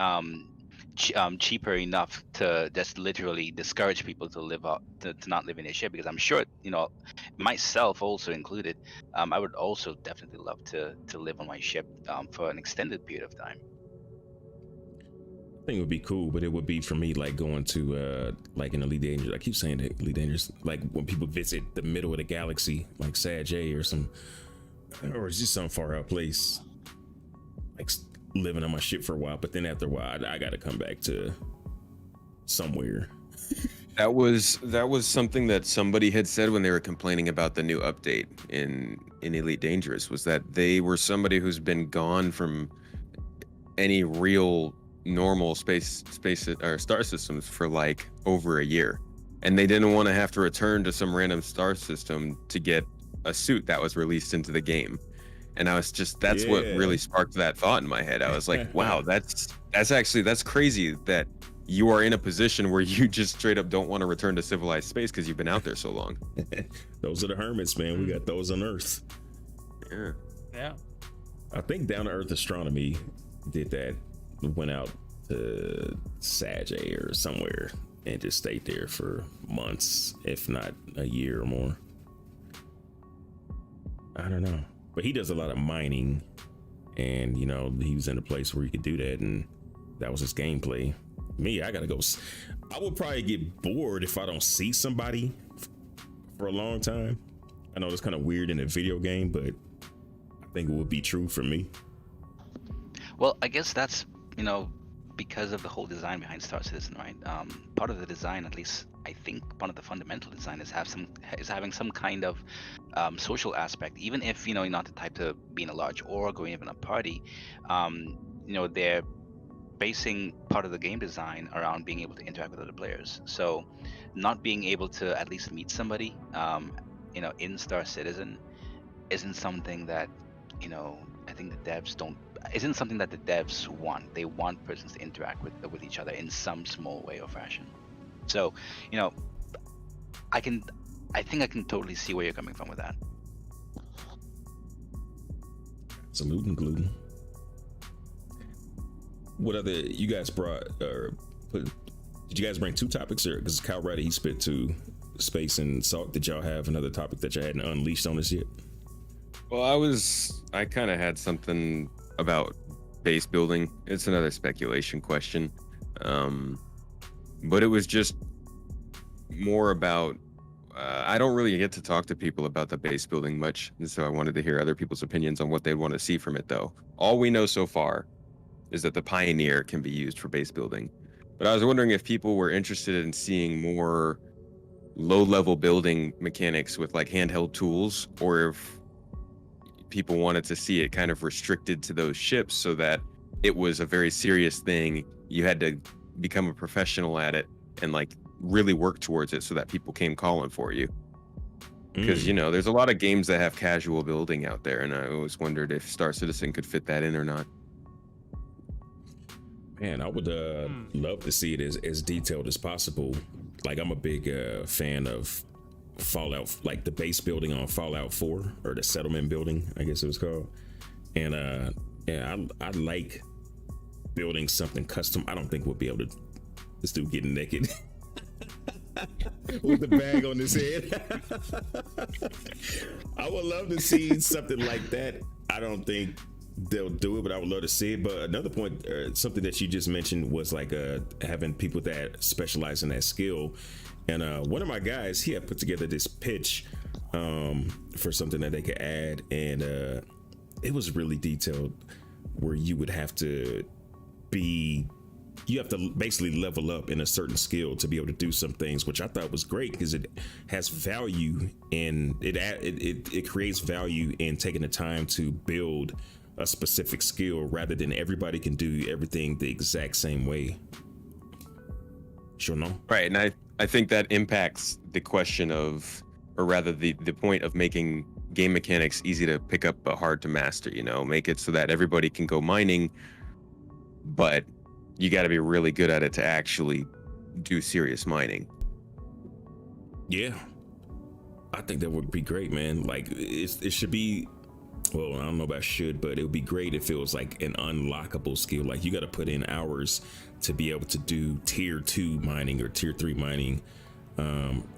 cheaper enough to just literally discourage people to live out to not live in their ship, because I'm sure myself also included, I would also definitely love to live on my ship for an extended period of time. I think it would be cool, but it would be for me like going to like an Elite Dangerous. I keep saying that, Elite Dangerous, like when people visit the middle of the galaxy, like Sag A or just some far out place, like living on my ship for a while, but then after a while I gotta come back to somewhere. That was something that somebody had said when they were complaining about the new update in Elite Dangerous, was that they were somebody who's been gone from any real normal space or star systems for like over a year, and they didn't want to have to return to some random star system to get a suit that was released into the game. And I was just, that's what really sparked that thought in my head. I was like, wow, that's crazy that you are in a position where you just straight up don't want to return to civilized space because you've been out there so long. Those are the hermits, man. We got those on Earth. Yeah. I think Down to Earth Astronomy did that. Went out to Sag A or somewhere and just stayed there for months, if not a year or more. I don't know. but he does a lot of mining, and you know, he was in a place where he could do that, and that was his gameplay. Me, I gotta go. I would probably get bored if I don't see somebody for a long time. I know it's kind of weird in a video game, but I think it would be true for me. Well, I guess that's, you know, because of the whole design behind Star Citizen, right? Part of the design, at least I think one of the fundamental design is having some kind of social aspect. Even if, you know, you're not the type to be in a large org or even a party, you know, they're basing part of the game design around being able to interact with other players. So not being able to at least meet somebody, you know, in Star Citizen isn't something that, you know, I think the devs isn't something that the devs want. They want persons to interact with each other in some small way or fashion. So, you know, I think I can totally see where you're coming from with that. Saluting gluten. What other you guys brought did you guys bring two topics, or because Kalrati he spit to space and salt? Did y'all have another topic that you hadn't unleashed on us yet? Well, I kind of had something about base building. It's another speculation question, but it was just more about I don't really get to talk to people about the base building much, and so I wanted to hear other people's opinions on what they want to see from it. Though all we know so far is that the Pioneer can be used for base building, but I was wondering if people were interested in seeing more low-level building mechanics with like handheld tools, or if people wanted to see it kind of restricted to those ships so that it was a very serious thing. You had to become a professional at it and like really work towards it so that people came calling for you. Because, you know, there's a lot of games that have casual building out there, and I always wondered if Star Citizen could fit that in or not. Man, I would love to see it as detailed as possible. Like, I'm a big fan of Fallout, like the base building on Fallout 4, or the settlement building, I guess it was called. And yeah, I like building something custom. I don't think we'll be able to. This dude getting naked with the bag on his head. I would love to see something like that. I don't think they'll do it, but I would love to see it. But another point, something that you just mentioned was like having people that specialize in that skill. And one of my guys, he had put together this pitch for something that they could add, and it was really detailed, where you would have to basically level up in a certain skill to be able to do some things, which I thought was great because it has value, and it creates value in taking the time to build a specific skill rather than everybody can do everything the exact same way. Sure, no? Right, and I think that impacts the question of, or rather the point of making game mechanics easy to pick up but hard to master, you know, make it so that everybody can go mining, but you got to be really good at it to actually do serious mining. Yeah, I think that would be great, man. Like, it should be, well, I don't know about should, but it would be great if it was like an unlockable skill. Like, you got to put in hours to be able to do tier 2 mining or tier 3 mining,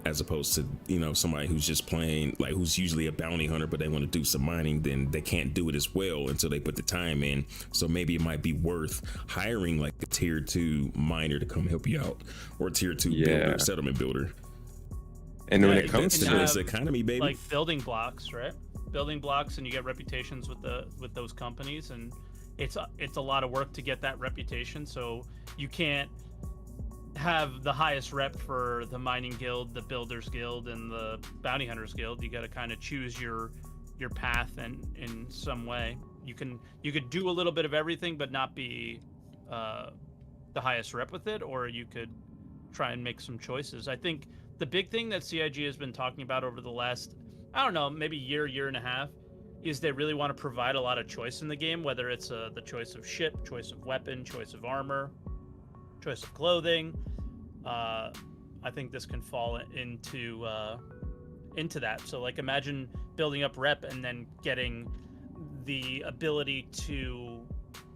as opposed to, you know, somebody who's just playing, like, who's usually a bounty hunter, but they want to do some mining, then they can't do it as well until they put the time in. So maybe it might be worth hiring like a tier 2 miner to come help you out, or a tier 2 builder, settlement builder. And when it comes to this economy, baby, like building blocks, right? Building blocks, and you get reputations with those companies, and it's a lot of work to get that reputation. So you can't have the highest rep for the mining guild, the builders guild, and the bounty hunters guild. You got to kind of choose your path, and in some way you could do a little bit of everything but not be the highest rep with it, or you could try and make some choices. I think the big thing that CIG has been talking about over the last, I don't know, maybe year and a half, is they really want to provide a lot of choice in the game, whether it's the choice of ship, choice of weapon, choice of armor, choice of clothing. I think this can fall into that. So, like, imagine building up rep and then getting the ability to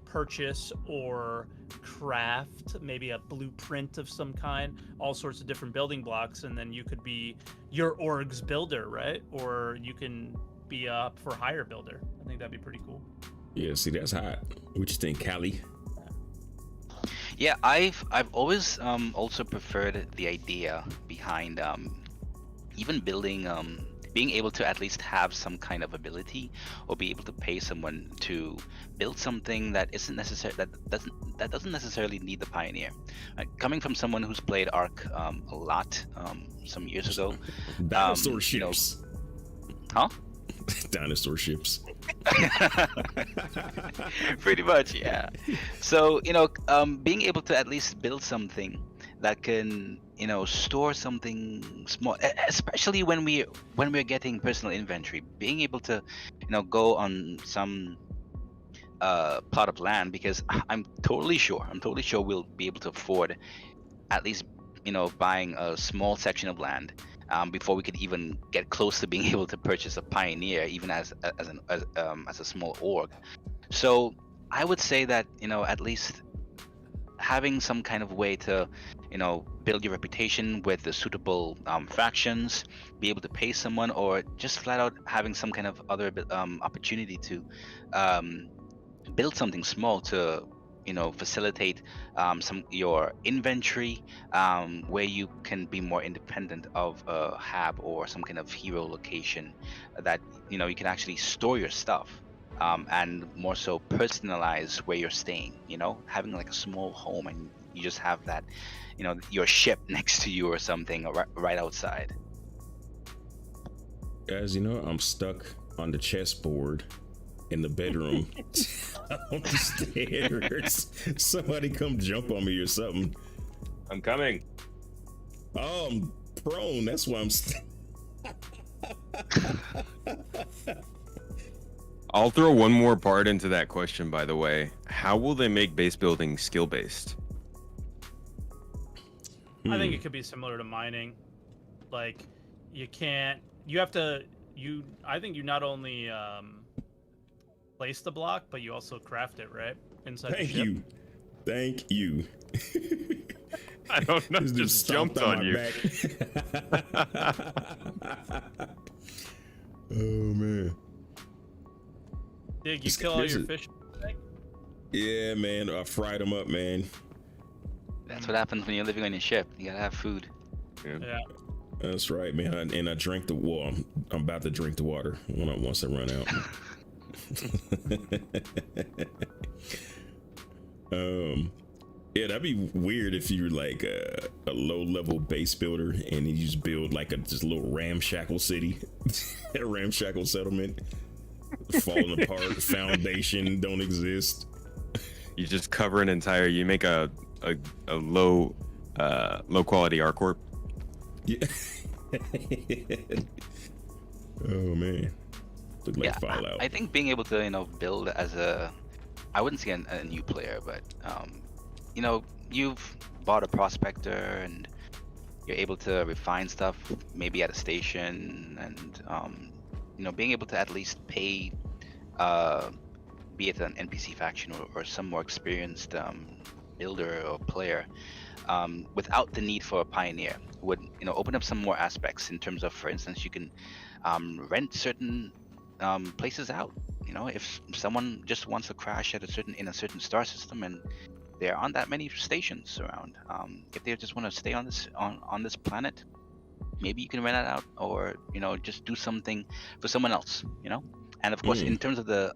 purchase or craft maybe a blueprint of some kind, all sorts of different building blocks, and then you could be your org's builder, right? Or you can be for hire builder. I think that'd be pretty cool. Yeah, see, that's hot. What you think, Callie? Yeah, I've always also preferred the idea behind even building being able to at least have some kind of ability or be able to pay someone to build something that isn't necessary, that doesn't necessarily need the pioneer. Coming from someone who's played Ark a lot some years ago, Dinosaur you know, ships. huh? Dinosaur ships. Pretty much, yeah. So being able to at least build something that can store something small, especially when we're getting personal inventory, being able to go on some plot of land, because I'm totally sure we'll be able to afford at least buying a small section of land before we could even get close to being able to purchase a pioneer, even as a small org. So I would say that at least having some kind of way to build your reputation with the suitable factions, be able to pay someone, or just flat out having some kind of other opportunity to build something small to facilitate your inventory, where you can be more independent of a hab or some kind of hero location that you can actually store your stuff, and more so personalize where you're staying, having like a small home and you just have that your ship next to you or something, or right outside. Guys, I'm stuck on the chessboard in the bedroom. On the stairs. Somebody come jump on me or something. I'm coming. Oh, I'm prone. That's why I'm I'll throw one more part into that question, by the way. How will they make base building skill based? I think it could be similar to mining. Like, I think you not only place the block, but you also craft it, right? Inside the ship. Thank you. I don't know. Just jumped on you. Oh man. Dig, you kill all your fish? Yeah, man. I fried them up, man. That's what happens when you're living on your ship. You gotta have food. Yeah. That's right, man. And I drank the water. I'm about to drink the water once I run out. Yeah, that'd be weird if you're like a low-level base builder and you just build like just a little ramshackle city, a ramshackle settlement, falling apart, foundation don't exist. You just cover an entire. You make a low quality R corp. Yeah. Oh man. Look like Yeah, Fallout. I think being able to build as I wouldn't say a new player, but you've bought a prospector and you're able to refine stuff maybe at a station, and being able to at least pay be it an NPC faction or some more experienced builder or player, without the need for a pioneer, would open up some more aspects in terms of, for instance, you can rent certain places out. If someone just wants to crash at in a certain star system and there aren't that many stations around, if they just want to stay on this planet, maybe you can rent it out, or just do something for someone else. And of course, in terms of the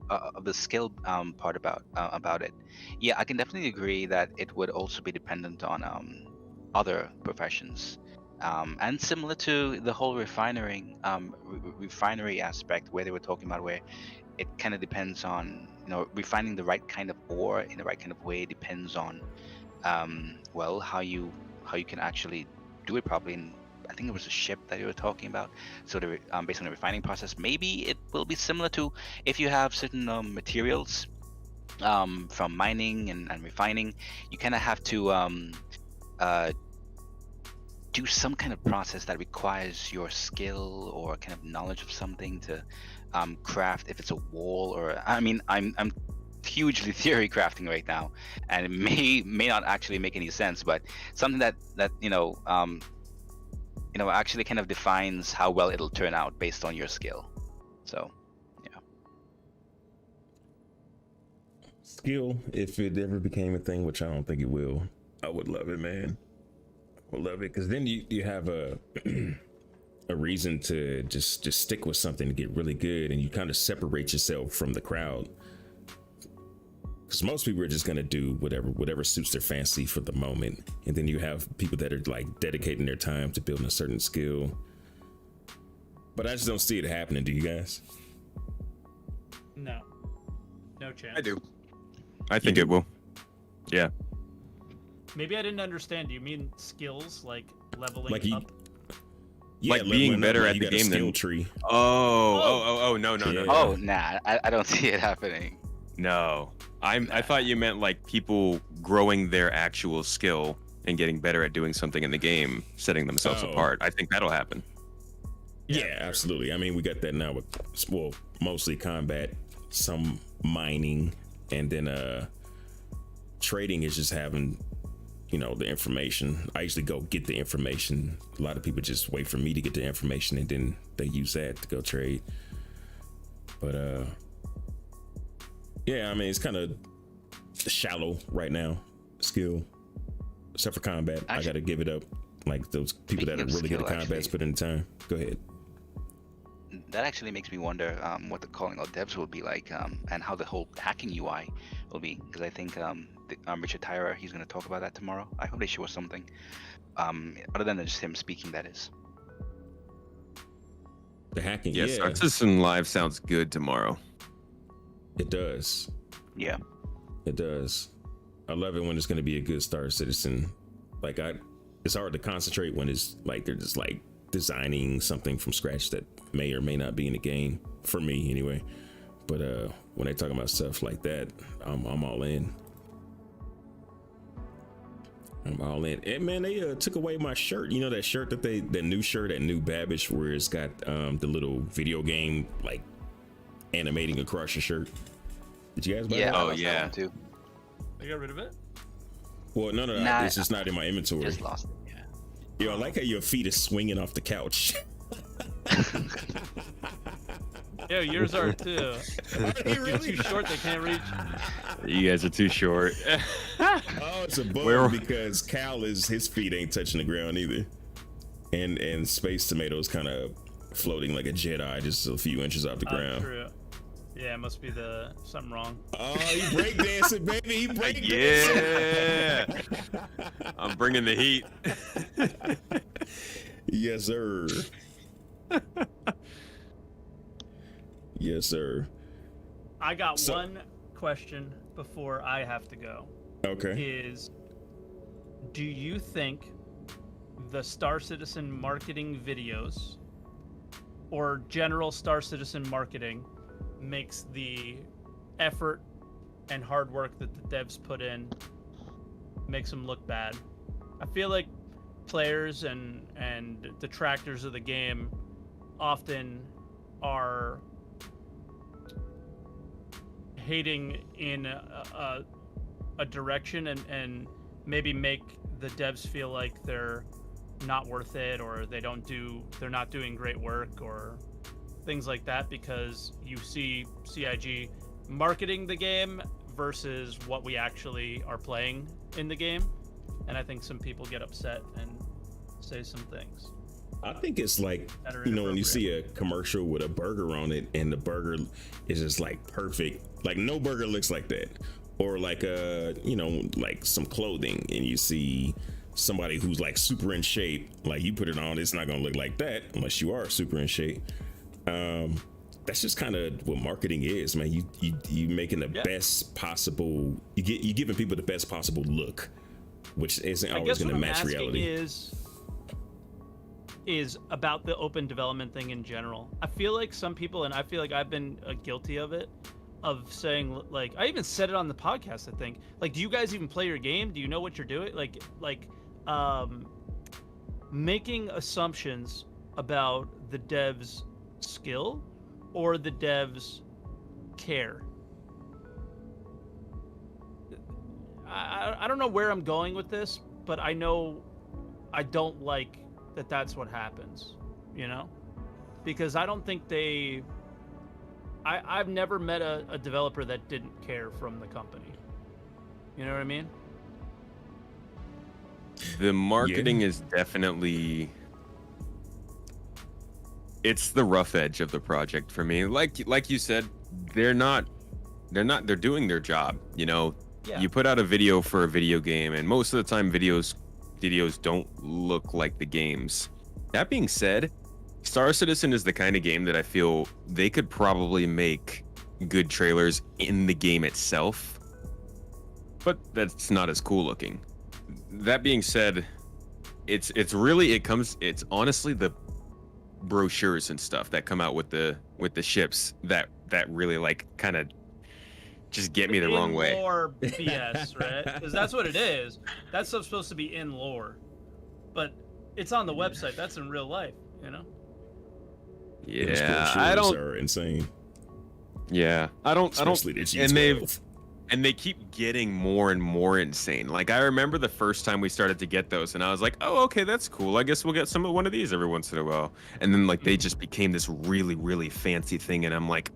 skill part about it, yeah, I can definitely agree that it would also be dependent on other professions. And similar to the whole refinery aspect, where they were talking about, where it kind of depends on refining the right kind of ore in the right kind of way, depends on how you can actually do it properly. And I think it was a ship that you were talking about. So based on the refining process, maybe it will be similar to if you have certain materials from mining and refining, you kind of have to do some kind of process that requires your skill or kind of knowledge of something to craft, if it's a wall, or I'm hugely theory crafting right now, and it may not actually make any sense, but something that actually kind of defines how well it'll turn out based on your skill. So skill, if it ever became a thing, which I don't think it will, I would love it, man. I would love it, because then you have a a reason to just stick with something to get really good, and you kind of separate yourself from the crowd. Because most people are just gonna do whatever suits their fancy for the moment, and then you have people that are like dedicating their time to building a certain skill. But I just don't see it happening. Do you guys? No. No chance. I do. I think it will. Yeah. Maybe I didn't understand. Do you mean skills, like leveling Like up? Like being better at the game than tree. Oh, no. Yeah. Oh, nah, I don't see it happening. No. I thought you meant like people growing their actual skill and getting better at doing something in the game, setting themselves apart. I think that'll happen. Yeah, absolutely. I mean, we got that now with, well, mostly combat, some mining, and then trading is just having, you know, the information. I usually go get the information. A lot of people just wait for me to get the information, and then they use that to go trade. But yeah, I mean, it's kind of shallow right now, skill, except for combat. I got to give it up. Like those people that are really good at combat put in the time. Go ahead. That actually makes me wonder what the calling of devs will be like, and how the whole hacking UI will be. Because I think Richard Tyra, he's going to talk about that tomorrow. I hope they show us something, other than just him speaking. That is. The hacking. Yeah, Star Citizen Live sounds good tomorrow. It does. Yeah. It does. I love it when it's going to be a good Star Citizen. Like it's hard to concentrate when it's like they're just like designing something from scratch that may or may not be in the game, for me anyway. But when they talk about stuff like that, I'm all in. I'm all in. And man, they took away my shirt. You know that shirt that new shirt at New Babbage, where it's got the little video game like animating across your shirt. Did you guys buy that? Oh yeah. Too. I got rid of it. Well, no, Nah, it's just not in my inventory. Just lost it. Yeah. Yo, I like how your feet is swinging off the couch. Yeah, yours are too. You're too short, they can't reach. You guys are too short. Oh, it's a bummer because his feet ain't touching the ground either. And Space Tomato's kind of floating like a Jedi, just a few inches off the ground. True. Yeah, it must be something wrong. Oh, he breakdancing, baby. He breakdancing. Yeah. I'm bringing the heat. Yes, sir. Yes, sir. I got one question before I have to go. Okay. Do you think the Star Citizen marketing videos or general Star Citizen marketing makes the effort and hard work that the devs put in makes them look bad? I feel like players and detractors of the game often are hating in a direction and maybe make the devs feel like they're not worth it, or they're not doing great work or things like that, because you see CIG marketing the game versus what we actually are playing in the game. And I think some people get upset and say some things. I think it's like, you know, when you see a commercial with a burger on it and the burger is just like perfect, like no burger looks like that. Or like you know, like some clothing and you see somebody who's like super in shape, like you put it on, it's not gonna look like that unless you are super in shape. That's just kind of what marketing is, man. You making the best possible, you giving people the best possible look, which isn't always gonna match reality. Is about the open development thing in general. I feel like some people, and I feel like I've been guilty of it, of saying, like, I even said it on the podcast, I think, like, do you guys even play your game? Do you know what you're doing? Like making assumptions about the devs' skill or the devs' care. I don't know where I'm going with this, but I know I don't like that's what happens, you know? Because I don't think I've never met a developer that didn't care from the company. You know what I mean? The marketing is definitely, it's the rough edge of the project for me. Like you said, they're doing their job. You know, Yeah. you put out a video for a video game, and most of the time videos don't look like the games. That being said, Star Citizen is the kind of game that I feel they could probably make good trailers in the game itself, but that's not as cool looking. That being said, it's honestly the brochures and stuff that come out with the ships that really like kind of just get me the wrong way. In-lore BS, right? Because that's what it is. That stuff's supposed to be in lore, but it's on the website. That's in real life, you know. Yeah, I don't. Are insane. Yeah, I don't. Especially the G12. And they keep getting more and more insane. Like, I remember the first time we started to get those, and I was like, oh, okay, that's cool. I guess we'll get one of these every once in a while. And then, like, they just became this really, really fancy thing, and I'm like,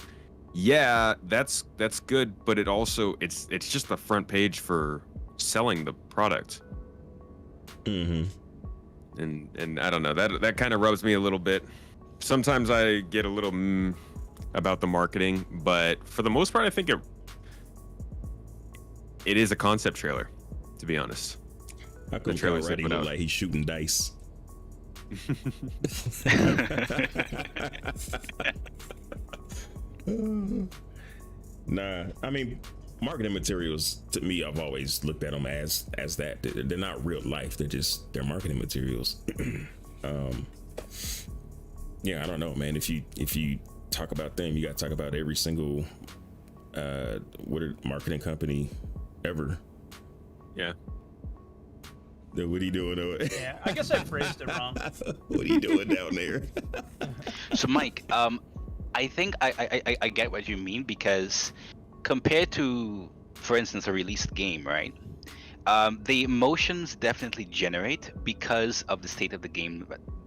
yeah, that's good, but it also, it's just the front page for selling the product. Mm-hmm. And I don't know, that kind of rubs me a little bit. Sometimes I get a little about the marketing, but for the most part, I think it is a concept trailer, to be honest. How come Kalrati look like he's shooting dice? Nah, I mean, marketing materials, to me, I've always looked at them as that. They're not real life. They're marketing materials. Yeah, I don't know, man. If you talk about them, you got to talk about every single marketing company ever. Yeah. What are you doing? Yeah, I guess I phrased it wrong. What are you doing down there? So Mike, I think I get what you mean, because compared to, for instance, a released game, right? The emotions definitely generate because of the state of the game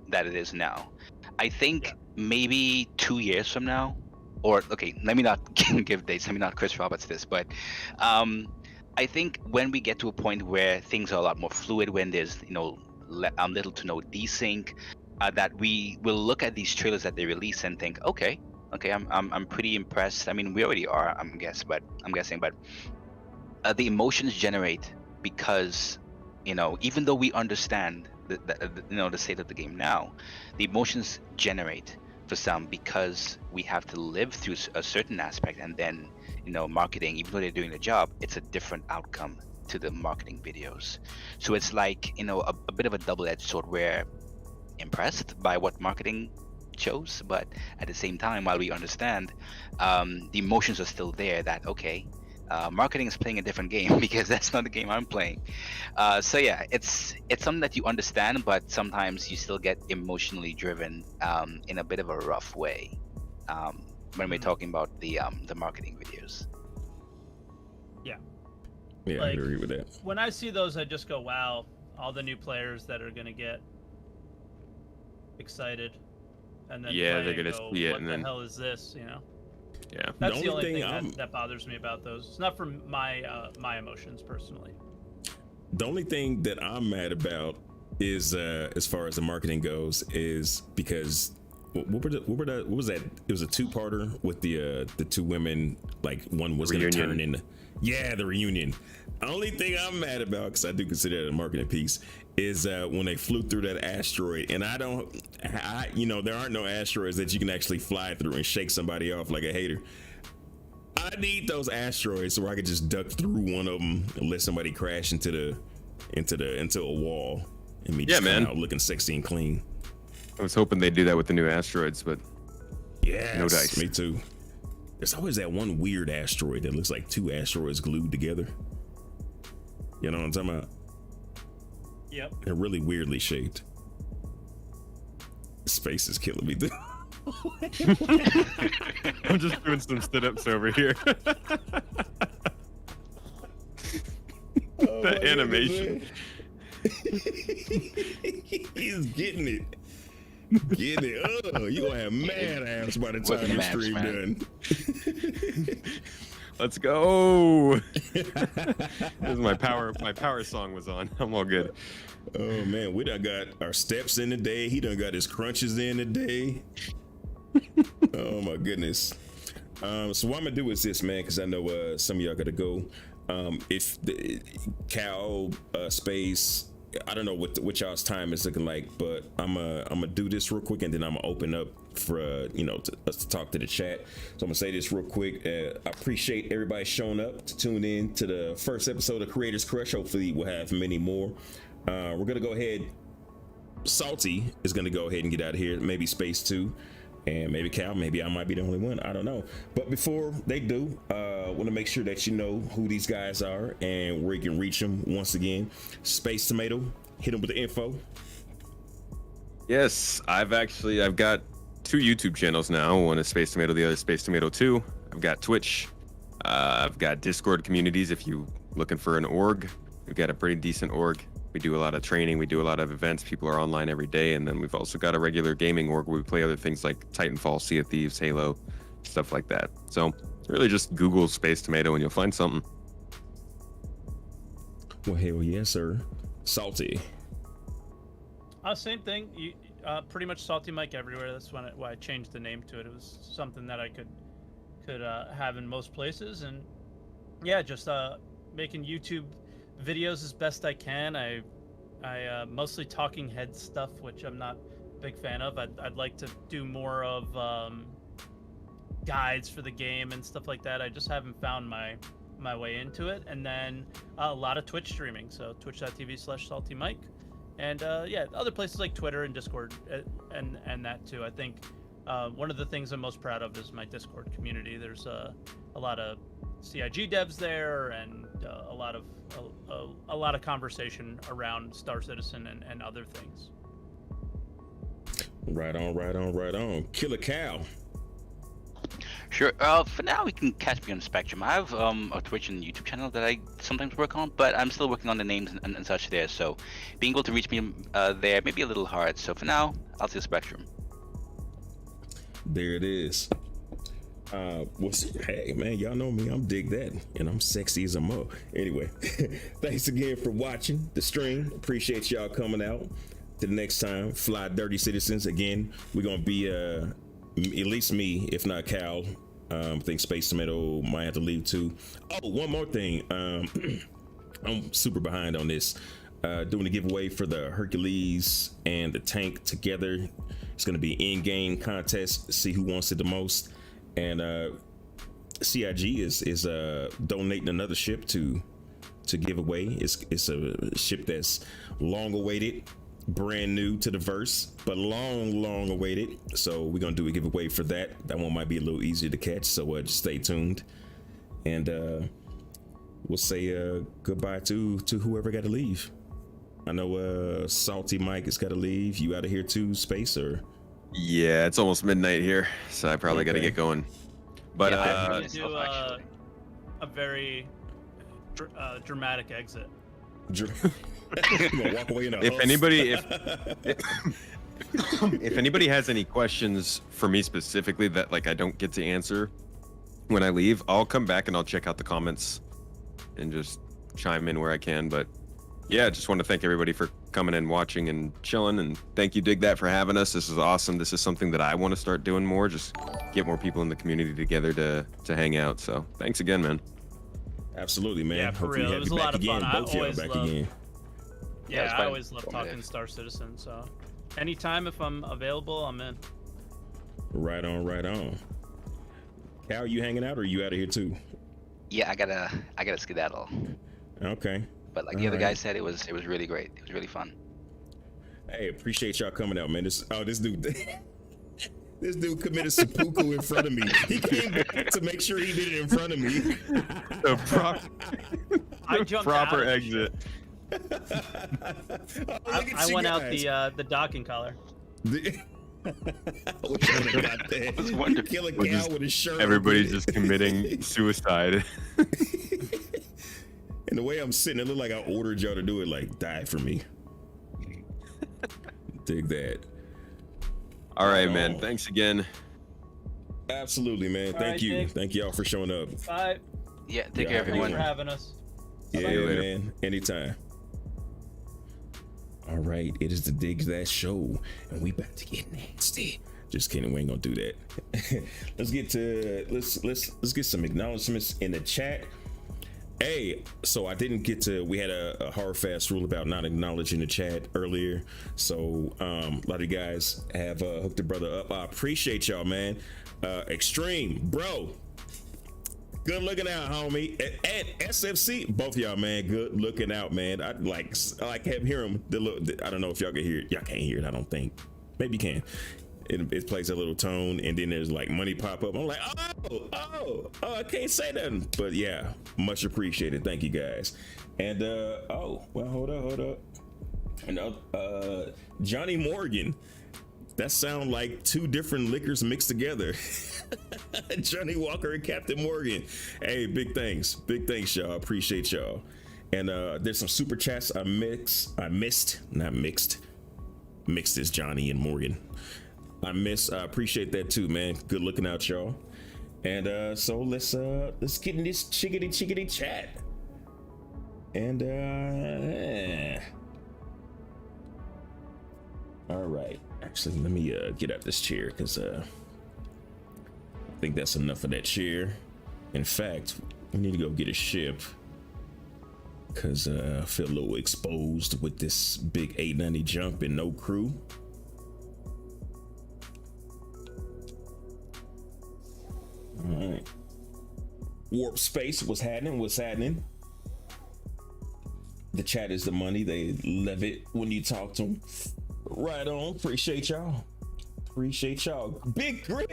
that it is now. I think maybe 2 years from now, or okay, let me not give dates, let me not Chris Roberts this, but I think when we get to a point where things are a lot more fluid, when there's little to no desync, that we will look at these trailers that they release and think, okay, I'm pretty impressed. I mean, we already are, I'm guessing, but the emotions generate because, even though we understand the state of the game now, the emotions generate for some because we have to live through a certain aspect, and then marketing, even though they're doing the job, it's a different outcome to the marketing videos. So it's like a bit of a double-edged sword. We're impressed by what marketing shows, but at the same time, while we understand, the emotions are still there that marketing is playing a different game because that's not the game I'm playing. So yeah, it's something that you understand, but sometimes you still get emotionally driven in a bit of a rough way when we're talking about the marketing videos. Yeah, I agree with that. When I see those, I just go, wow, all the new players that are going to get excited. And then they're going to see it. What the hell is this, Yeah. That's the only thing that bothers me about those. It's not from my emotions personally. The only thing that I'm mad about is, as far as the marketing goes, is because what was that? It was a two-parter with the two women. Like, one was going to turn into the reunion. Only thing I'm mad about, because I do consider it a marketing piece, is when they flew through that asteroid, and there aren't no asteroids that you can actually fly through and shake somebody off like a hater. I need those asteroids so I could just duck through one of them and let somebody crash into a wall and me just come out looking sexy and clean. I was hoping they'd do that with the new asteroids, but no dice. Me too. There's always that one weird asteroid that looks like two asteroids glued together. You know what I'm talking about? Yep. They're really weirdly shaped. Space is killing me. I'm just doing some sit-ups over here. The animation. He's getting it. Get it. You gonna have mad ass by the time Welcome your back, stream man. done. Let's go. This is my power song was on. I'm all good. Oh man, we done got our steps in today. He done got his crunches in today. Oh my goodness. So what I'm gonna do is this, man, because I know some of y'all gotta go. If the Cal Space, I don't know what y'all's time is looking like, but I'm gonna do this real quick, and then I'm gonna open up for us to talk to the chat. So I'm gonna say this real quick. I appreciate everybody showing up to tune in to the first episode of Creators Crush. Hopefully we'll have many more. We're gonna go ahead. Salty is gonna go ahead and get out of here. Maybe Space too, and maybe Cal. Maybe I might be the only one. I don't know. But before they do, want to make sure that you know who these guys are and where you can reach them. Once again, Space Tomato, hit them with the info. Yes, I've got 2 YouTube channels now. One is Space Tomato, the other is Space Tomato 2. I've got Twitch. I've got Discord communities. If you looking for an org, we've got a pretty decent org. We do a lot of training. We do a lot of events. People are online every day. And then we've also got a regular gaming org where we play other things like Titanfall, Sea of Thieves, Halo, stuff like that. So really just Google Space Tomato and you'll find something. Well, hell yes, sir. Salty. Same thing. You pretty much SaltEMike everywhere. That's why I changed the name to it. It was something that I could have in most places, and yeah, just making YouTube videos as best I can. I mostly talking head stuff, which I'm not a big fan of. I'd like to do more of guides for the game and stuff like that. I just haven't found my way into it. And then a lot of Twitch streaming, so twitch.tv/SaltEMike. And yeah, other places like Twitter and Discord and that too. I think one of the things I'm most proud of is my Discord community. There's a lot of CIG devs there, and a lot of conversation around Star Citizen and other things. Right on. Killer Cow. Sure. For now, we can catch me on Spectrum. I have a Twitch and YouTube channel that I sometimes work on, but I'm still working on the names and such there. So being able to reach me there may be a little hard. So for now, I'll see Spectrum. There it is. Hey man, y'all know me. I'm dig that, and I'm sexy as a mo. Anyway, thanks again for watching the stream. Appreciate y'all coming out. Till the next time, fly dirty citizens. Again, we're gonna be at least me, if not Cal. I think Space Tomato might have to leave too. Oh, one more thing. I'm super behind on this. Doing a giveaway for the Hercules and the tank together. It's going to be in-game contest. See who wants it the most. And CIG is donating another ship to give away. It's a ship that's long awaited. Brand new to the verse, but long awaited. So we're gonna do a giveaway for that. That one might be a little easier to catch, so just stay tuned. And we'll say goodbye to whoever got to leave. I know SaltEMike has got to leave. You out of here too, Space? Or Yeah, it's almost midnight here, so I probably got to get going. But Yeah, I'm gonna do a very dramatic exit. you gonna walk away in a if huff? anybody if anybody has any questions for me specifically that like I don't get to answer when I leave, I'll come back and I'll check out the comments and just chime in where I can. But yeah, just want to thank everybody for coming and watching and chilling, and thank you Dig That for having us. This is awesome. This is something that I want to start doing more, just get more people in the community together to hang out. So thanks again, man. Absolutely, man. Yeah, for Hopefully real. It have was you a back lot of again. fun. I Both y'all always back love- again. Yeah, it's Yeah, I fun. always love talking Informative. Star Citizen, so anytime if I'm available, I'm in. Right on. Cal, you hanging out or you out of here too? Yeah, I gotta skedaddle. Okay. But like the other guy said, it was really great. It was really fun. Hey, appreciate y'all coming out, man. This dude this dude committed seppuku in front of me. He came back to make sure he did it in front of me. The I jumped proper out of the exit. I went out the docking collar. Which one got that? was wonderful. Kill a We're cow just- with a shirt. Everybody's on. just committing suicide. And the way I'm sitting, it looked like I ordered y'all to do it. Like, die for me. Dig that. All right, Right man. on. Thanks again. Absolutely, man. Thank right, you. Dick. Thank y'all for showing up. Bye. Yeah, take Yeah, care, Thanks everyone. for having us. Yeah, See you later. man. Anytime. All right, it is the Dig That Show, and we about to get nasty. Just kidding, we ain't gonna do that. let's get some acknowledgments in the chat. Hey, so I didn't get to. We had a hard fast rule about not acknowledging the chat earlier. So a lot of you guys have hooked the brother up. I appreciate y'all, man. Extreme, bro. Good looking out, homie. And SFC, both of y'all, man. Good looking out, man. I like hear him. I don't know if y'all can hear it. Y'all can't hear it. I don't think. Maybe you can. It plays a little tone, and then there's like money pop up. I'm like, oh, I can't say nothing. But yeah, much appreciated. Thank you guys. And hold up. And Johnny Morgan. That sound like two different liquors mixed together. Johnny Walker and Captain Morgan. Hey, big thanks, y'all. Appreciate y'all. And there's some super chats I mixed. Mixed is Johnny and Morgan. I appreciate that too, man. Good looking out, y'all. And so let's get in this chickity chat. And all right. Actually, let me get out this chair because I think that's enough of that chair. In fact, we need to go get a ship because I feel a little exposed with this big 890 jump and no crew. All right. Warp space, what's happening? The chat is the money. They love it when you talk to them. Right on. Appreciate y'all. Big grip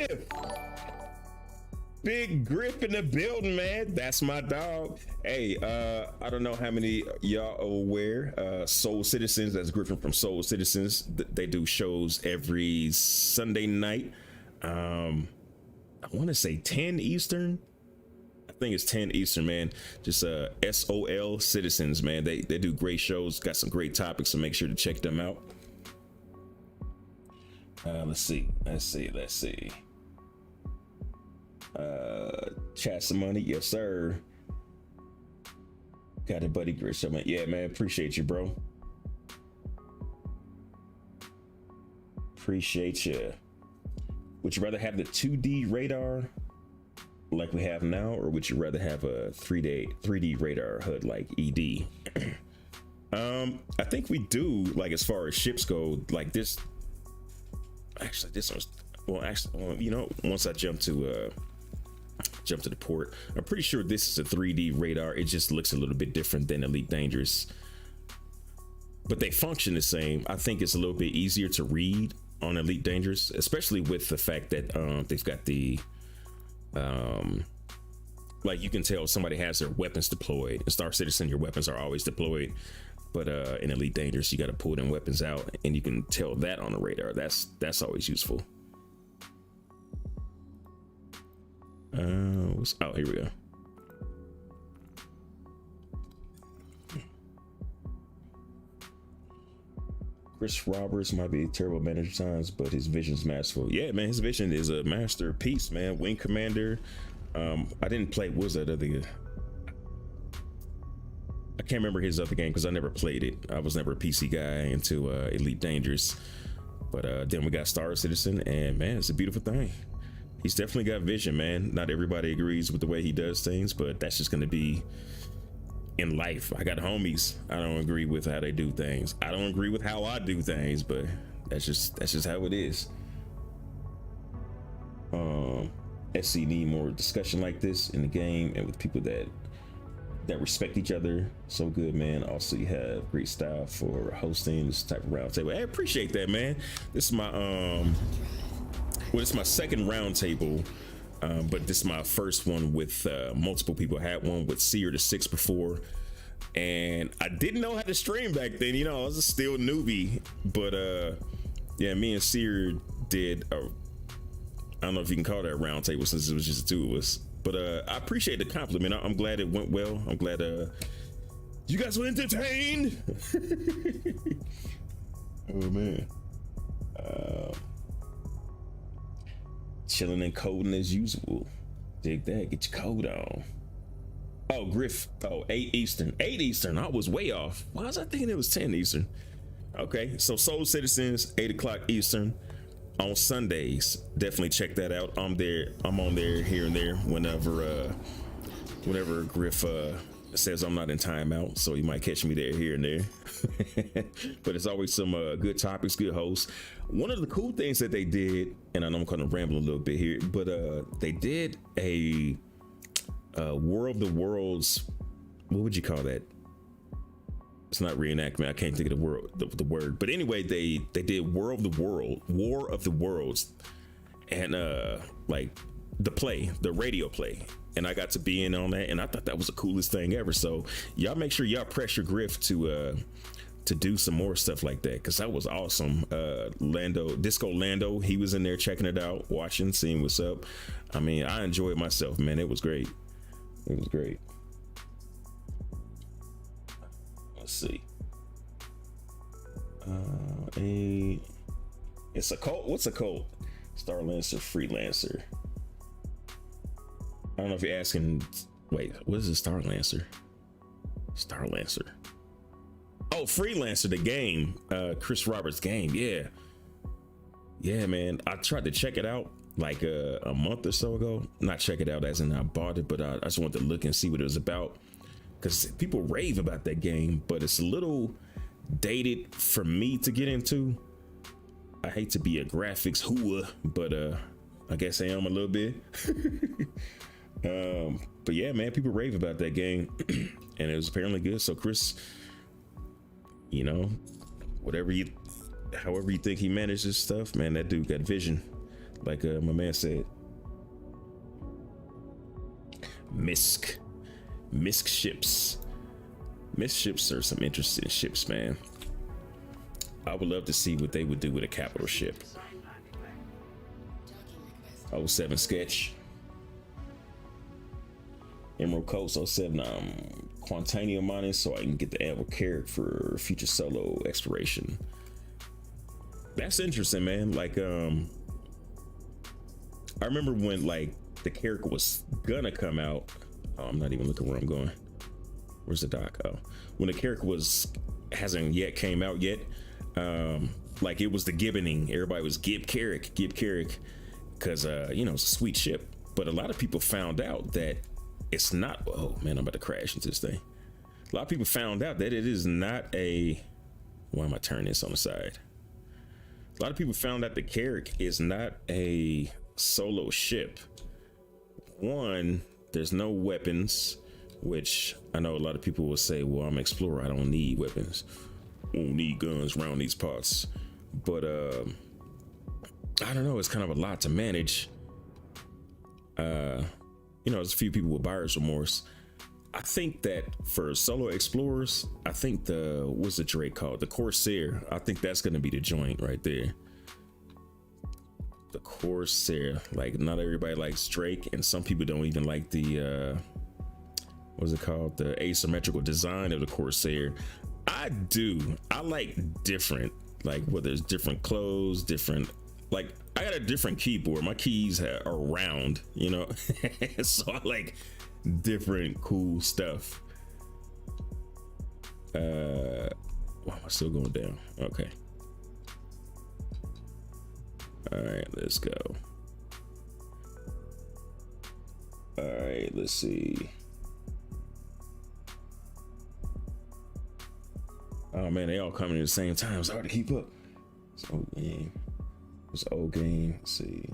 in the building, man. That's my dog. Hey, I don't know how many y'all are aware. Soul Citizens, that's Griffin from Soul Citizens. They do shows every Sunday night. I want to say 10 Eastern. I think it's 10 Eastern, man. Just SOL Citizens, man. They do great shows, got some great topics, so make sure to check them out. Let's see. Chat some money, yes sir. Got it, buddy. Great show, man. Yeah, man. Appreciate you, bro. Appreciate you. Would you rather have the 2D radar like we have now, or would you rather have a 3D radar HUD like ED? I think we do, like as far as ships go, like this. Actually, this one's once I jump to the port, I'm pretty sure this is a 3D radar. It just looks a little bit different than Elite Dangerous, but they function the same. I think it's a little bit easier to read on Elite Dangerous, especially with the fact that they've got the like you can tell somebody has their weapons deployed. In Star Citizen, your weapons are always deployed. But in Elite Dangerous, you got to pull them weapons out, and you can tell that on the radar. That's always useful. Here we go. Chris Roberts might be a terrible manager times, but his vision's masterful. Yeah, man, his vision is a masterpiece, man. Wing Commander. I didn't play. What was that other? I can't remember his other game because I never played it. I was never a PC guy into Elite Dangerous. But then we got Star Citizen, and man, it's a beautiful thing. He's definitely got vision, man. Not everybody agrees with the way he does things, but that's just gonna be in life. I got homies. I don't agree with how they do things. I don't agree with how I do things, but that's just how it is. SC need more discussion like this in the game and with people that respect each other. So good, man. Also, you have great style for hosting this type of roundtable. I appreciate that, man. This is my it's my second roundtable, but this is my first one with multiple people. I had one with Seer to 6 before, and I didn't know how to stream back then. You know, I was a still newbie, but yeah, me and Seer did. I don't know if you can call that a roundtable since it was just the two of us. But I appreciate the compliment. I'm glad it went well. I'm glad you guys were entertained. Oh man. Chilling and coding as usual. Dig that. Get your code on. Oh, Griff. Oh, 8 Eastern. 8 Eastern. I was way off. Why was I thinking it was 10 Eastern? Okay, so Soul Citizens, 8 o'clock Eastern on Sundays. Definitely check that out. I'm there. I'm on there here and there whenever Griff says I'm not in timeout, so you might catch me there here and there. But it's always some good topics, good hosts. One of the cool things that they did, and I know I'm kind of rambling a little bit here, but they did a War of the Worlds. What would you call that? It's not reenactment. I can't think of the word. But anyway, they did War of the Worlds, and like the radio play. And I got to be in on that, and I thought that was the coolest thing ever. So y'all make sure y'all pressure Griff to do some more stuff like that, because that was awesome. Disco Lando, he was in there checking it out, watching, seeing what's up. I mean, I enjoyed myself, man. It was great. It was great. Let's see. It's a cult. What's a cult? Starlancer, Freelancer. I don't know if you're asking. Wait, what is a Starlancer? Starlancer. Oh, Freelancer, the game. Chris Roberts' game. Yeah, man. I tried to check it out like a month or so ago. Not check it out as in I bought it, but I just wanted to look and see what it was about, because people rave about that game, but it's a little dated for me to get into. I hate to be a graphics hooah, but I guess I am a little bit. But yeah, man, people rave about that game, and it was apparently good. So Chris, you know, however you think he manages stuff, man, that dude got vision, like my man said. Misk ships are some interesting ships, man. I would love to see what they would do with a capital ship. 07 Sketch. Emerald Coast 07. Quantanium mining so I can get the Anvil Carrick for future solo exploration. That's interesting, man. Like I remember when like the Carrick was gonna come out. Oh, I'm not even looking where I'm going. Where's the dock? Oh, when the Carrick hasn't yet came out yet. Like it was the gibboning. Everybody was Gib Carrick, because you know, it's a sweet ship. But a lot of people found out that it's not. Oh man, I'm about to crash into this thing. A lot of people found out that it is not a. Why am I turning this on the side? A lot of people found out the Carrick is not a solo ship. One, there's no weapons, which I know a lot of people will say, well, I'm an explorer, I don't need weapons. I don't need guns around these parts. But I don't know, it's kind of a lot to manage. You know, there's a few people with buyer's remorse. I think that for solo explorers, I think what's the Drake called? The Corsair. I think that's going to be the joint right there. The Corsair. Like, not everybody likes Drake, and some people don't even like the what's it called? The asymmetrical design of the Corsair. I do. I like different, like where there's different clothes, different. Like, I got a different keyboard. My keys are round, you know. So I like different cool stuff. Why am I still going down? Okay. All right, let's go. All right, let's see. Oh man, they all coming at the same time. It's hard to keep up. It's old game. It's old game. Let's see.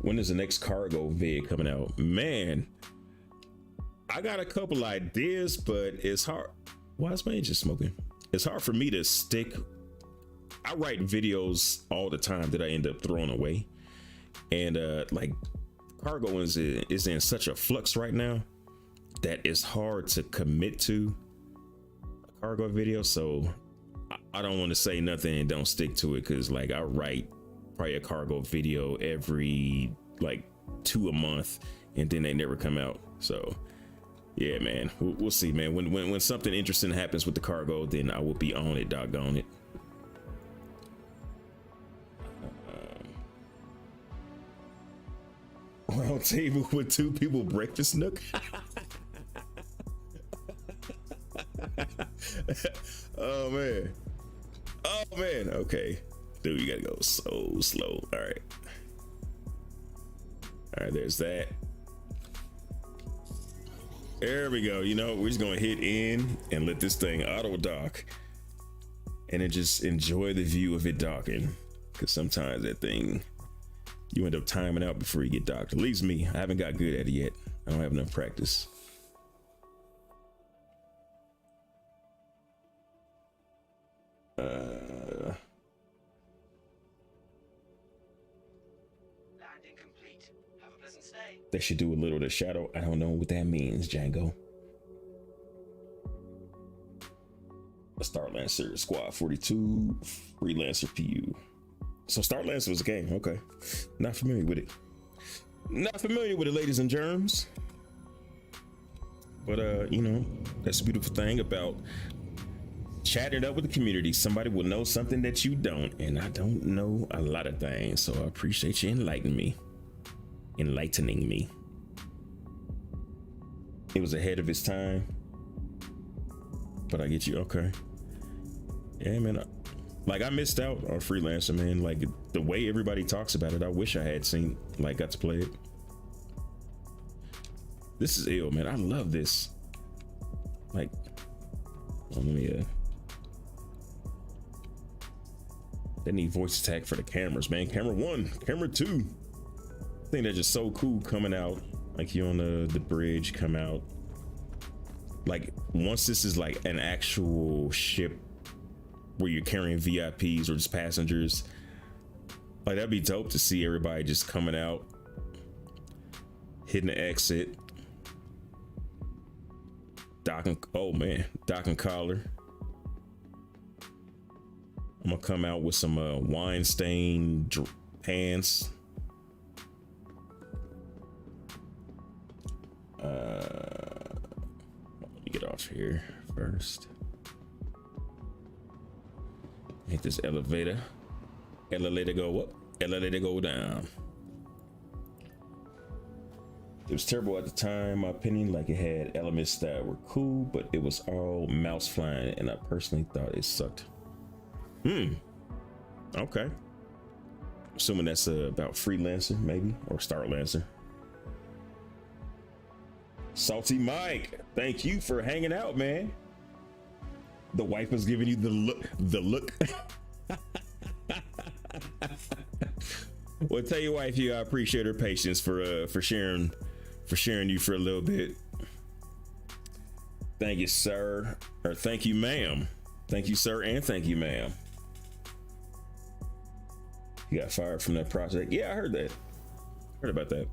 When is the next cargo vid coming out? Man, I got a couple ideas, but it's hard. Why is my engine smoking? It's hard for me to stick. I write videos all the time that I end up throwing away. And like cargo is in such a flux right now that it's hard to commit to a cargo video. So I don't want to say nothing and don't stick to it, because like I write probably a cargo video every like 2 a month and then they never come out. So Yeah, man. We'll see, man. When something interesting happens with the cargo, then I will be on it. Doggone it. Round table with 2 people breakfast nook. Oh man. Oh man. Okay, dude, you gotta go so slow. All right. There's that. There we go. You know, we're just gonna hit in and let this thing auto dock, and then just enjoy the view of it docking. Because sometimes that thing, you end up timing out before you get docked. At least me, I haven't got good at it yet. I don't have enough practice. Landing complete. Have a pleasant stay. They should do a little of the shadow. I don't know what that means, Django. A Starlancer Squad 42 Freelancer PU. So Starlancer was a game. Okay, not familiar with it. Not familiar with it, ladies and germs. But you know, that's the beautiful thing about chatting it up with the community. Somebody will know something that you don't, and I don't know a lot of things. So I appreciate you enlightening me. It was ahead of its time, but I get you. Okay. Yeah, man. Like, I missed out on Freelancer, man. Like, the way everybody talks about it, I wish I had seen, like, got to play it. This is ill, man. I love this. Like, let me, they need voice tag for the cameras, man. Camera 1, camera 2. I think they're just so cool coming out. Like, you on the bridge, come out. Like, once this is like an actual ship where you're carrying VIPs or just passengers, like, that'd be dope to see everybody just coming out, hitting the exit, docking. Oh man, docking collar. I'm gonna come out with some wine stained pants. Let me get off here first. Hit this elevator. Elevator go up. Elevator go down. It was terrible at the time, my opinion. Like, it had elements that were cool, but it was all mouse flying, and I personally thought it sucked. Okay. Assuming that's about Freelancer, maybe, or Starlancer. SaltEMike, thank you for hanging out, man. The wife was giving you the look. Well, tell your wife I appreciate her patience for sharing you for a little bit. Thank you, sir, or thank you, ma'am. Thank you, sir, and thank you, ma'am. You got fired from that project. Yeah, I heard that. Heard about that.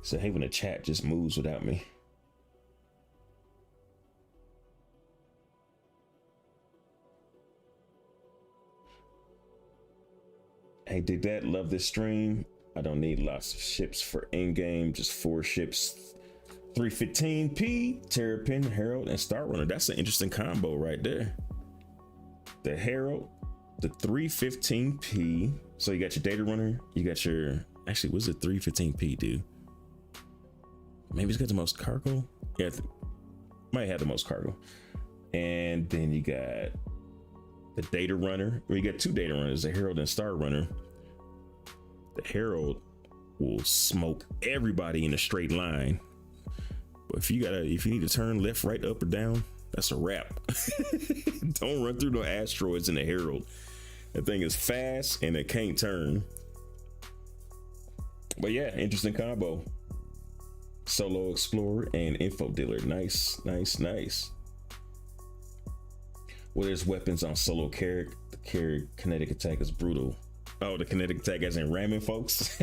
So hey, when the chat just moves without me. Hey, dig that. Love this stream. I don't need lots of ships for in-game, just 4 ships. 315p, Terrapin, Herald, and Star Runner. That's an interesting combo right there. The Herald, the 315p. So you got your Data Runner, you got your, actually, what's the 315p do? Maybe it's got the most cargo. Yeah, might have the most cargo. And then you got the Data Runner. Well, you got 2 Data Runners, the Herald and Star Runner. The Herald will smoke everybody in a straight line. But if you need to turn left, right, up, or down, that's a wrap. Don't run through no asteroids in the Herald. That thing is fast and it can't turn. But yeah, interesting combo. Solo Explorer and Info Dealer. Nice, nice, nice. Well, there's weapons on Solo Carrick. The Carrick kinetic attack is brutal. Oh, the kinetic attack as in ramming folks?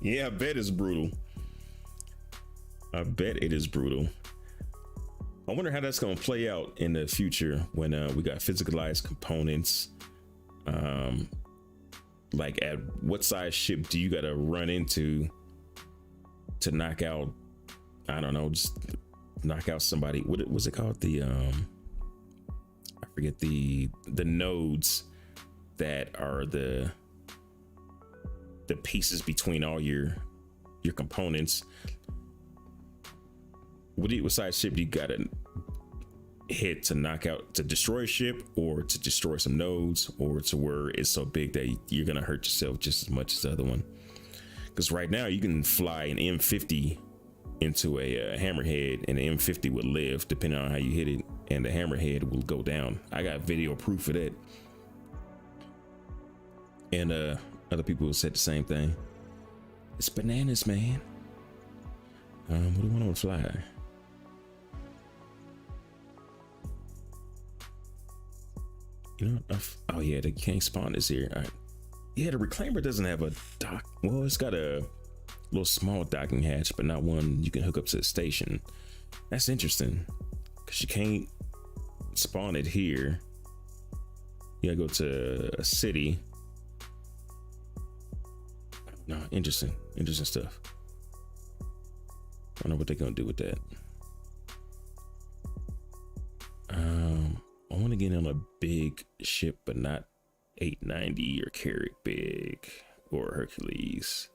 Yeah, I bet it's brutal. I bet it is brutal. I wonder how that's going to play out in the future when we got physicalized components. Like at what size ship do you gotta run into to knock out, I don't know, just knock out somebody? What was it called? The I forget the nodes that are the pieces between all your components. What size ship do you gotta hit to knock out, to destroy a ship, or to destroy some nodes, or to where it's so big that you're gonna hurt yourself just as much as the other one? Because right now you can fly an M50 into a hammerhead, and the M50 will live depending on how you hit it, and the hammerhead will go down. I got video proof of that. And other people have said the same thing. It's bananas, man. What do I want to fly? You know, oh yeah, they can't spawn this here. All right. Yeah, the reclaimer doesn't have a dock. Well, it's got a little small docking hatch, but not one you can hook up to the station. That's interesting, because you can't spawn it here. You gotta go to a city. No, interesting stuff. I wonder what they're gonna do with that. I want to get on a big ship, but not 890 or Carrick Big or Hercules.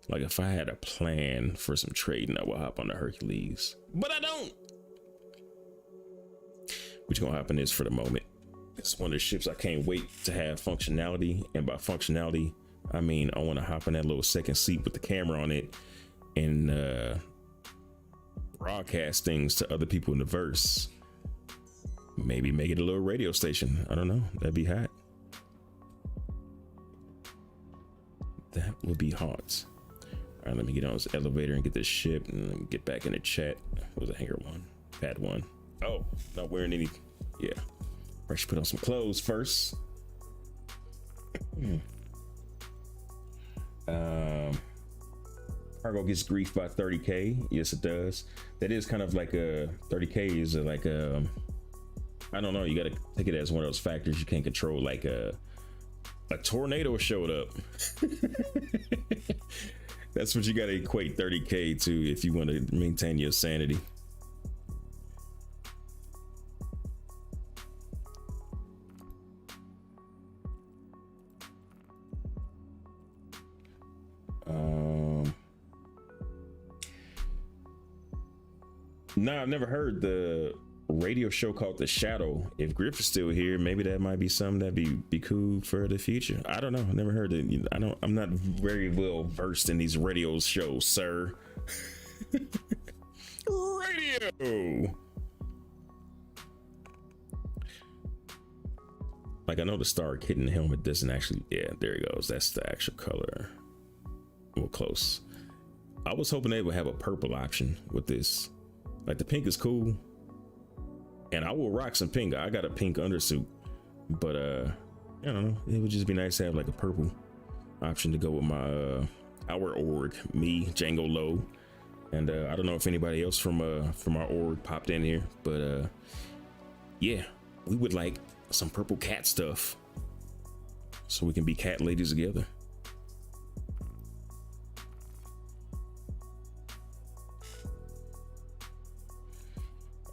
Like if I had a plan for some trading, I would hop on the Hercules, but I don't. We're gonna hop on this for the moment. It's one of the ships I can't wait to have functionality, and by functionality, I mean I want to hop in that little second seat with the camera on it and broadcast things to other people in the verse. Maybe make it a little radio station. I don't know. That'd be hot. That would be hot. All right, let me get on this elevator and get this ship, and let me get back in the chat. What was a hangar one? Pad one. Oh, not wearing any. Yeah. I should put on some clothes first. Cargo gets grief by 30K. Yes, it does. That is kind of like a 30K is like a, I don't know. You got to take it as one of those factors you can't control. Like a tornado showed up. That's what you got to equate 30K to if you want to maintain your sanity. No, I've never heard the radio show called The Shadow. If Griff is still here, maybe that might be something that'd be cool for the future. I don't know. I never heard it. I'm not very well versed in these radio shows, sir. Radio. Like I know the Star Kitten helmet doesn't actually. Yeah, there it goes. That's the actual color. Well, close. I was hoping they would have a purple option with this. Like the pink is cool, and I will rock some pink. I got a pink undersuit, but I don't know. It would just be nice to have like a purple option to go with my our org, me, Django Low, and I don't know if anybody else from our org popped in here, but yeah, we would like some purple cat stuff so we can be cat ladies together.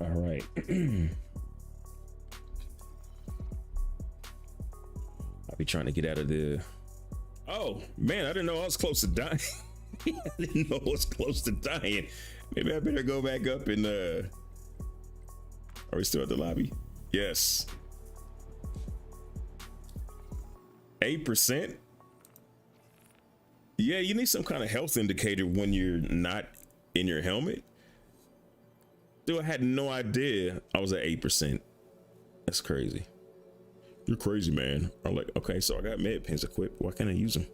All right. I'll be trying to get out of the. Oh man, I didn't know I was close to dying. I didn't know I was close to dying. Maybe I better go back up and are we still at the lobby? Yes. 8%. Yeah, you need some kind of health indicator when you're not in your helmet. Dude, I had no idea I was at 8%. That's crazy. You're crazy, man. I'm like, okay, so I got med pens equipped. Why can't I use them?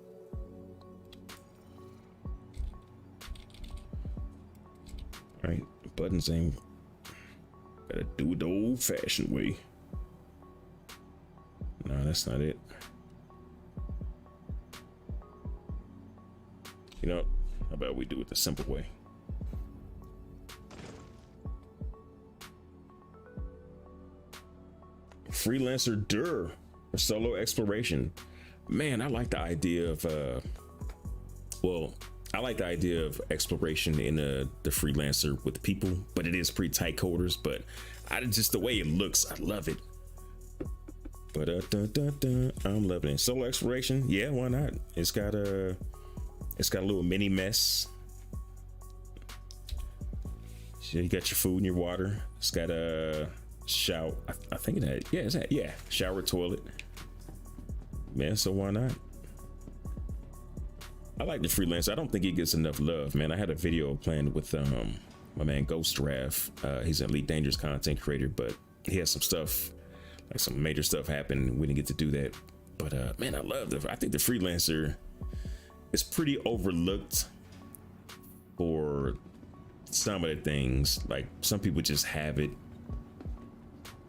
All right, buttons ain't. Gotta do it the old-fashioned way. No, that's not it. You know, how about we do it the simple way? freelancer dur for solo exploration. Man, I like the idea of I like the idea of exploration in the freelancer with people, but it is pretty tight quarters. But just the way it looks, I love it. But I'm loving it. Solo exploration, yeah, why not? It's got a little mini mess. So you got your food and your water. It's got a shower. I think it had, shower, toilet. Man, so why not? I like the freelancer. I don't think he gets enough love, man. I had a video planned with my man Ghost Rav. He's an Elite Dangerous content creator, but he has some stuff, like some major stuff happened. We didn't get to do that. But man, I think the freelancer is pretty overlooked for some of the things. Like some people just have it.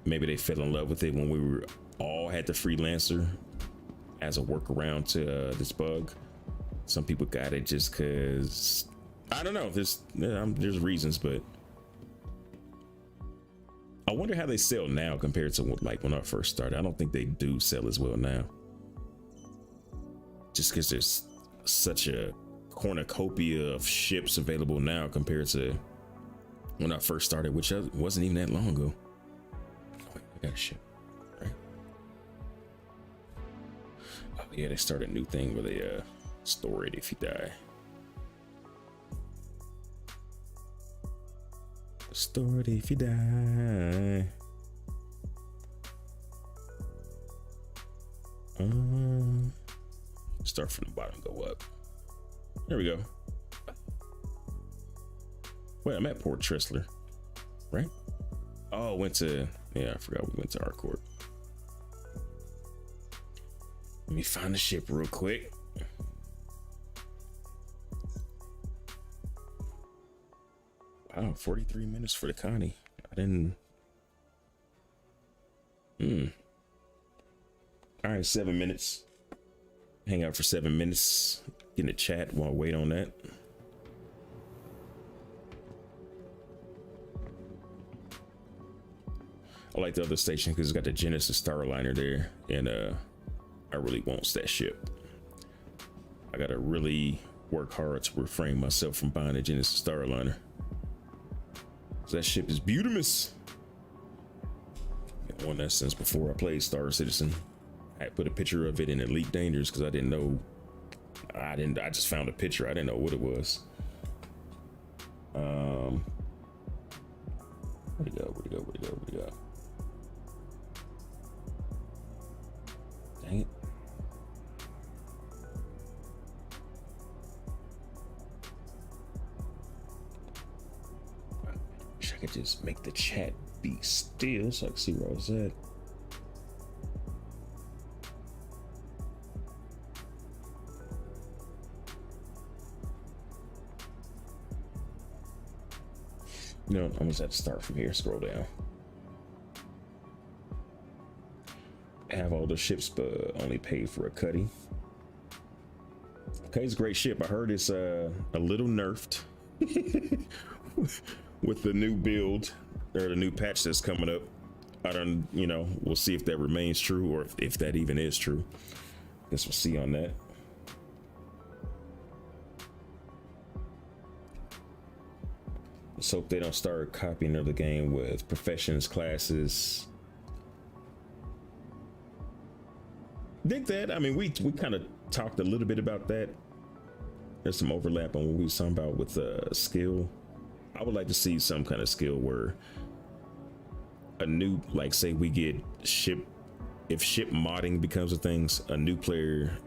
Maybe they fell in love with it when we were all had the freelancer as a workaround to this bug. Some people got it just because, I don't know, there's reasons, but I wonder how they sell now compared to like when I first started. I don't think they do sell as well now, just because there's such a cornucopia of ships available now compared to when I first started, which wasn't even that long ago. Oh, wait, I got a ship, right? Oh yeah, they started a new thing where they store it if you die. Store it if you die. Start from the bottom, go up. There we go. Wait, I'm at Port Tressler, right? Oh, I forgot we went to Harcourt. Let me find the ship real quick. Wow, 43 minutes for the Connie. I didn't. All right, 7 minutes. Hang out for 7 minutes. Get in the chat while I wait on that. I like the other station because it's got the Genesis Starliner there, and I really want that ship. I gotta really work hard to refrain myself from buying a Genesis Starliner. That ship is beautimous. I won that since before I played Star Citizen. I put a picture of it in Elite Dangerous because I didn't know. I just found a picture. I didn't know what it was. Where'd it go? Dang it. I could just make the chat be still so I can see where I was at. You know, I'm just have to start from here, scroll down. Have all the ships, but only paid for a cutty. Okay, it's a great ship. I heard it's a little nerfed. With the new build or the new patch that's coming up. We'll see if that remains true or if that even is true. Guess we'll see on that. Let's hope they don't start copying another game with professions classes. Think that. I mean, we kind of talked a little bit about that. There's some overlap on what we were talking about with skill. I would like to see some kind of skill where a new, like say we get ship, if ship modding becomes a thing, a new player,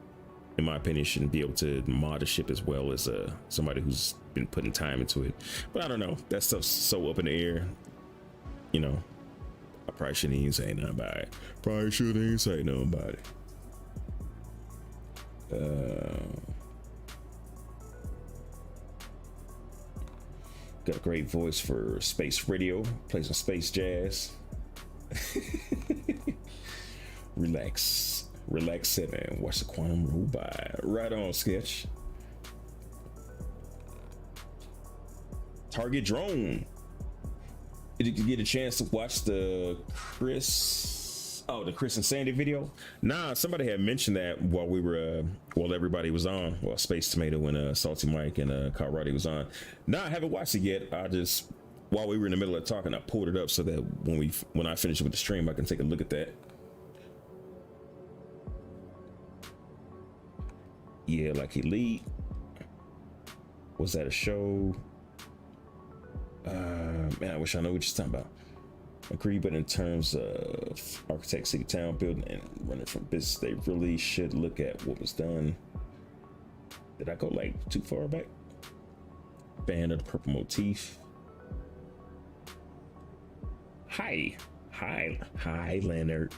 in my opinion, shouldn't be able to mod a ship as well as somebody who's been putting time into it. But I don't know, that stuff's so up in the air. You know, I probably shouldn't even say nothing about it. Got a great voice for space radio, play some space jazz. Relax 7, watch the quantum roll by. Right on, Sketch. Target drone. Did you get a chance to watch the Chris Oh, the Chris and Sandy video? Nah, somebody had mentioned that while we were, while everybody was on. Well, Space Tomato and SaltEMike and Kalrati was on. Nah, I haven't watched it yet. I just, while we were in the middle of talking, I pulled it up so that when I finish with the stream, I can take a look at that. Yeah, like Elite. Was that a show? Man, I wish I know what you're talking about. Agree, but in terms of architect, city, town, building, and running from business, they really should look at what was done. Did I go like too far back? Band of the purple motif. Hi, Leonard.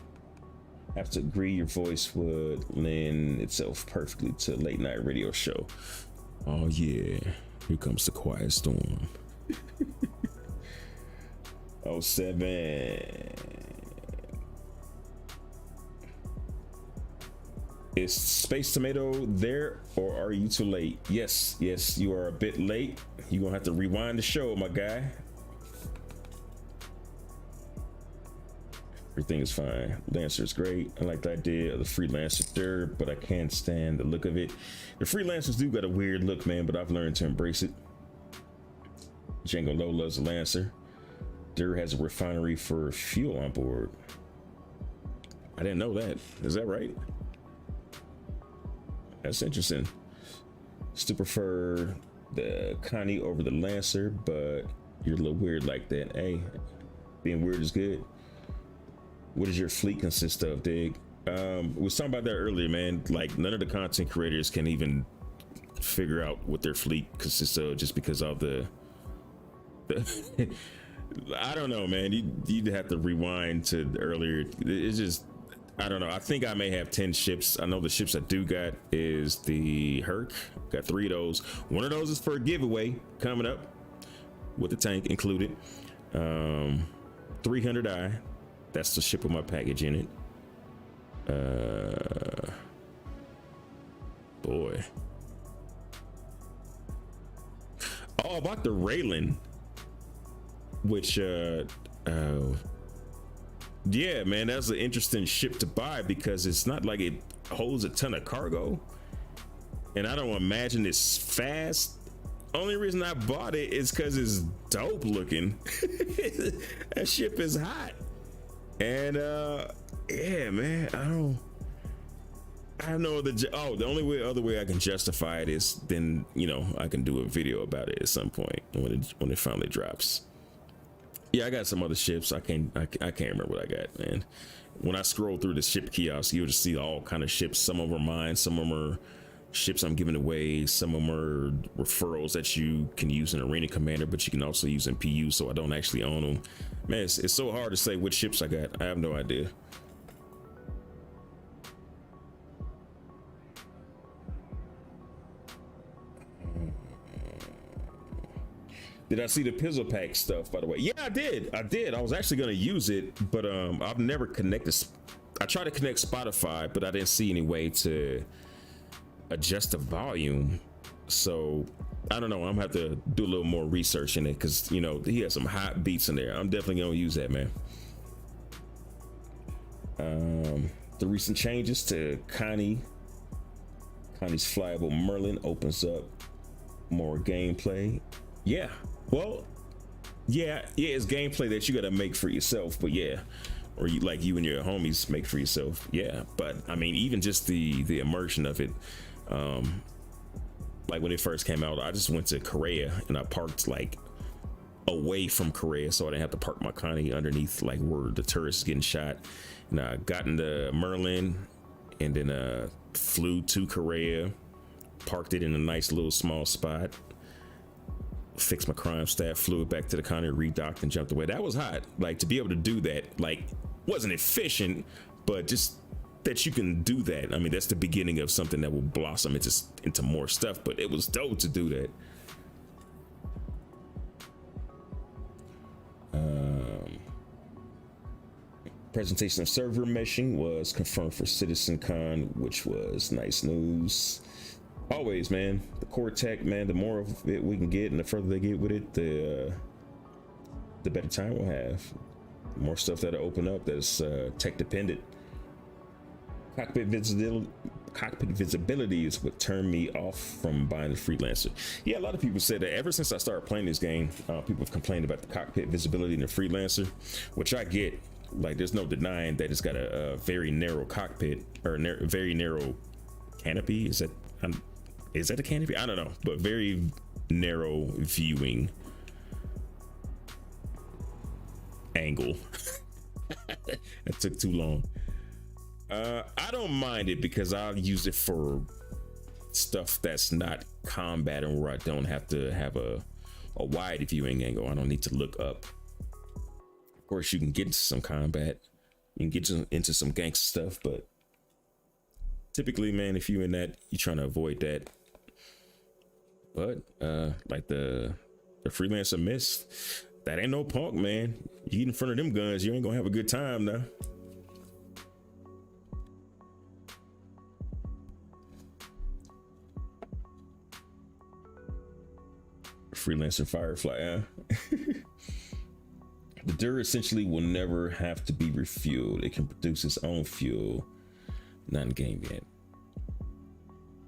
I have to agree, your voice would lend itself perfectly to a late night radio show. Oh yeah, here comes the quiet storm. 07. Is Space Tomato there, or are you too late? Yes, you are a bit late. You're gonna have to rewind the show, my guy. Everything is fine. Lancer is great. I like the idea of the freelancer third, but I can't stand the look of it. The freelancers do got a weird look, man, but I've learned to embrace it. Django Low loves a Lancer. Dur has a refinery for fuel on board. I didn't know that. Is that right? That's interesting. Still prefer the Connie over the Lancer, but you're a little weird like that. Hey, being weird is good. What does your fleet consist of, Dig? We was talking about that earlier, man. Like, none of the content creators can even figure out what their fleet consists of just because of the I don't know, man. You'd have to rewind to earlier. It's just, I don't know. I think I may have 10 ships. I know the ships I do got is the Herc. Got 3 of those. One of those is for a giveaway coming up with the tank included. 300i. That's the ship with my package in it. Boy. Oh, about the Raylan. Which, yeah, man, that's an interesting ship to buy because it's not like it holds a ton of cargo. And I don't imagine it's fast. Only reason I bought it is because it's dope looking. That ship is hot. And yeah, man, I don't know the only other way I can justify it is then, you know, I can do a video about it at some point when it finally drops. Yeah, I got some other ships. I can't remember what I got, man. When I scroll through the ship kiosk, you'll just see all kind of ships. Some of them are mine, some of them are ships I'm giving away, some of them are referrals that you can use in Arena Commander, but you can also use in PU, so I don't actually own them. Man, it's so hard to say which ships I got. I have no idea. Did I see the Pizzle Pack stuff, by the way? Yeah, I did. I was actually going to use it, but I've never connected. I tried to connect Spotify, but I didn't see any way to adjust the volume. So I don't know. I'm gonna have to do a little more research in it because, you know, he has some hot beats in there. I'm definitely gonna use that, man. The recent changes to Connie's flyable Merlin opens up more gameplay. Yeah, well, yeah, it's gameplay that you gotta make for yourself, but yeah, or you and your homies make for yourself. Yeah, but I mean, even just the immersion of it. Like when it first came out, I just went to Korea and I parked like away from Korea, so I didn't have to park my Connie underneath like where the tourists getting shot. And I got in the Merlin and then flew to Korea, parked it in a nice little small spot, fixed my crime staff, flew it back to the Connie, redocked and jumped away. That was hot. Like, to be able to do that, like, wasn't efficient, but just that you can do that. I mean, that's the beginning of something that will blossom into more stuff, but it was dope to do that. Presentation of server meshing was confirmed for CitizenCon, which was nice news. Always, man, the core tech, man, the more of it we can get and the further they get with it, the better time we'll have. more stuff that'll open up that's tech dependent. Cockpit visibility is what turned me off from buying the freelancer. Yeah, a lot of people said that ever since I started playing this game, people have complained about the cockpit visibility in the freelancer, which I get. Like, there's no denying that it's got a very narrow cockpit, or very narrow canopy. Is that a canopy? I don't know, but very narrow viewing angle. That took too long. I don't mind it because I'll use it for stuff that's not combat and where I don't have to have a wide viewing angle. I don't need to look up. Of course, you can get into some combat, you can get into some gangster stuff, but typically, man, if you're in that, you're trying to avoid that. But like the freelancer mist, that ain't no punk, man. You get in front of them guns, you ain't gonna have a good time now. Freelancer Firefly, The Dur essentially will never have to be refueled. It can produce its own fuel. Not in game yet.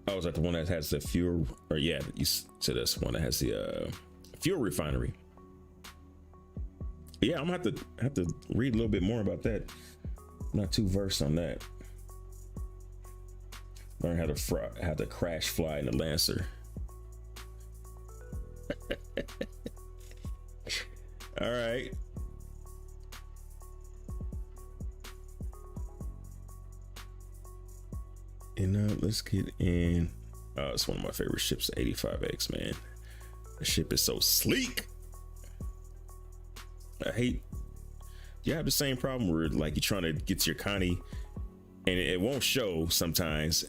Oh, is that the one that has the fuel? Or yeah, you said that's the one that has the fuel refinery. Yeah, I'm gonna have to read a little bit more about that. I'm not too versed on that. Learn how to crash fly in the Lancer. All right. And let's get in. It's one of my favorite ships, the 85X, man. The ship is so sleek. You have the same problem where like you're trying to get to your Connie and it won't show sometimes.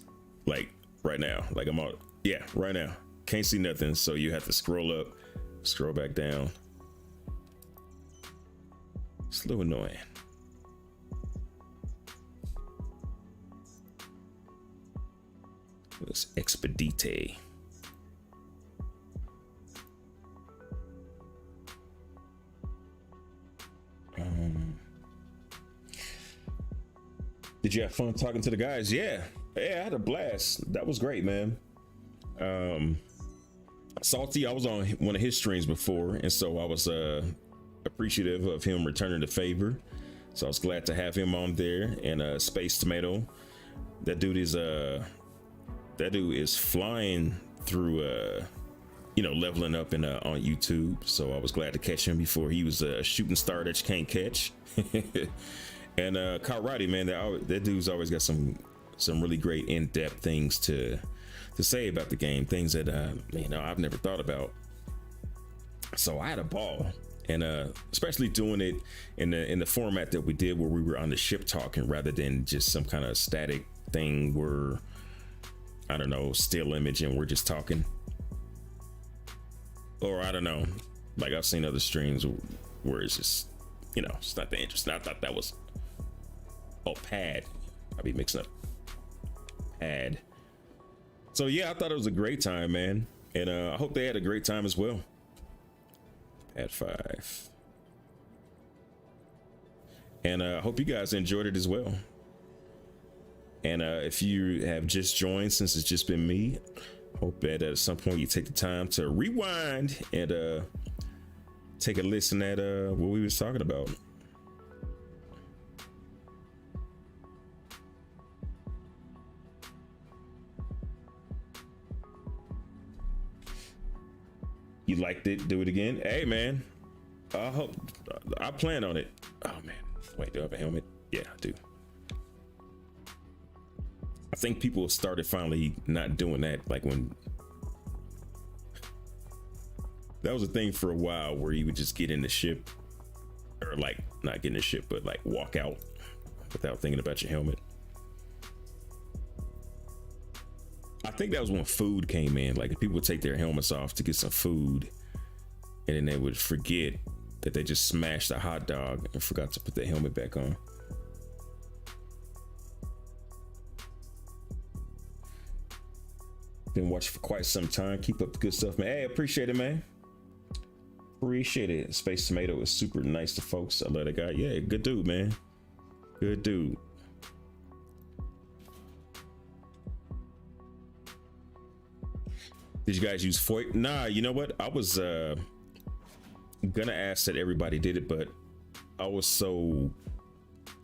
Like right now, like I'm out. Yeah, right now. Can't see nothing. So you have to scroll up, scroll back down. It's a little annoying. Let's Expedite. Did you have fun talking to the guys? Yeah, I had a blast. That was great, man. Salty, I was on one of his streams before, and so I was appreciative of him returning the favor. So I was glad to have him on there. And Space Tomato, that dude is flying through leveling up in on YouTube. So I was glad to catch him before he was a shooting star that you can't catch. And Kalrati, man, that dude's always got some really great in-depth things to say about the game, things that I've never thought about. So I had a ball, and especially doing it in the format that we did, where we were on the ship talking rather than just some kind of static thing where, I don't know, still image and we're just talking. Or I don't know, like I've seen other streams where it's just, it's not that interesting. I thought that was pad. I'll be mixing up pad. So yeah, I thought it was a great time, man, and I hope they had a great time as well. Pad 5, and I hope you guys enjoyed it as well. And if you have just joined, since it's just been me, hope that at some point you take the time to rewind and take a listen at what we was talking about. You liked it, do it again. Hey man, I plan on it. Oh man, wait, do I have a helmet? Yeah, I do. I think people started finally not doing that. Like when that was a thing for a while, where you would just get in the ship, or like not get in the ship, but like walk out without thinking about your helmet. I think that was when food came in. Like people would take their helmets off to get some food, and then they would forget that they just smashed a hot dog and forgot to put their helmet back on. Been watching for quite some time. Keep up the good stuff, man. Hey, appreciate it, man. Appreciate it. Space Tomato is super nice to folks. I love that guy. Yeah, good dude, man. Good dude. Did you guys use FOIP? Nah, you know what? I was gonna ask that everybody did it, but I was so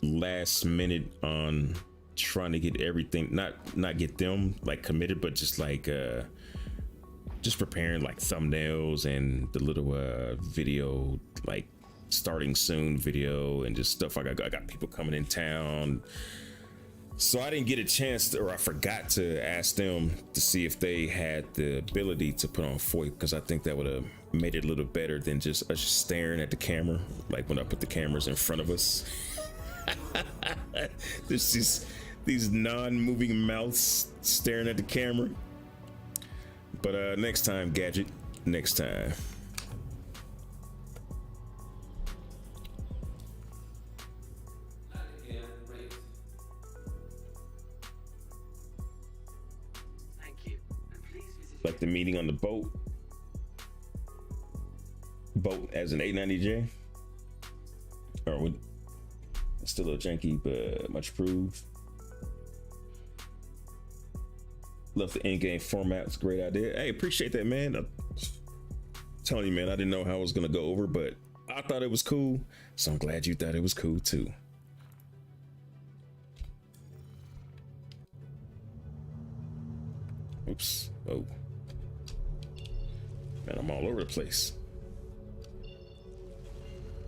last minute on trying to get everything, not get them like committed, but just like just preparing like thumbnails and the little video, like starting soon video, and just stuff like I got people coming in town, so I didn't get a chance to, or I forgot to ask them to see if they had the ability to put on FOIP, because I think that would have made it a little better than just us staring at the camera, like when I put the cameras in front of us. There's these non-moving mouths staring at the camera. But next time, Gadget, next time. Thank you. And please visit Like the meeting on the boat as an 890J, or what? Still a janky, but much improved. Love the in-game format. It's a great idea. Hey, appreciate that, man. I'm telling you, man, I didn't know how I was gonna go over, but I thought it was cool, so I'm glad you thought it was cool too. Oops. Oh, man, I'm all over the place.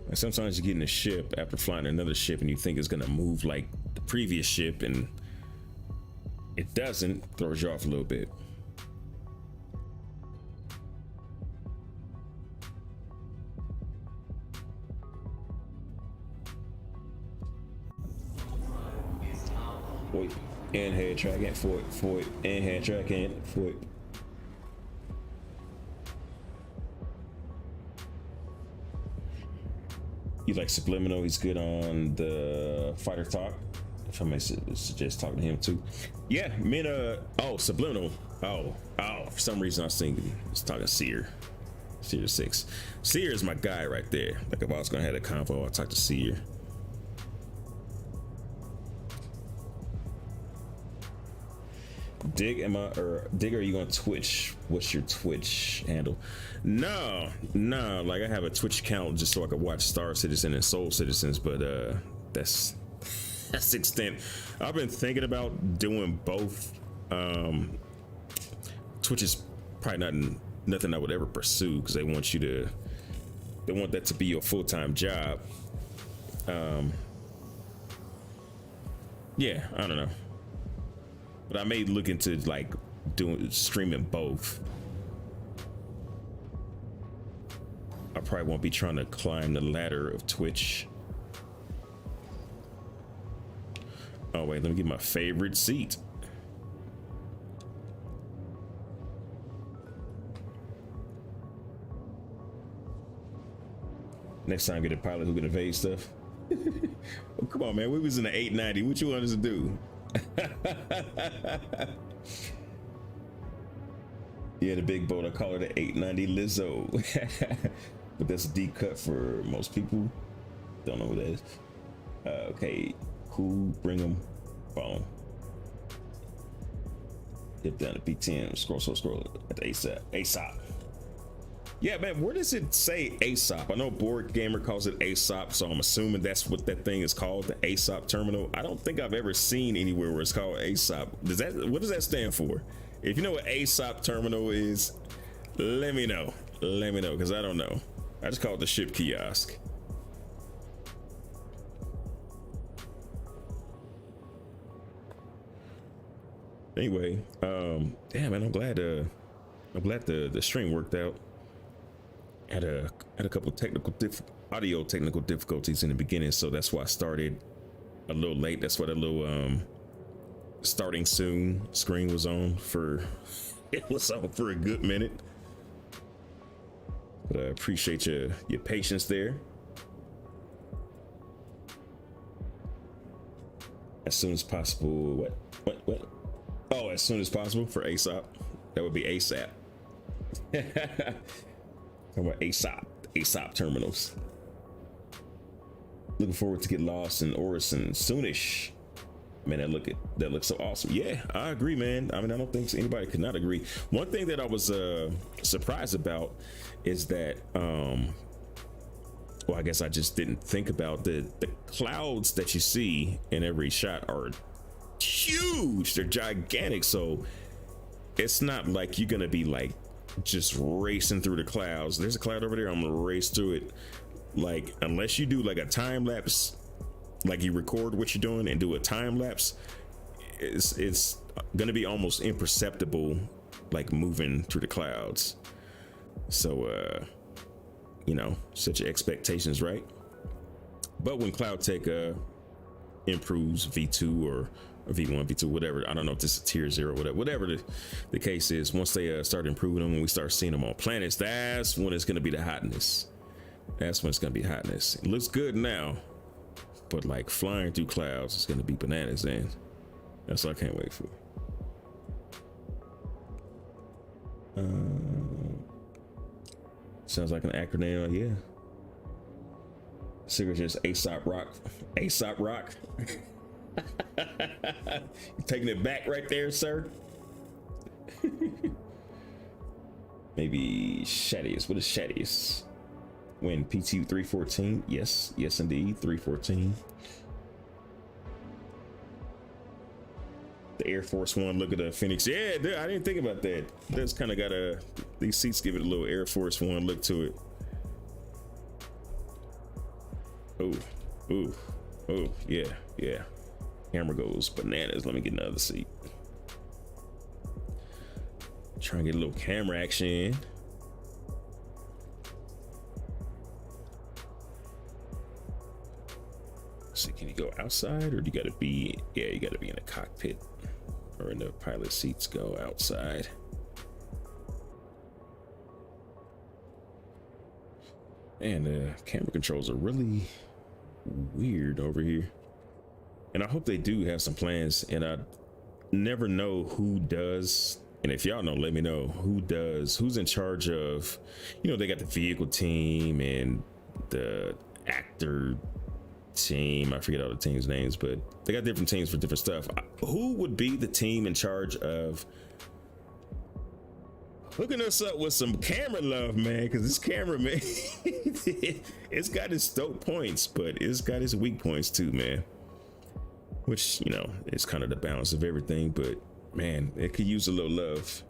And sometimes you get in a ship after flying another ship and you think it's gonna move like the previous ship, and it doesn't. Throws you off a little bit. Wait, and head tracking, forward, and head tracking, forward. You like Subliminal? He's good on the Fighter Talk. If I may suggest talking to him too. Yeah, me and Subliminal. Oh, for some reason I was thinking he's talking Seer 6. Seer is my guy right there. Like if I was gonna have a convo, I'll talk to Seer. Dig, are you on Twitch? What's your Twitch handle? No, like I have a Twitch account just so I could watch Star Citizen and Soul Citizens, but that's the extent. I've been thinking about doing both. Twitch is probably nothing I would ever pursue, because they want that to be your full-time job. Yeah, I don't know. But I may look into like streaming both. I probably won't be trying to climb the ladder of Twitch. Oh wait, let me get my favorite seat. Next time, get a pilot who can evade stuff. Oh, come on, man. We was in the 890. What you want us to do? Yeah, the big boat. I call her the 890 Lizzo. But that's a deep cut for most people. Don't know what that is. Okay, cool. Bring them. Follow. Dip down to B10. Scroll at the ASAP. Yeah, man, where does it say ASAP? I know Board Gamer calls it ASAP, so I'm assuming that's what that thing is called, the ASAP terminal. I don't think I've ever seen anywhere where it's called ASAP. What does that stand for? If you know what ASAP terminal is, let me know. Let me know, because I don't know. I just call it the ship kiosk. Anyway, yeah, man, I'm glad the stream worked out. Had a couple audio technical difficulties in the beginning, so that's why I started a little late. That's why the little starting soon screen was on for a good minute. But I appreciate your patience there. As soon as possible. What? Oh, as soon as possible for ASAP. That would be ASAP. Talking about ASAP. ASOP terminals. Looking forward to get lost in Orison soonish. Man, that looks so awesome. Yeah, I agree, man. I mean, I don't think anybody could not agree. One thing that I was surprised about is that well, I guess I just didn't think about the clouds that you see in every shot are huge. They're gigantic. So it's not like you're gonna be like just racing through the clouds. There's a cloud over there, I'm gonna race through it. Like, unless you do like a time lapse, like you record what you're doing and do a time lapse, it's gonna be almost imperceptible, like moving through the clouds. So you know, set your expectations right. But when Cloud Tech improves V2 or V1, V2, whatever, I don't know if this is tier 0, whatever the case is, once they start improving them and we start seeing them on planets, that's when it's gonna be the hotness. That's when it's gonna be hotness. It looks good now, but like flying through clouds is gonna be bananas, and that's what I can't wait for. Sounds like an acronym, yeah. Cigarette just ASOP rock. ASOP rock. You taking it back right there, sir? Maybe Shadius. What is Shadius? When PT 314? Yes, indeed, 314. The Air Force One, look at the Phoenix. Yeah, I didn't think about that. That's kind of got these seats give it a little Air Force One look to it. Oh, yeah. Camera goes bananas. Let me get another seat. Try and get a little camera action. So can you go outside, or do you gotta be, you gotta be in the cockpit or in the pilot seats? Go outside. And the camera controls are really weird over here. And I hope they do have some plans, and I never know who does. And if y'all know, let me know who's in charge of, you know, they got the vehicle team and the actor team. I forget all the teams' names, but they got different teams for different stuff. Who would be the team in charge of hooking us up with some camera love, man? Because this camera, man, it's got its dope points, but it's got its weak points too, man. Which, you know, is kind of the balance of everything, but man, it could use a little love.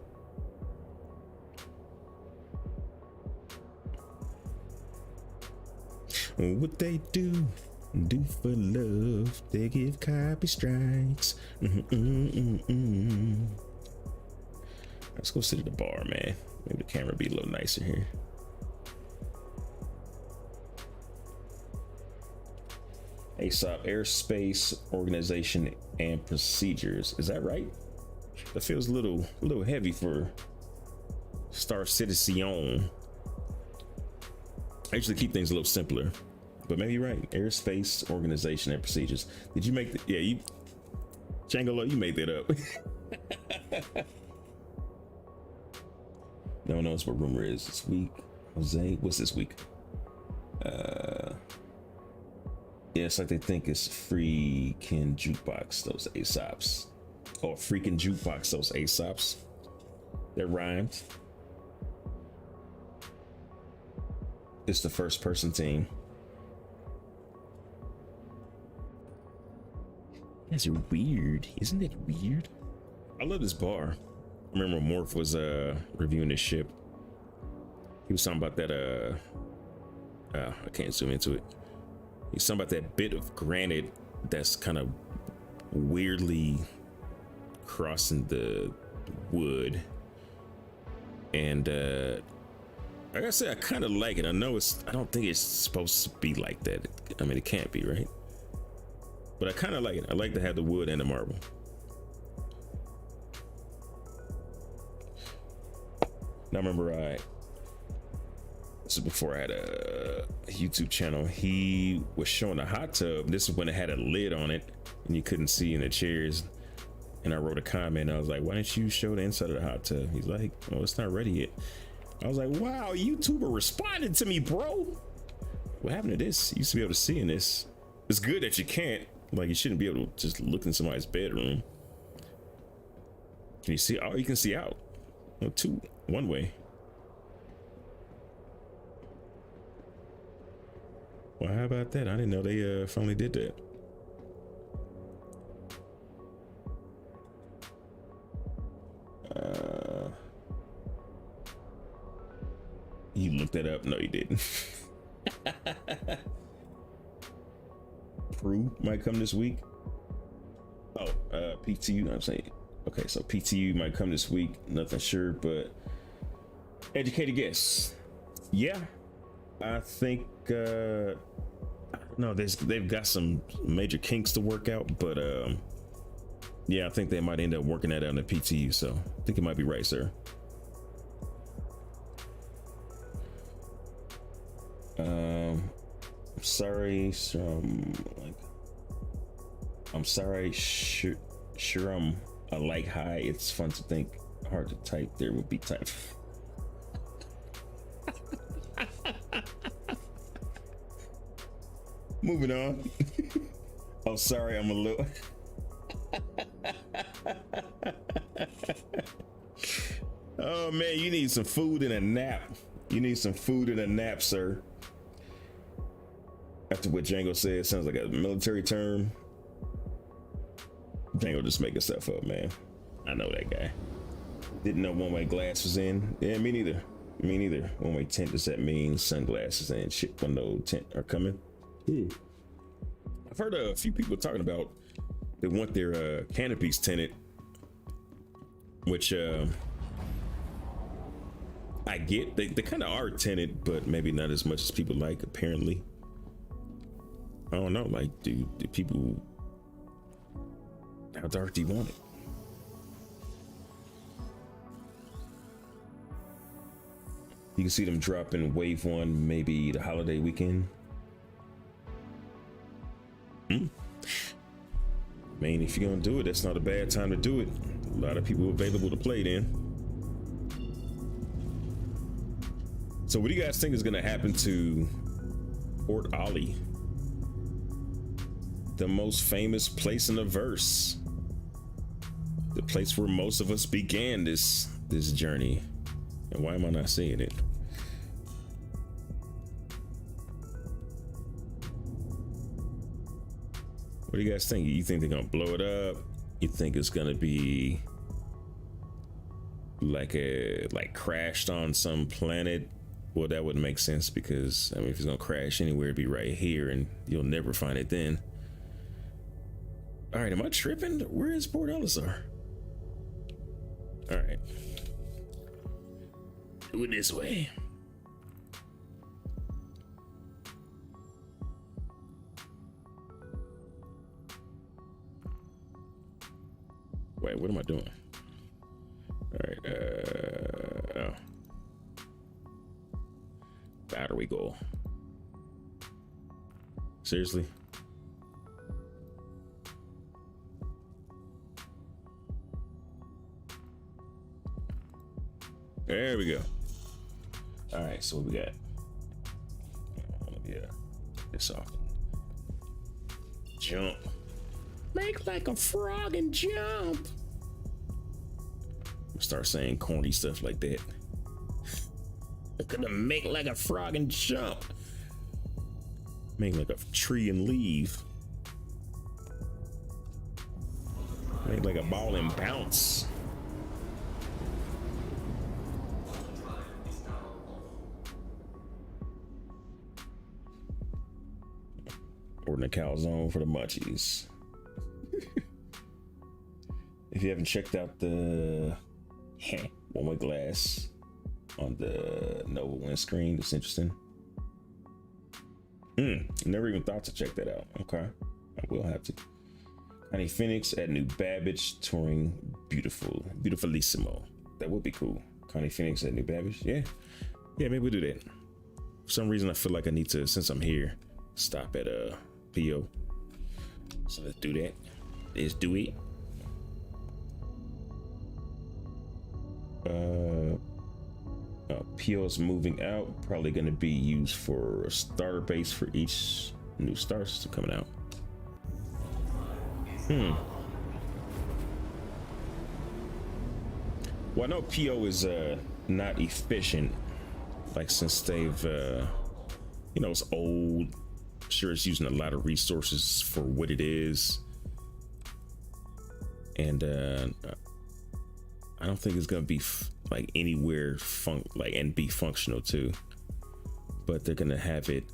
What they do for love, they give copy strikes. Let's go sit at the bar, man. Maybe the camera be a little nicer here. ASOP, Airspace Organization and Procedures. Is that right? That feels a little heavy for Star Citizen. I usually keep things a little simpler, but maybe you're right. Airspace Organization and Procedures. Did you make the, you Django, you made that up. No one knows what rumor is this week. Jose, what's this week? Yeah, it's like they think it's freaking jukebox those ASOPs. Or freaking jukebox those ASOPs. That rhymed. It's the first person team. That's weird. Isn't it weird? I love this bar. I remember when Morph was reviewing this ship. He was talking about that I can't zoom into it. He's talking about that bit of granite that's kind of weirdly crossing the wood. And like I said, I kind of like it. I know I don't think it's supposed to be like that. I mean, it can't be, right? But I kind of like it. I like to have the wood and the marble. Now remember, this is before I had a YouTube channel. He was showing a hot tub. This is when it had a lid on it and you couldn't see in the chairs. And I wrote a comment. I was like, why didn't you show the inside of the hot tub? He's like, oh, it's not ready yet. I was like, wow, YouTuber responded to me, bro. What happened to this? You used to be able to see in this. It's good that you can't. Like, you shouldn't be able to just look in somebody's bedroom. Can you see? Oh, you can see out. No, one way. Well, how about that? I didn't know they finally did that. You looked that up? No, you didn't. Prue might come this week. Oh, PTU. I'm saying. Okay, so PTU might come this week. Nothing sure, but educated guess. Yeah, I think. No, they've got some major kinks to work out, but yeah, I think they might end up working that out in the PTU. So I think it might be right, sir. I'm sorry, I'm sorry, sure I'm a like high. It's fun to think, hard to type. There would be type. Moving on. Oh, sorry, I'm a little. Oh man, you need some food and a nap. You need some food and a nap, sir. After what Django said, sounds like a military term. Django just making stuff up, man. I know that guy. Didn't know one-way glass was in. Yeah, me neither. Me neither. One-way tint, does that mean sunglasses and shit window tint are coming? I've heard a few people talking about they want their canopies tinted, which I get. They kind of are tinted, but maybe not as much as people like, apparently. I don't know, like, do people, how dark do you want it? You can see them dropping wave 1 maybe the holiday weekend. I mean, if you're gonna do it, that's not a bad time to do it. A lot of people available to play then. So what do you guys think is gonna happen to Port Ollie? The most famous place in the verse. The place where most of us began this journey. And why am I not seeing it? What do you guys think? You think they're gonna blow it up? You think it's gonna be like crashed on some planet? Well, that wouldn't make sense because I mean, if it's gonna crash anywhere, it'd be right here, and you'll never find it then. All right, am I tripping? Where is Port Olisar? All right, do it this way. Wait, what am I doing? All right, oh. Battery goal. Seriously? There we go. All right, so what we got? Yeah, this off. Jump. Make like a frog and jump. Start saying corny stuff like that. I'm gonna make like a frog and jump. Make like a tree and leave. Make like a ball and bounce. Or in the calzone for the munchies. If you haven't checked out the one-way glass on the Nova windscreen, it's interesting. Never even thought to check that out. Okay, I will have to. Connie Phoenix at New Babbage touring Beautifulissimo. That would be cool. Connie Phoenix at New Babbage. Yeah, maybe we'll do that. For some reason, I feel like I need to, since I'm here, stop at PO. So let's do that. Let's do it. Oh, POs moving out, probably going to be used for a starter base for each new star system coming out. Well, I know PO is not efficient, like since they've you know, it's old. Sure, it's using a lot of resources for what it is, and I don't think it's gonna be like anywhere and be functional too. But they're gonna have it.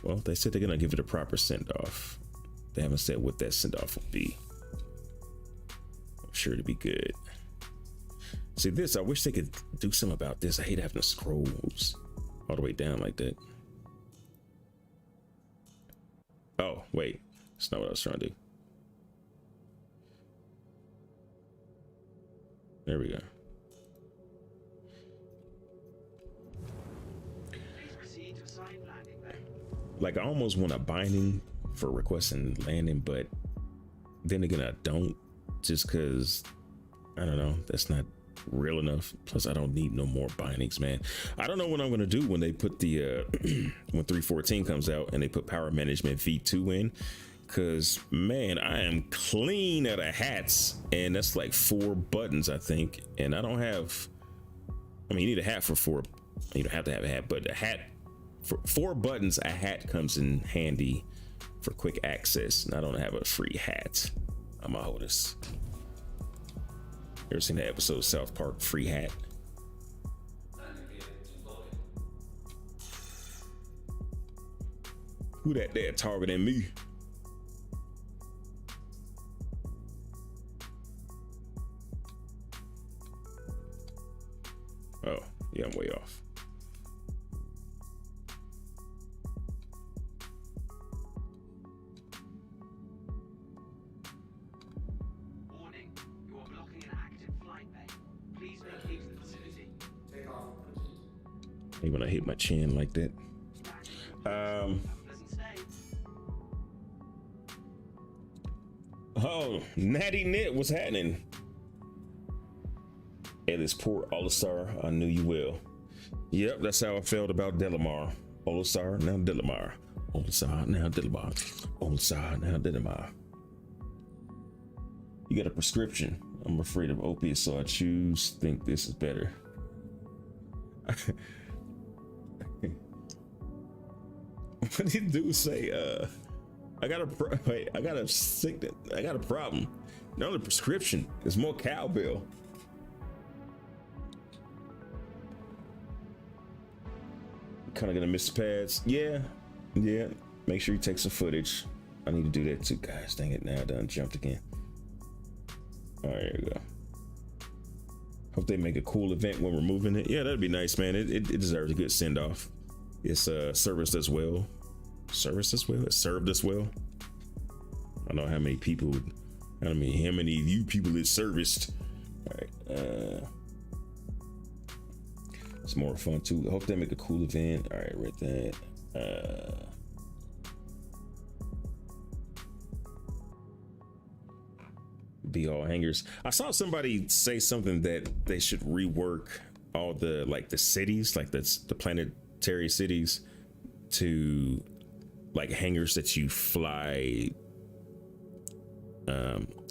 Well, they said they're gonna give it a proper send off. They haven't said what that send off will be. I'm sure it'll be good. See this, I wish they could do something about this. I hate having to scroll all the way down like that. Oh, wait, that's not what I was trying to do. There we go. Please proceed to assigned landing bay. Like, I almost want a binding for requesting landing, but then again, I don't, just because, I don't know, that's not real enough. Plus, I don't need no more bindings, man. I don't know what I'm gonna do when they put the when 3.14 comes out and they put power management v2 in, because man, I am clean out of hats, and that's like 4 buttons, I think, and I don't have, I mean, you need a hat for 4, you don't have to have a hat, but a hat for 4 buttons, a hat comes in handy for quick access, and I don't have a free hat. I'm gonna hold this. Ever seen the episode of South Park, Free Hat? Who that there targeting me? Oh, yeah, I'm way off. Warning, you are blocking an active flight bay. Please vacate the facility. Take off. Hey, when I hit my chin like that. Pleasant stay. Oh, Natty Knit, what's happening? Ellis Port, All-Star, I knew you will. Yep, that's how I felt about Delamar. All-Star, now Delamar. All-Star, now Delamar. All-Star, now Delamar. You got a prescription. I'm afraid of opiates, so I think this is better. What did dude say? I got a problem. Not a prescription. It's more cowbell. Kind of gonna miss the pads. Yeah. Make sure you take some footage. I need to do that too, guys. Dang it! Now I done jumped again. All right, here we go. Hope they make a cool event when we're moving it. Yeah, that'd be nice, man. It deserves a good send off. It's serviced as well. It served us well. I don't know how many people. How many of you people it serviced. All right. It's more fun too. I hope they make a cool event. All right, read that. Be all hangers. I saw somebody say something that they should rework all the cities, like that's the planetary cities, to like hangars that you fly.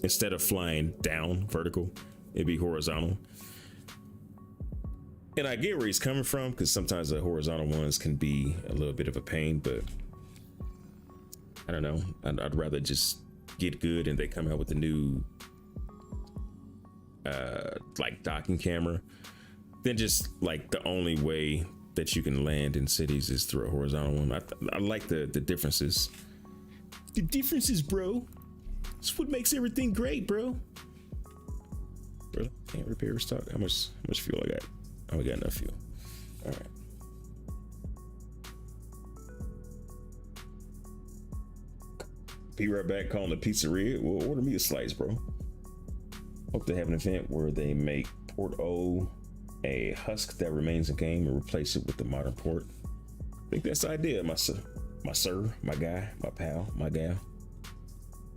Instead of flying down vertical, it'd be horizontal. And I get where he's coming from, because sometimes the horizontal ones can be a little bit of a pain, but I don't know. I'd rather just get good and they come out with a new like docking camera than just like the only way that you can land in cities is through a horizontal one. I like the differences. The differences, bro. That's what makes everything great, bro. Really? Can't repair stock. How much fuel I got? Oh, we got enough fuel. All right. Be right back. Calling the pizzeria. Well, order me a slice, bro. Hope they have an event where they make Port O a husk that remains in game and replace it with the modern port. I think that's the idea, my sir, my guy, my pal, my gal.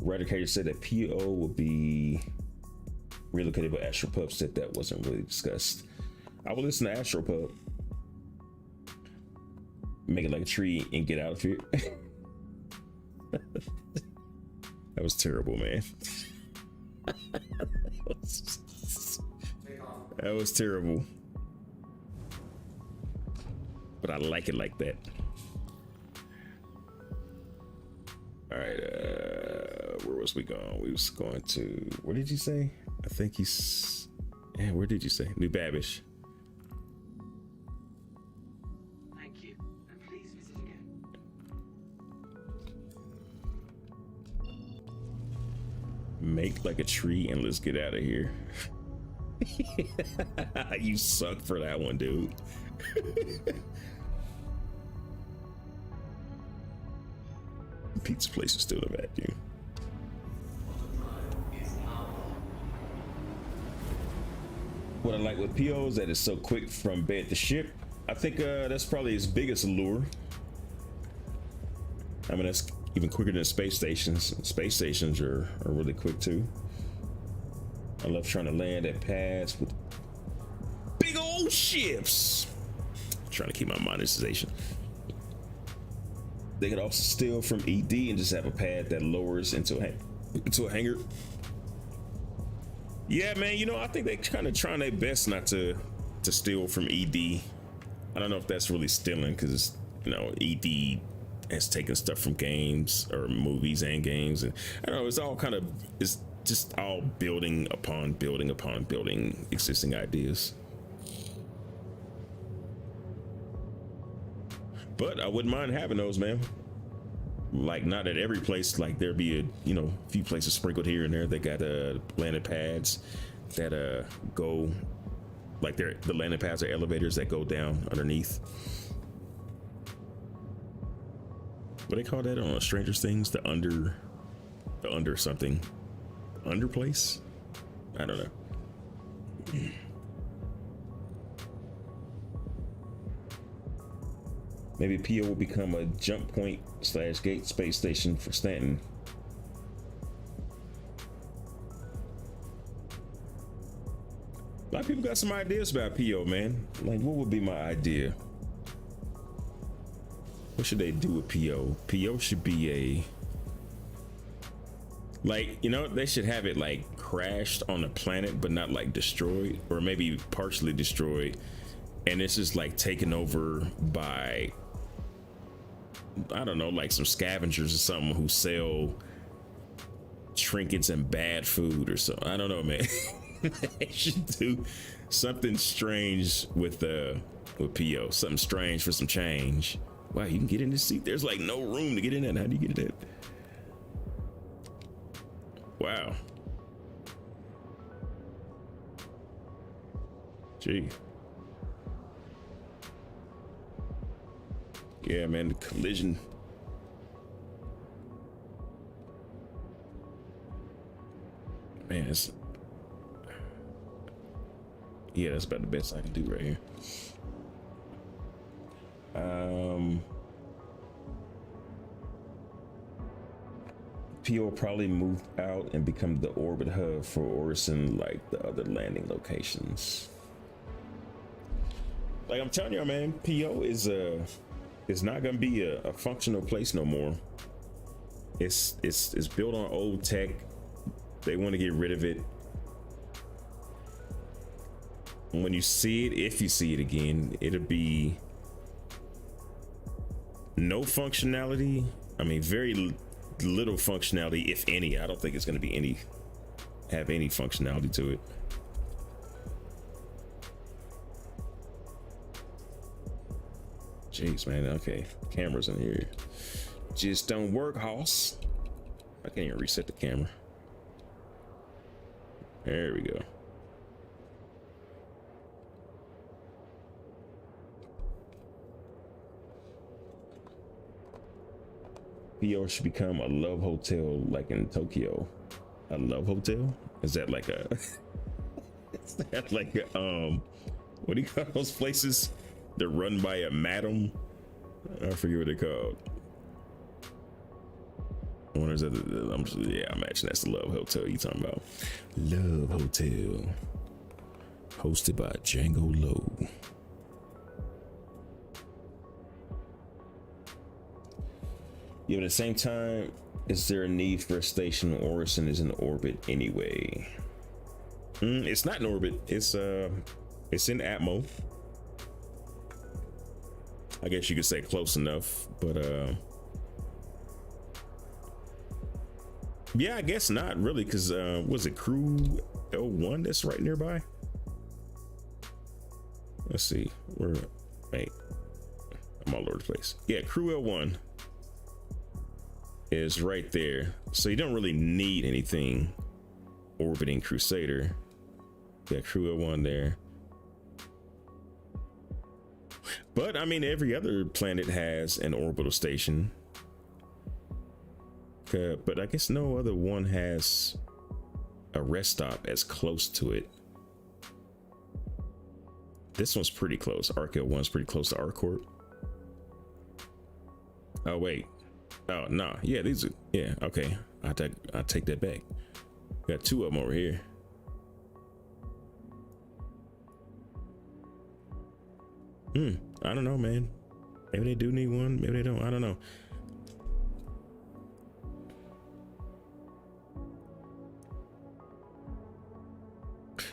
Eradicator said that PO will be relocated, but Astro Pup said that wasn't really discussed. I will listen to Astropub. Make it like a tree and get out of here. That was terrible, man. That was terrible. But I like it like that. All right, where was we going? We was going to, where did you say? I think he's, yeah, where did you say? New Babish. Thank you, and please visit again. Make like a tree and let's get out of here. You suck for that one, dude. Pizza place is still a vacuum. What I like with PO is that it's so quick from bed to ship. I think that's probably his biggest allure. I mean, that's even quicker than space stations. Space stations are really quick too. I love trying to land at pads with big old ships. Trying to keep my monetization. They could also steal from ED and just have a pad that lowers into a hangar. Yeah, man, you know, I think they kind of trying their best not to steal from ED. I don't know if that's really stealing because, you know, ED has taken stuff from games or movies and games. And I don't know, it's all kind of, it's just all building upon building existing ideas. But I wouldn't mind having those, man. Like, not at every place. Like, there'd be a few places sprinkled here and there. They got landing pads that go, like, the landing pads are elevators that go down underneath. What do they call that on Stranger Things? The under something, under place. I don't know. Maybe PO will become a jump point / gate space station for Stanton. A lot of people got some ideas about PO, man. Like, what would be my idea? What should they do with PO? PO should be like, you know, they should have it like crashed on a planet, but not like destroyed, or maybe partially destroyed. And this is like taken over by, I don't know, like some scavengers or something who sell trinkets and bad food or something. I don't know, man. They should do something strange with PO. Something strange for some change. Wow, you can get in this seat. There's like no room to get in that. How do you get in that? Wow. Gee. Yeah, man, the collision. Man, yeah, that's about the best I can do right here. PO probably moved out and become the orbit hub for Orison, like the other landing locations. Like I'm telling you, man, PO is not gonna be a functional place no more. It's built on old tech. They want to get rid of it. When you see it, if you see it again, it'll be no functionality. I mean, very little functionality, if any. I don't think it's going to be have any functionality to it. Jeez, man. Okay, cameras in here just don't work, hoss. I can't even reset the camera. There we go. PO should become a love hotel like in Tokyo. A love hotel? Is that like a is that like a what do you call those places? They're run by a madam. I forget what they're called. I wonder is that I imagine that's the love hotel you talking about. Love hotel. Hosted by Django Low. Yeah, but at the same time, is there a need for a station when Orison is in orbit anyway? It's not in orbit. It's in Atmo. I guess you could say close enough, but yeah, I guess not really, because was it Crew L1 that's right nearby? Let's see. Wait, I'm all over the place. Yeah, Crew L1 is right there, so you don't really need anything orbiting Crusader. Yeah, Crew L1 there. But I mean, every other planet has an orbital station. But I guess no other one has a rest stop as close to it. This one's pretty close. Arc L1's pretty close to Arcorp. Oh wait. Oh no. Yeah, these are. Yeah. Okay. I take that back. Got two of them over here. I don't know, man. Maybe they do need one. Maybe they don't. I don't know.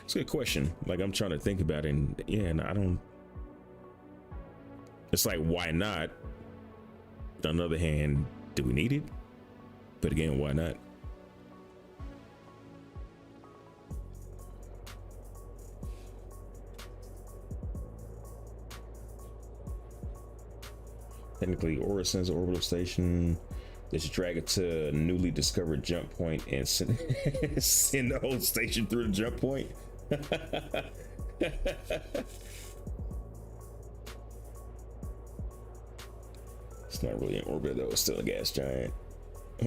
It's a good question. Like, I'm trying to think about it, and yeah, and I don't. It's like, why not? On the other hand, do we need it? But again, why not? Technically, Orison's orbital station. They should drag it to a newly discovered jump point and send, send the whole station through the jump point. It's not really an orbit though. It's still a gas giant.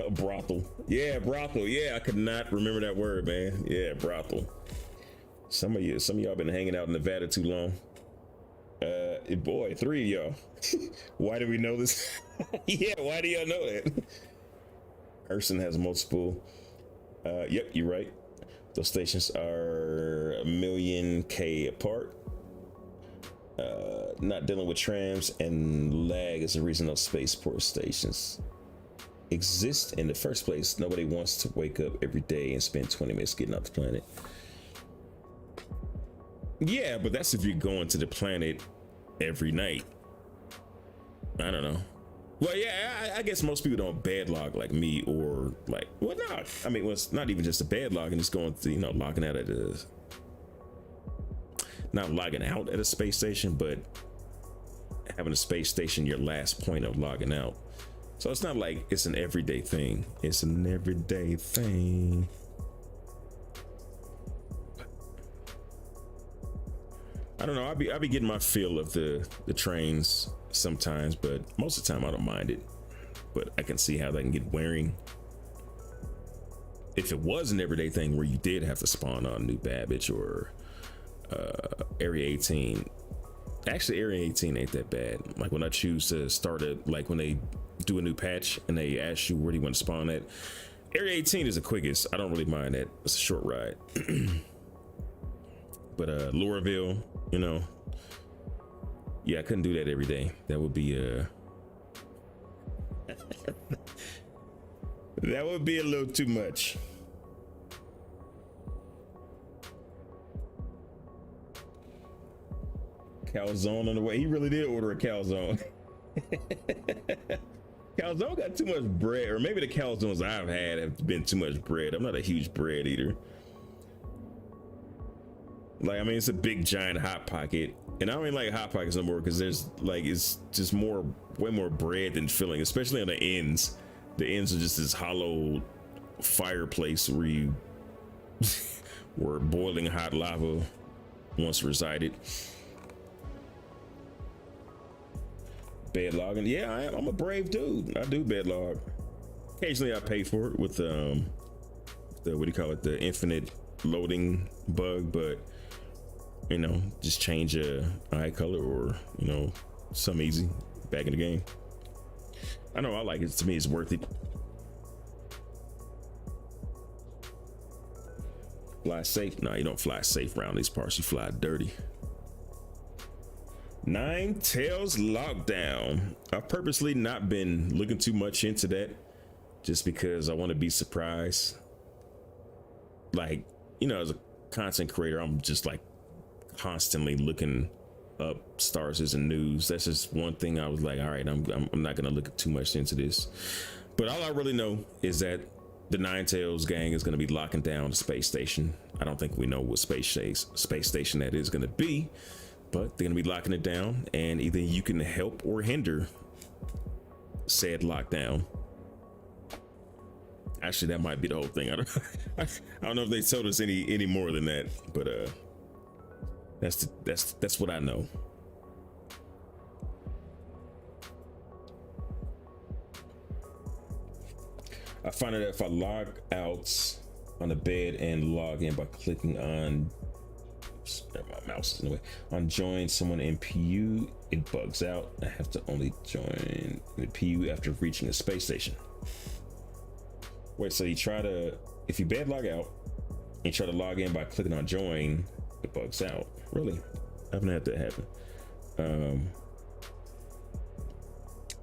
A brothel. Yeah, brothel. Yeah, I could not remember that word, man. Yeah, brothel. Some of y'all been hanging out in Nevada too long. Boy, 3 of y'all. Why do we know this? Yeah, why do y'all know that? Urson has multiple. Yep, you're right. Those stations are 1 million K apart. Not dealing with trams and lag is the reason those spaceport stations exist in the first place. Nobody wants to wake up every day and spend 20 minutes getting off the planet. Yeah, but that's if you're going to the planet every night. I don't know. Well, yeah, I guess most people don't bad log like me, or like, well, no, I mean, well, it's not even just a bad log, and it's going to, you know, logging out at a, not logging out at a space station, but having a space station your last point of logging out. So it's not like it's an everyday thing. It's an everyday thing. I don't know. I'll be getting my feel of the trains sometimes, but most of the time I don't mind it. But I can see how that can get wearing. If it was an everyday thing where you did have to spawn on New Babbage or Area 18, actually Area 18 ain't that bad. Like when I choose to start it, like when they do a new patch and they ask you where do you want to spawn at, Area 18 is the quickest. I don't really mind that. It's a short ride. But Lorville, you know, yeah, I couldn't do that every day. That would be that would be a little too much. Calzone on the way. He really did order a calzone. Calzone got too much bread, or maybe the calzones I've had have been too much bread. I'm not a huge bread eater. Like, I mean, it's a big giant hot pocket, and I don't even like hot pockets no more because there's like, it's just way more bread than filling, especially on the ends. The ends are just this hollow fireplace where you where boiling hot lava once resided. Bed logging, yeah, I'm a brave dude. I do bed log. Occasionally, I pay for it with the what do you call it, the infinite loading bug, but you know, just change a eye color or, you know, some easy back in the game. I know I like it. To me, it's worth it. Fly safe. No, you don't fly safe around these parts. You fly dirty. Nine Tails Lockdown. I've purposely not been looking too much into that just because I want to be surprised. Like, you know, as a content creator, I'm just like constantly looking up stars and news. That's just one thing I was like, all right, I'm not gonna look too much into this. But all I really know is that the Nine Tails gang is gonna be locking down the space station. I don't think we know what space station that is gonna be, but they're gonna be locking it down, and either you can help or hinder said lockdown. Actually, that might be the whole thing. I don't know if they told us any more than that, but that's what I know. I find that if I log out on the bed and log in by clicking on, my mouse is in the way, on join someone in PU, it bugs out. I have to only join the PU after reaching a space station. Wait, so if you bed log out and you try to log in by clicking on join, it bugs out. Really? I haven't had that happen.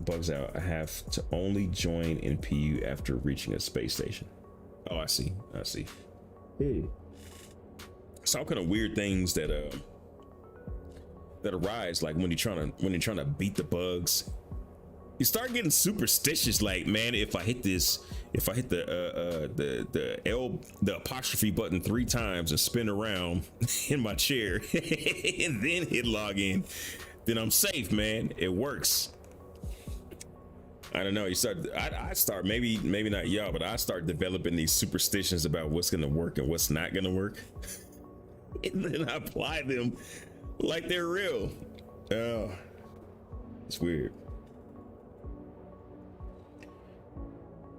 Bugs out. I have to only join in PU after reaching a space station. Oh, I see. Hey. It's all kind of weird things that arise, like when you're trying to beat the bugs. You start getting superstitious, like, man, if I hit the apostrophe button 3 times and spin around in my chair and then hit login, then I'm safe, man. It works. I don't know. I start, maybe not y'all, but I start developing these superstitions about what's gonna work and what's not gonna work, and then I apply them like they're real. Oh, it's weird.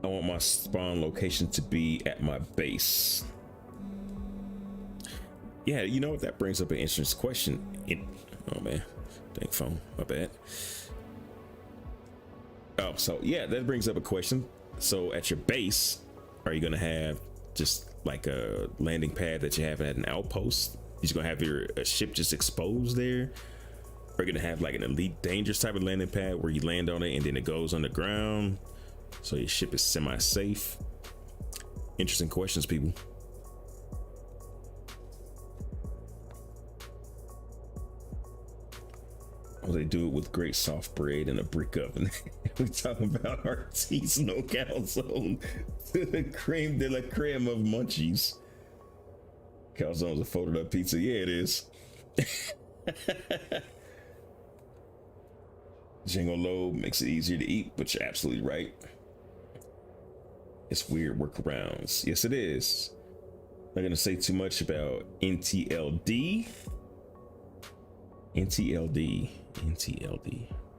I want my spawn location to be at my base. Yeah, you know what? That brings up an interesting question. Oh man, dang phone, my bad. Oh, so yeah, that brings up a question. So at your base, are you gonna have just like a landing pad that you have at an outpost? You're just gonna have your ship just exposed there? Or are you gonna have like an elite dangerous type of landing pad where you land on it and then it goes underground? So your ship is semi-safe. Interesting questions, people. Oh, they do it with great soft bread and a brick oven. We talking about artisanal calzone, the creme de la creme of munchies. Calzone's a folded up pizza. Yeah, it is. Jingle lobe makes it easier to eat, but you're absolutely right. It's weird workarounds. Yes, it is. Not gonna say too much about NTLD. NTLD.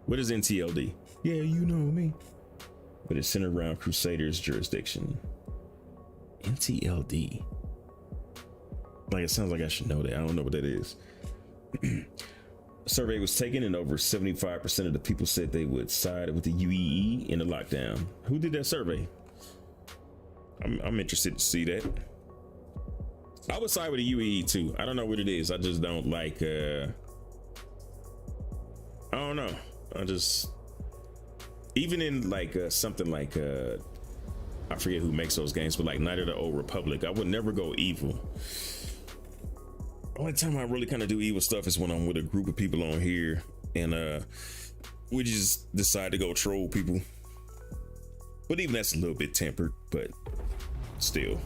What is NTLD? Yeah, you know me. But it's centered around Crusaders jurisdiction. NTLD. Like, it sounds like I should know that. I don't know what that is. A survey was taken and over 75% of the people said they would side with the UEE in the lockdown. Who did that survey? I'm interested to see that. I would side with the UEE too. I don't know what it is. I just don't like, I don't know. I just, even in like something like, I forget who makes those games, but like Night of the Old Republic, I would never go evil. Only time I really kind of do evil stuff is when I'm with a group of people on here and we just decide to go troll people. But even that's a little bit tempered, but still.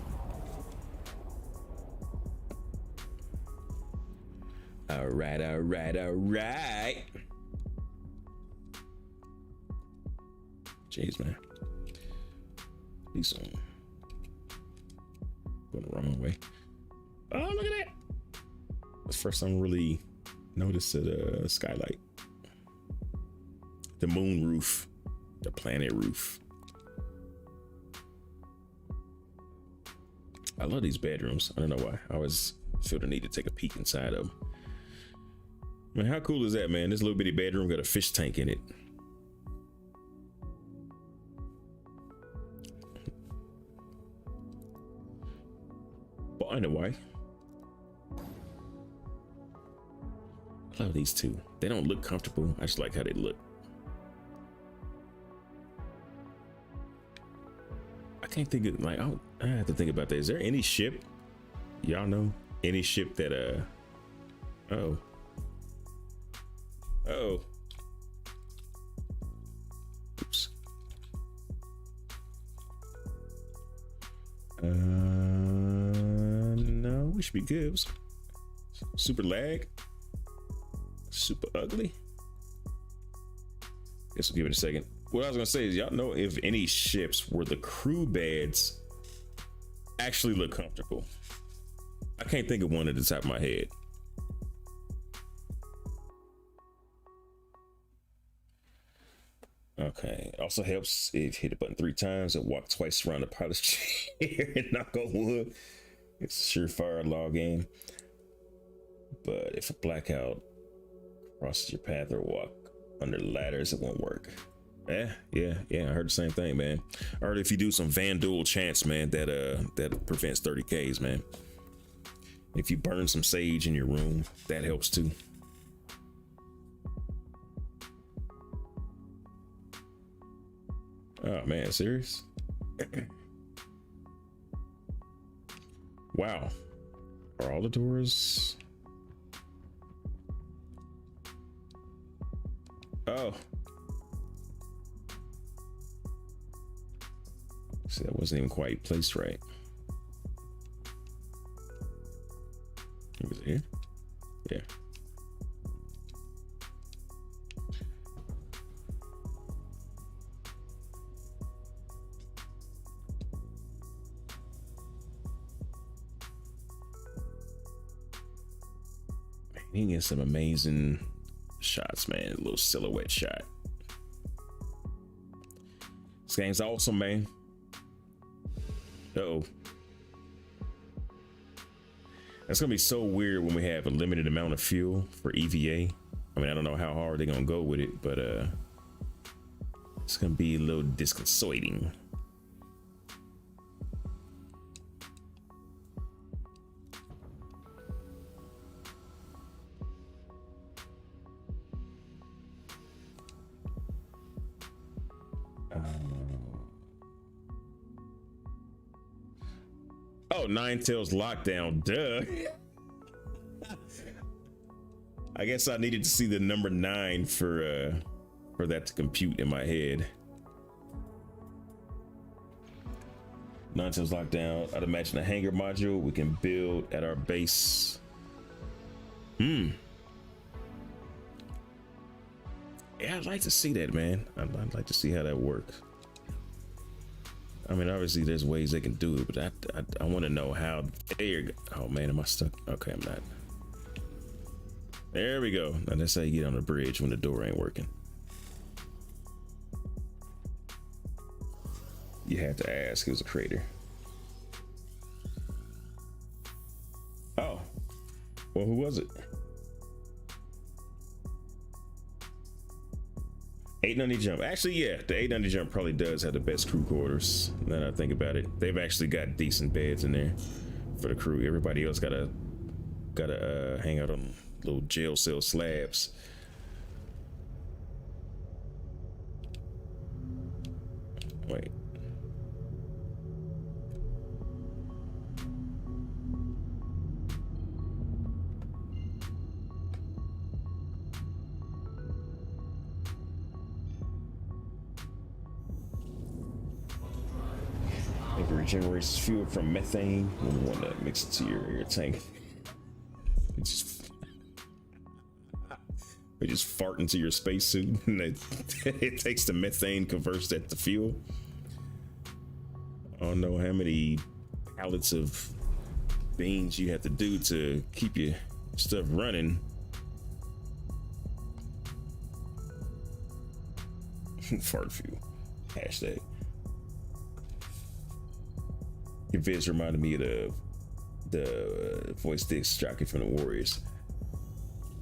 All right. Jeez, man. He's going the wrong way. Oh, look at that. That's the first time I really noticed the skylight. The moon roof. The planet roof. I love these bedrooms. I don't know why. I always feel the need to take a peek inside of them. Man, how cool is that, man? This little bitty bedroom got a fish tank in it. Oh, I know why. I love these two. They don't look comfortable. I just like how they look. I can't think of like I have to think about that. Is there any ship? Y'all know any ship that oh. Oops. No, we should be good. Super lag. Super ugly. Guess we'll give it a second. What I was gonna say is, y'all know if any ships where the crew beds actually look comfortable? I can't think of one at the top of my head. Okay. Also helps if you hit the button 3 times and walk twice around the pilot's chair and knock on wood. It's a surefire log in. But if a blackout crosses your path or walk under ladders, it won't work. Yeah, I heard the same thing, man. I heard if you do some Vandal chants, man, that prevents 30Ks, man. If you burn some sage in your room, that helps too. Oh man, serious? Wow. Are all the doors? Oh. See, that wasn't even quite placed right. Was it here? Yeah. Man, he gets some amazing shots, man. A little silhouette shot. This game's awesome, man. Uh-oh. That's gonna be so weird when we have a limited amount of fuel for EVA. I mean, I don't know how hard they're gonna go with it, but it's gonna be a little disconcerting. Oh, Nine Tails lockdown, duh. I guess I needed to see the number 9 for that to compute in my head. Nine Tails lockdown. I'd imagine a hangar module we can build at our base. Yeah, I'd like to see that, man. I'd like to see how that works. I mean, obviously there's ways they can do it, but I want to know how. There, oh man, am I stuck? Okay, I'm not. There we go. Now that's how you get on the bridge when the door ain't working. You had to ask. It was a crater. Oh, well, who was it? 890 jump. Actually, yeah, the 890 jump probably does have the best crew quarters. Now that I think about it, they've actually got decent beds in there for the crew. Everybody else gotta hang out on little jail cell slabs. Wait. It regenerates fuel from methane when you want to mix it to your air tank. It just fart into your spacesuit, and it takes the methane, converts that to fuel. I don't know how many pallets of beans you have to do to keep your stuff running. Fart fuel. Hashtag. Your vids reminded me of the voice disc jockey from the Warriors.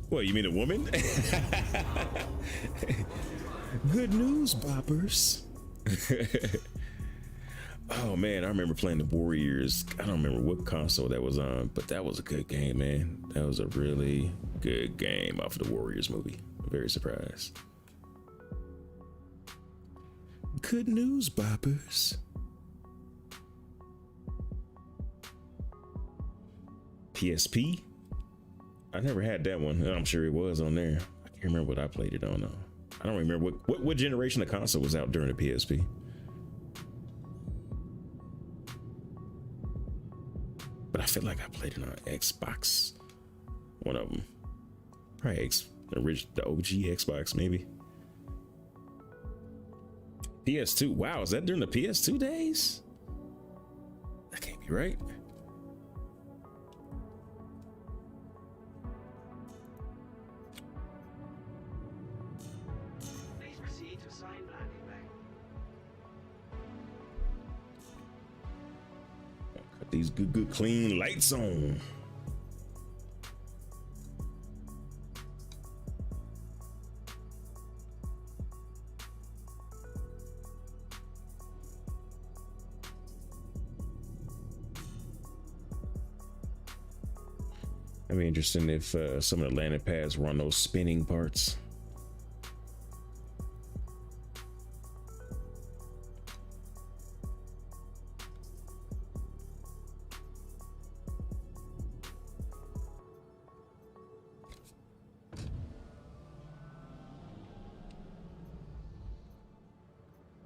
What, you mean a woman? Good news, boppers. Oh man, I remember playing the Warriors. I don't remember what console that was on, but that was a good game, man. That was a really good game off of the Warriors movie. I'm very surprised. Good news, boppers. PSP? I never had that one. I'm sure it was on there. I can't remember what I played it on though. I don't remember what generation of console was out during the PSP. But I feel like I played it on Xbox. One of them. Probably the OG Xbox, maybe. PS2. Wow, is that during the PS2 days? That can't be right. Please proceed to assigned landing bay. Got these good clean lights on. I'd be interested if some of the landing pads were on those spinning parts.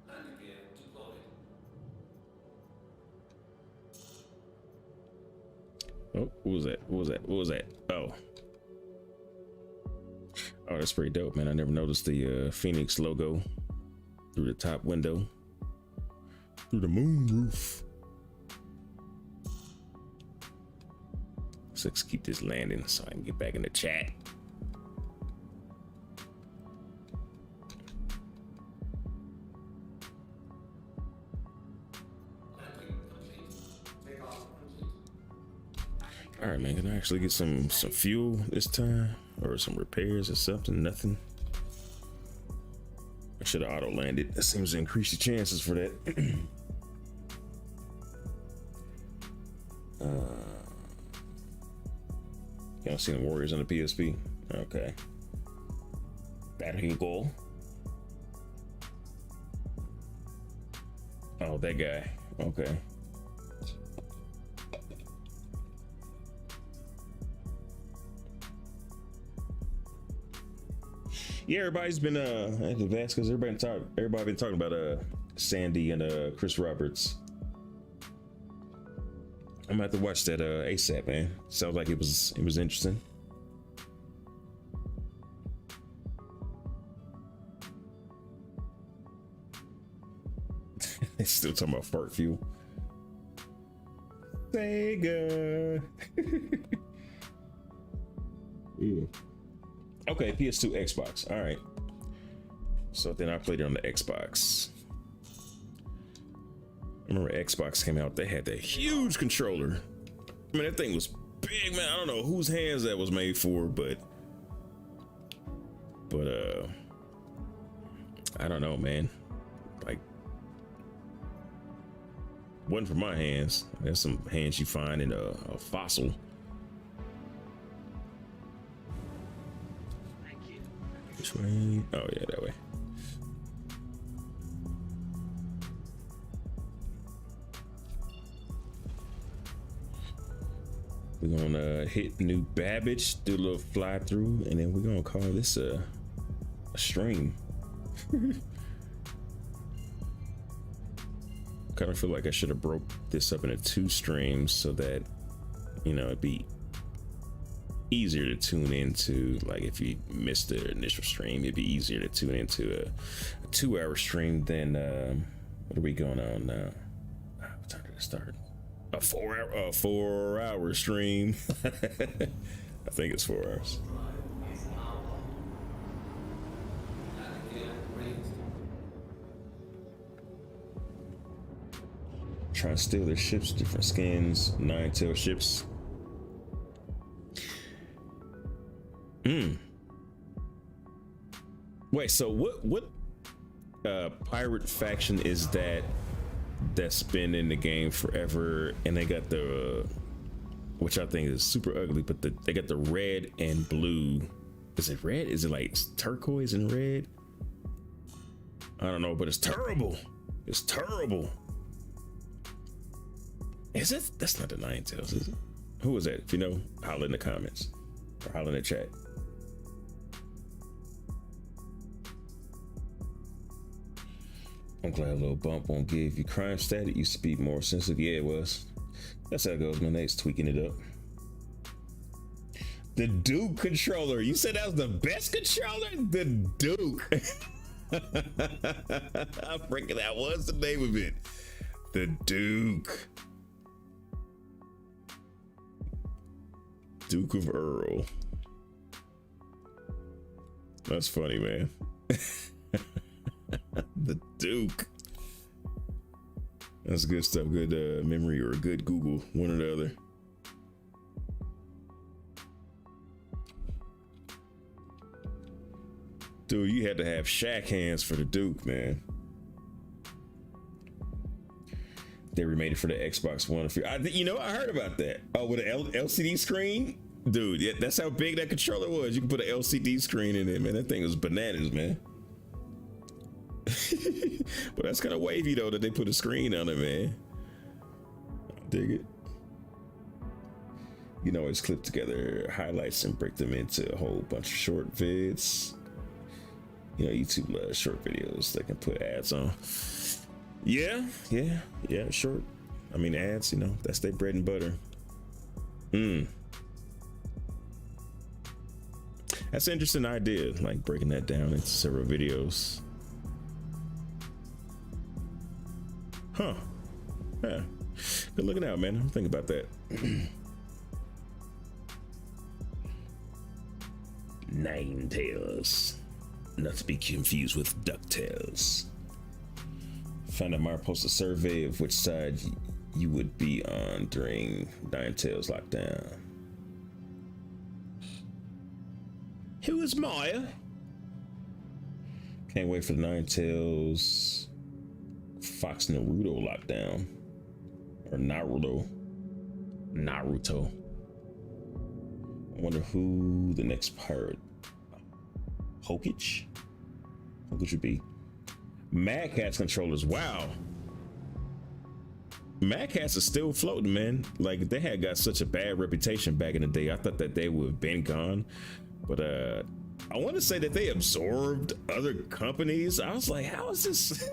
Landing gear deployed. Oh, what was that? What was that? What was that? Oh. Oh, that's pretty dope, man. I never noticed the Phoenix logo through the top window. Through the moon roof. So let's keep this landing so I can get back in the chat. Landing complete. Takeoff complete. All right, man. Can I actually get some fuel this time, or some repairs or something? Nothing. I should have auto landed. That seems to increase the chances for that. You don't see the Warriors on the PSP. Okay. Battle goal. Oh, that guy. Okay. Yeah, everybody's been advanced because everybody been talking about Sandy and Chris Roberts. I'm gonna have to watch that ASAP, man. Sounds like it was interesting. Still talking about fart fuel. Sega. Yeah. Okay, PS2, Xbox. All right. So then I played it on the Xbox. I remember Xbox came out, they had that huge controller. I mean, that thing was big, man. I don't know whose hands that was made for, but I don't know, man. Like, wasn't for my hands. There's some hands you find in a fossil. Thank you. Which way? Oh yeah, that way. We're gonna hit New Babbage, do a little fly through, and then we're gonna call this a stream. Kind of feel like I should have broke this up into 2 streams so that, you know, it'd be easier to tune into. Like if you missed the initial stream, it'd be easier to tune into a 2-hour stream than what are we going on now? What time did it start? A 4-hour stream. I think it's 4 hours. Landing gear raised. Trying to steal their ships, different skins, 9-tail ships. Wait, so what pirate faction is that that's been in the game forever, and they got the which I think is super ugly, but they got the red and blue. Is it red? Is it like turquoise and red? I don't know, but it's terrible. It's terrible. Is it? That's not the Ninetales, is it? Who is that? If you know, holler in the comments or holler in the chat. I'm glad a little bump won't give you crime stat. It used to be more sensitive. Yeah, it was. That's how it goes. My nate's tweaking it up. The Duke controller. You said that was the best controller? The Duke. I freaking that was the name of it. The Duke. Duke of Earl. That's funny, man. The Duke. That's good stuff. Good memory or good Google, one or the other. Dude, you had to have shack hands for the Duke, man. They remade it for the Xbox One. I heard about that. Oh, with an LCD screen? Dude, yeah, that's how big that controller was. You can put an LCD screen in it, man. That thing was bananas, man. But that's kind of wavy though that they put a screen on it, man. I dig it. You can always clip together highlights and break them into a whole bunch of short vids. You know, YouTube loves short videos they can put ads on. Yeah, short. I mean, ads, you know, that's their bread and butter. That's an interesting idea, like breaking that down into several videos. Huh. Yeah. Good looking out, man. I'm thinking about that. Ninetales. Not to be confused with DuckTales. Found out Mara posted a survey of which side you would be on during Ninetales lockdown. Who is Maya? Can't wait for the Ninetales Fox Naruto lockdown. Or Naruto. I wonder who the next pirate. Hokage would be. Mad Catz controllers. Wow. Mad Catz is still floating, man. Like they had got such a bad reputation back in the day. I thought that they would have been gone. But I want to say that they absorbed other companies. I was like, how is this?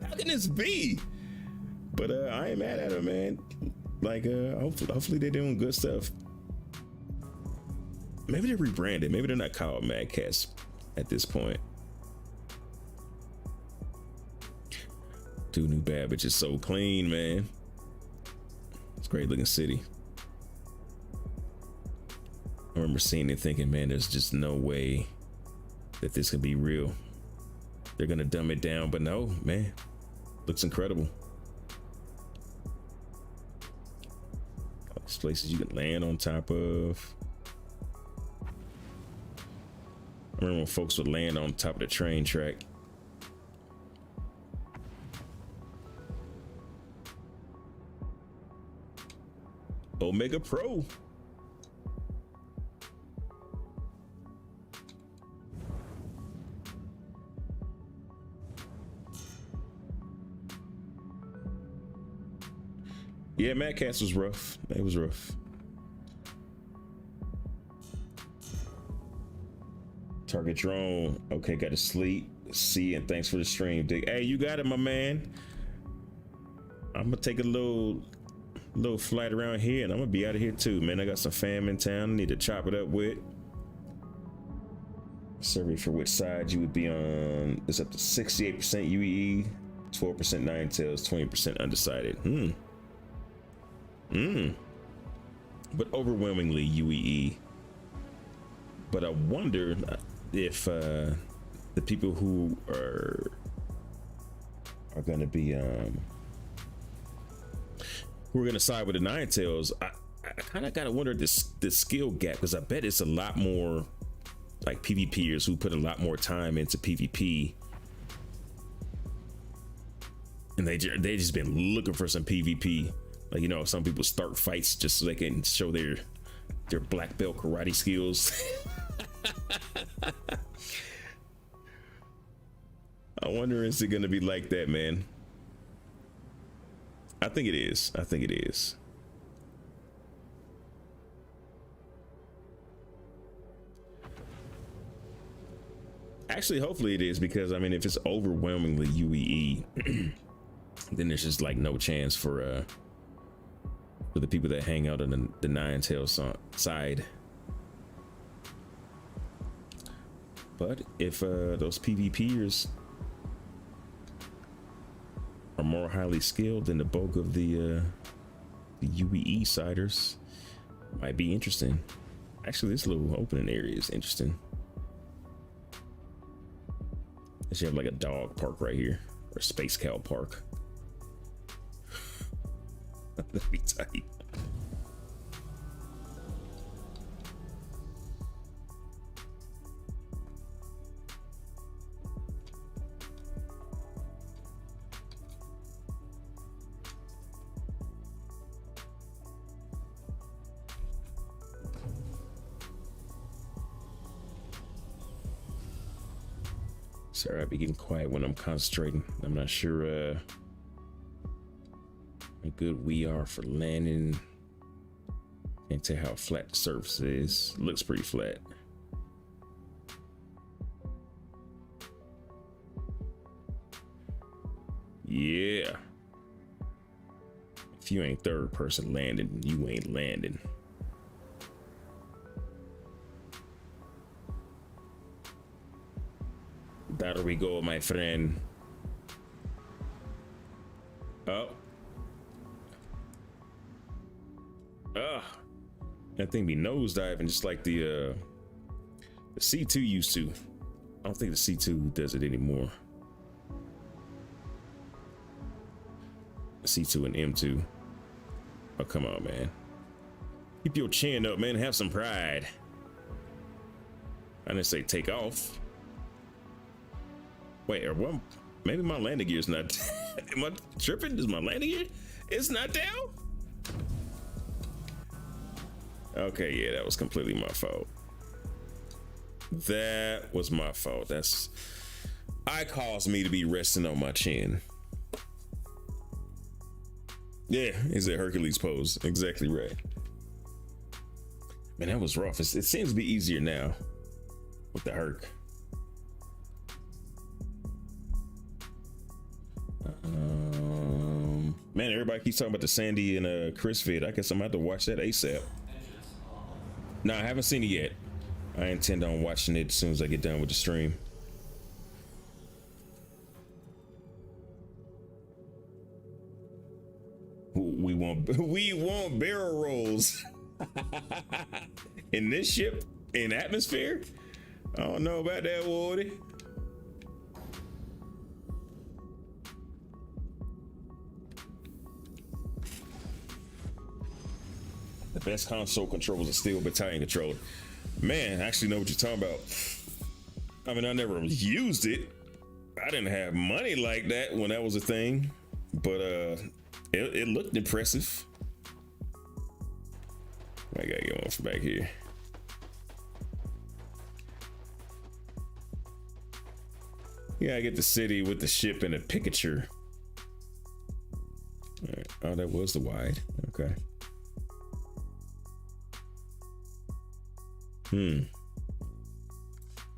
How can this be? But I ain't mad at them, man. Like hopefully they're doing good stuff. Maybe they're rebranded. Maybe they're not called Mad Catz at this point. Dude, New Babbage is so clean, man. It's a great looking city. I remember seeing it thinking, man, there's just no way that this could be real. They're gonna dumb it down, but no, man, looks incredible. All these places you can land on top of. I remember when folks would land on top of the train track. Omega Pro. Yeah, Mad Catz was rough. It was rough. Target drone. Okay, got to sleep. See, and thanks for the stream, Dick. Hey, you got it, my man. I'm gonna take a little flight around here, and I'm gonna be out of here too, man. I got some fam in town I need to chop it up with. Survey for which side you would be on is up to 68% UEE, 12% Ninetales, 20% undecided. But overwhelmingly UEE. But I wonder if the people who are gonna be who are gonna side with the Ninetales, I kind of gotta wonder this skill gap, because I bet it's a lot more like PvPers who put a lot more time into PvP and they just been looking for some PvP. Like, you know, some people start fights just so they can show their black belt karate skills. I wonder, is it gonna be like that, man? I think it is. I think it is. Actually, hopefully it is, because I mean, if it's overwhelmingly UEE, then there's just like no chance for the people that hang out on the Nine Tails side. But if those PvPers are more highly skilled than the bulk of the UEE siders, might be interesting. Actually, this little opening area is interesting. You have like a dog park right here, or space cow park. That'd be tight. Sorry, I be getting quiet when I'm concentrating. I'm not sure how good we are for landing. Can't tell how flat the surface is. Looks pretty flat. Yeah. If you ain't third person landing, you ain't landing. There we go, my friend. Oh. That thing be nosediving just like the C2 used to. I don't think the C2 does it anymore. C2 and M2. Oh, come on, man. Keep your chin up, man. Have some pride. I didn't say take off. Wait, or what? Maybe my landing gear's not. Am I tripping? Is my landing gear? It's not down? Okay, yeah, that was completely my fault. That was my fault. I caused me to be resting on my chin. Yeah, it's a Hercules pose. Exactly right. Man, that was rough. It seems to be easier now with the Herc. Man, everybody keeps talking about the Sandy and Chris vid. I guess I'm gonna have to watch that ASAP. No, I haven't seen it yet. I intend on watching it as soon as I get done with the stream. We want barrel rolls in this ship in atmosphere. I don't know about that, Woody. The best console controls are still battalion controller. Man, I actually know what you're talking about. I mean, I never used it. I didn't have money like that when that was a thing, but it looked impressive. I gotta get one from back here. Yeah, I get the city with the ship and a Pikachu. All right. Oh, that was the wide. Okay. I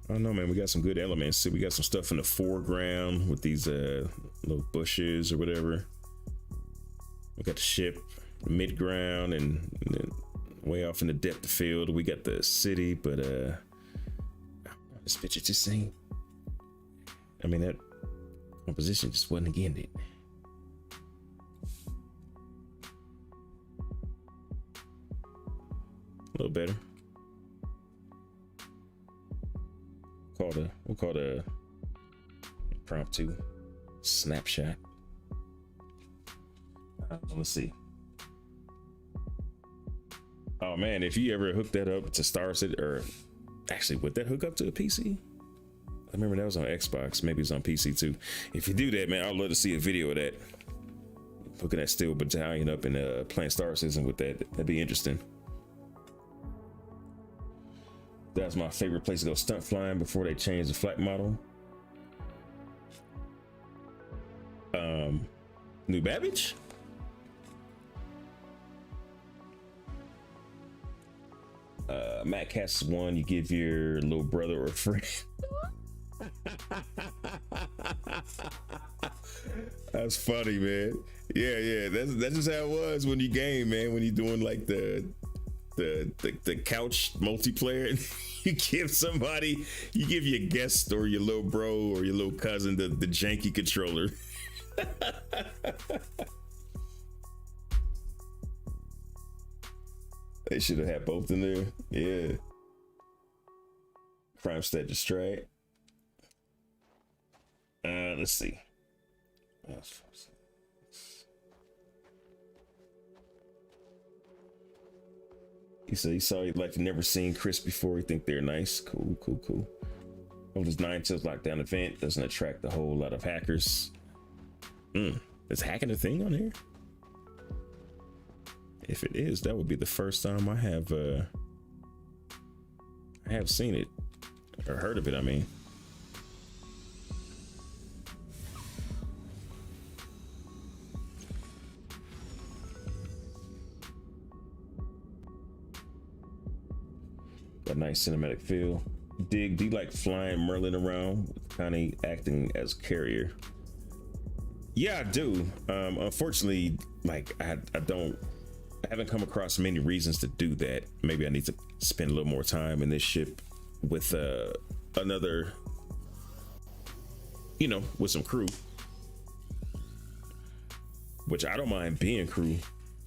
don't know, man. We got some good elements. See, we got some stuff in the foreground with these little bushes or whatever. We got the ship, the mid-ground, and then way off in the depth of field, we got the city. But this picture just saying. I mean, that composition just wasn't again it. A little better. We'll call it a impromptu snapshot. Let's see. Oh man, if you ever hook that up to Star Citizen, or actually would that hook up to a PC? I remember that was on Xbox. Maybe it's on PC too. If you do that, man, I'd love to see a video of that. Hooking that Steel Battalion up and playing Star Citizen with that. That'd be interesting. That's my favorite place to go stunt flying before they change the flight model. New Babbage? Matt Cass is one you give your little brother or friend. That's funny, man. Yeah. That's just how it was when you game, man. When you're doing like the couch multiplayer, you give your guest or your little bro or your little cousin the janky controller. They should have had both in there. Yeah. Prime Stat Distract. Let's see. He said he saw it like never seen Chris before. He think they're nice. Cool. Oh, this 9 Tails lockdown event doesn't attract a whole lot of hackers. Is hacking a thing on here? If it is, that would be the first time I have seen it or heard of it. I mean, a nice cinematic feel. Do you like flying Merlin around with Connie acting as carrier? Yeah, I do. Unfortunately, like I haven't come across many reasons to do that. Maybe I need to spend a little more time in this ship with another, with some crew. Which I don't mind being crew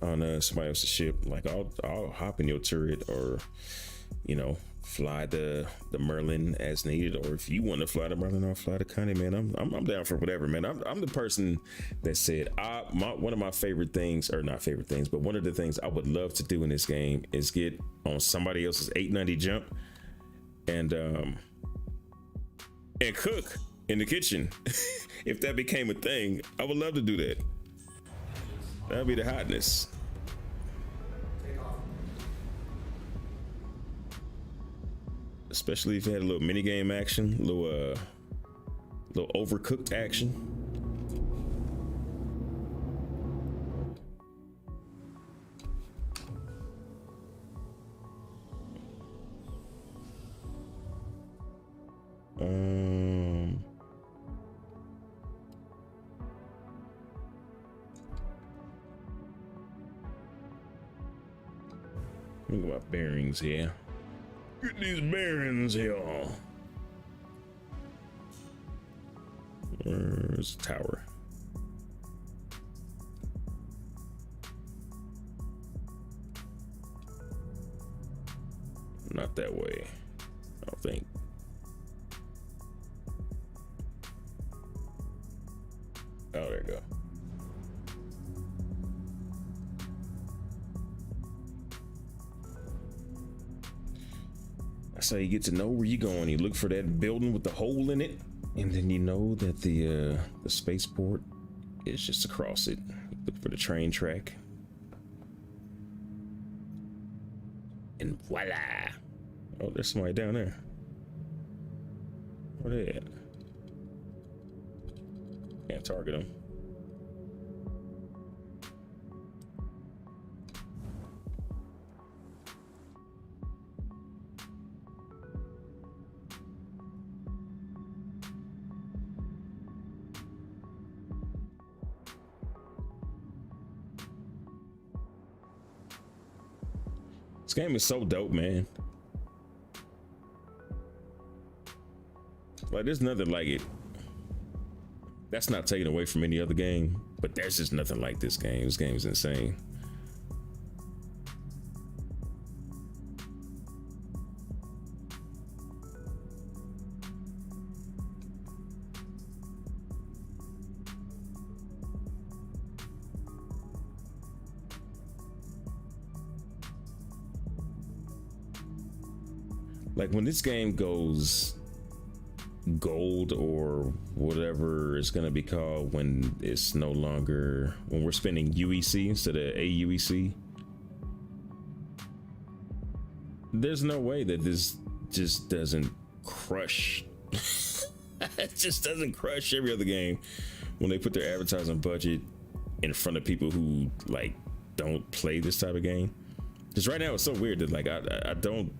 on somebody else's ship. Like I'll hop in your turret or, fly the Merlin as needed. Or if you want to fly the Merlin, I'll fly the Connie, man. I'm down for whatever, man. I'm the person that said one of my favorite things, or not favorite things, but one of the things I would love to do in this game is get on somebody else's 890 jump and cook in the kitchen. If that became a thing, I would love to do that. That'd be the hotness. Especially if you had a little mini game action, little overcooked action. Look at my bearings here. Get these bearings here. Where's the tower? Not that way, I don't think. Oh, there you go. That's how you get to know where you're going. You look for that building with the hole in it, and then you know that the spaceport is just across it. You look for the train track, and voila! Oh, there's somebody down there. Where they at? Can't target them. This game is so dope, man. Like, there's nothing like it. That's not taken away from any other game, but there's just nothing like this game. This game is insane. Like when this game goes gold or whatever it's gonna be called when it's no longer, when we're spending UEC instead of AUEC. There's no way that this just doesn't crush. It just doesn't crush every other game when they put their advertising budget in front of people who like don't play this type of game. Because right now it's so weird that like I don't,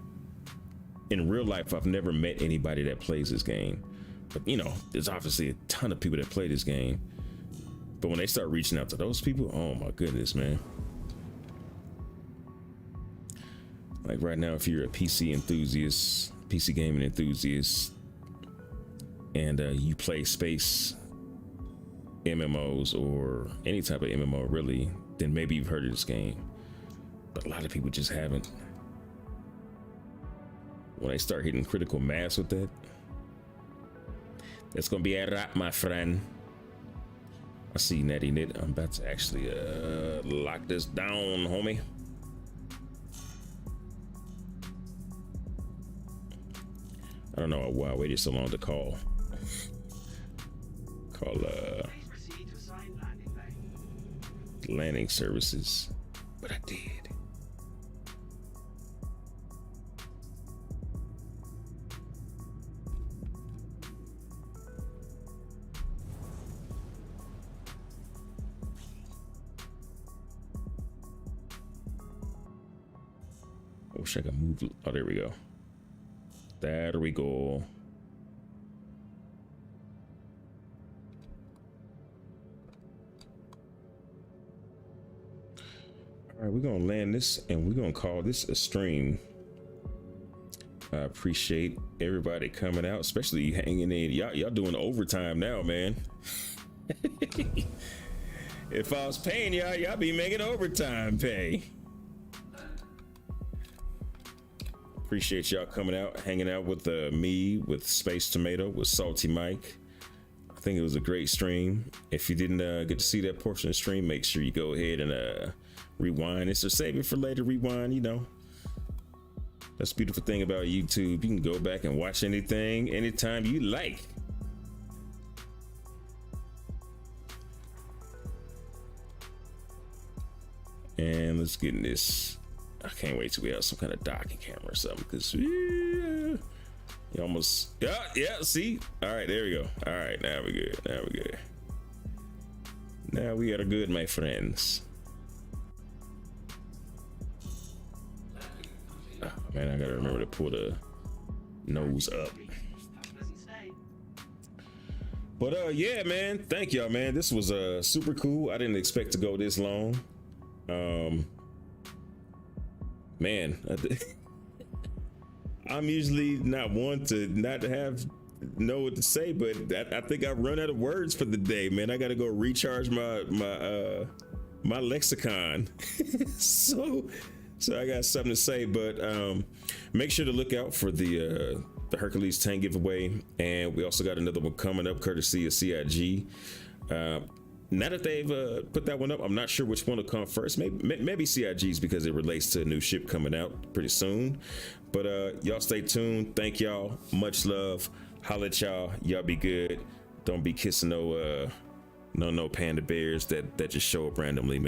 in real life I've never met anybody that plays this game, but you know there's obviously a ton of people that play this game. But when they start reaching out to those people, oh my goodness, man. Like right now, if you're a PC enthusiast, PC gaming enthusiast, and you play space MMOs or any type of MMO really, then maybe you've heard of this game. But a lot of people just haven't. When they start hitting critical mass with that, that's gonna be a wrap, my friend. I see Natty Knit. I'm about to actually lock this down, homie. I don't know why I waited so long to call. Please proceed to assigned landing bay. Landing services, but I did. I wish I could move. Oh, there we go. There we go. All right, we're gonna land this and we're gonna call this a stream. I appreciate everybody coming out, especially hanging in. Y'all doing overtime now, man. If I was paying y'all be making overtime pay. Appreciate y'all coming out, hanging out with me, with Space Tomato, with SaltEMike. I think it was a great stream. If you didn't get to see that portion of the stream, make sure you go ahead and rewind. It's a save it for later rewind, you know. That's the beautiful thing about YouTube. You can go back and watch anything, anytime you like. And let's get in this. I can't wait till we have some kind of docking camera or something, because you almost, yeah, see? All right, there we go. All right, now we're good. Now we're good. Now we are good, my friends. Oh, man, I gotta remember to pull the nose up. But yeah, man, thank y'all, man. This was super cool. I didn't expect to go this long. Man, I'm usually not one to not know what to say, but I think I've run out of words for the day, man. I gotta go recharge my lexicon. so I got something to say, but make sure to look out for the Hercules tank giveaway, and we also got another one coming up courtesy of CIG. Now that they've put that one up, I'm not sure which one will come first. Maybe CIG's, because it relates to a new ship coming out pretty soon. But y'all stay tuned. Thank y'all. Much love. Holla at y'all. Y'all be good. Don't be kissing no panda bears that just show up randomly, man.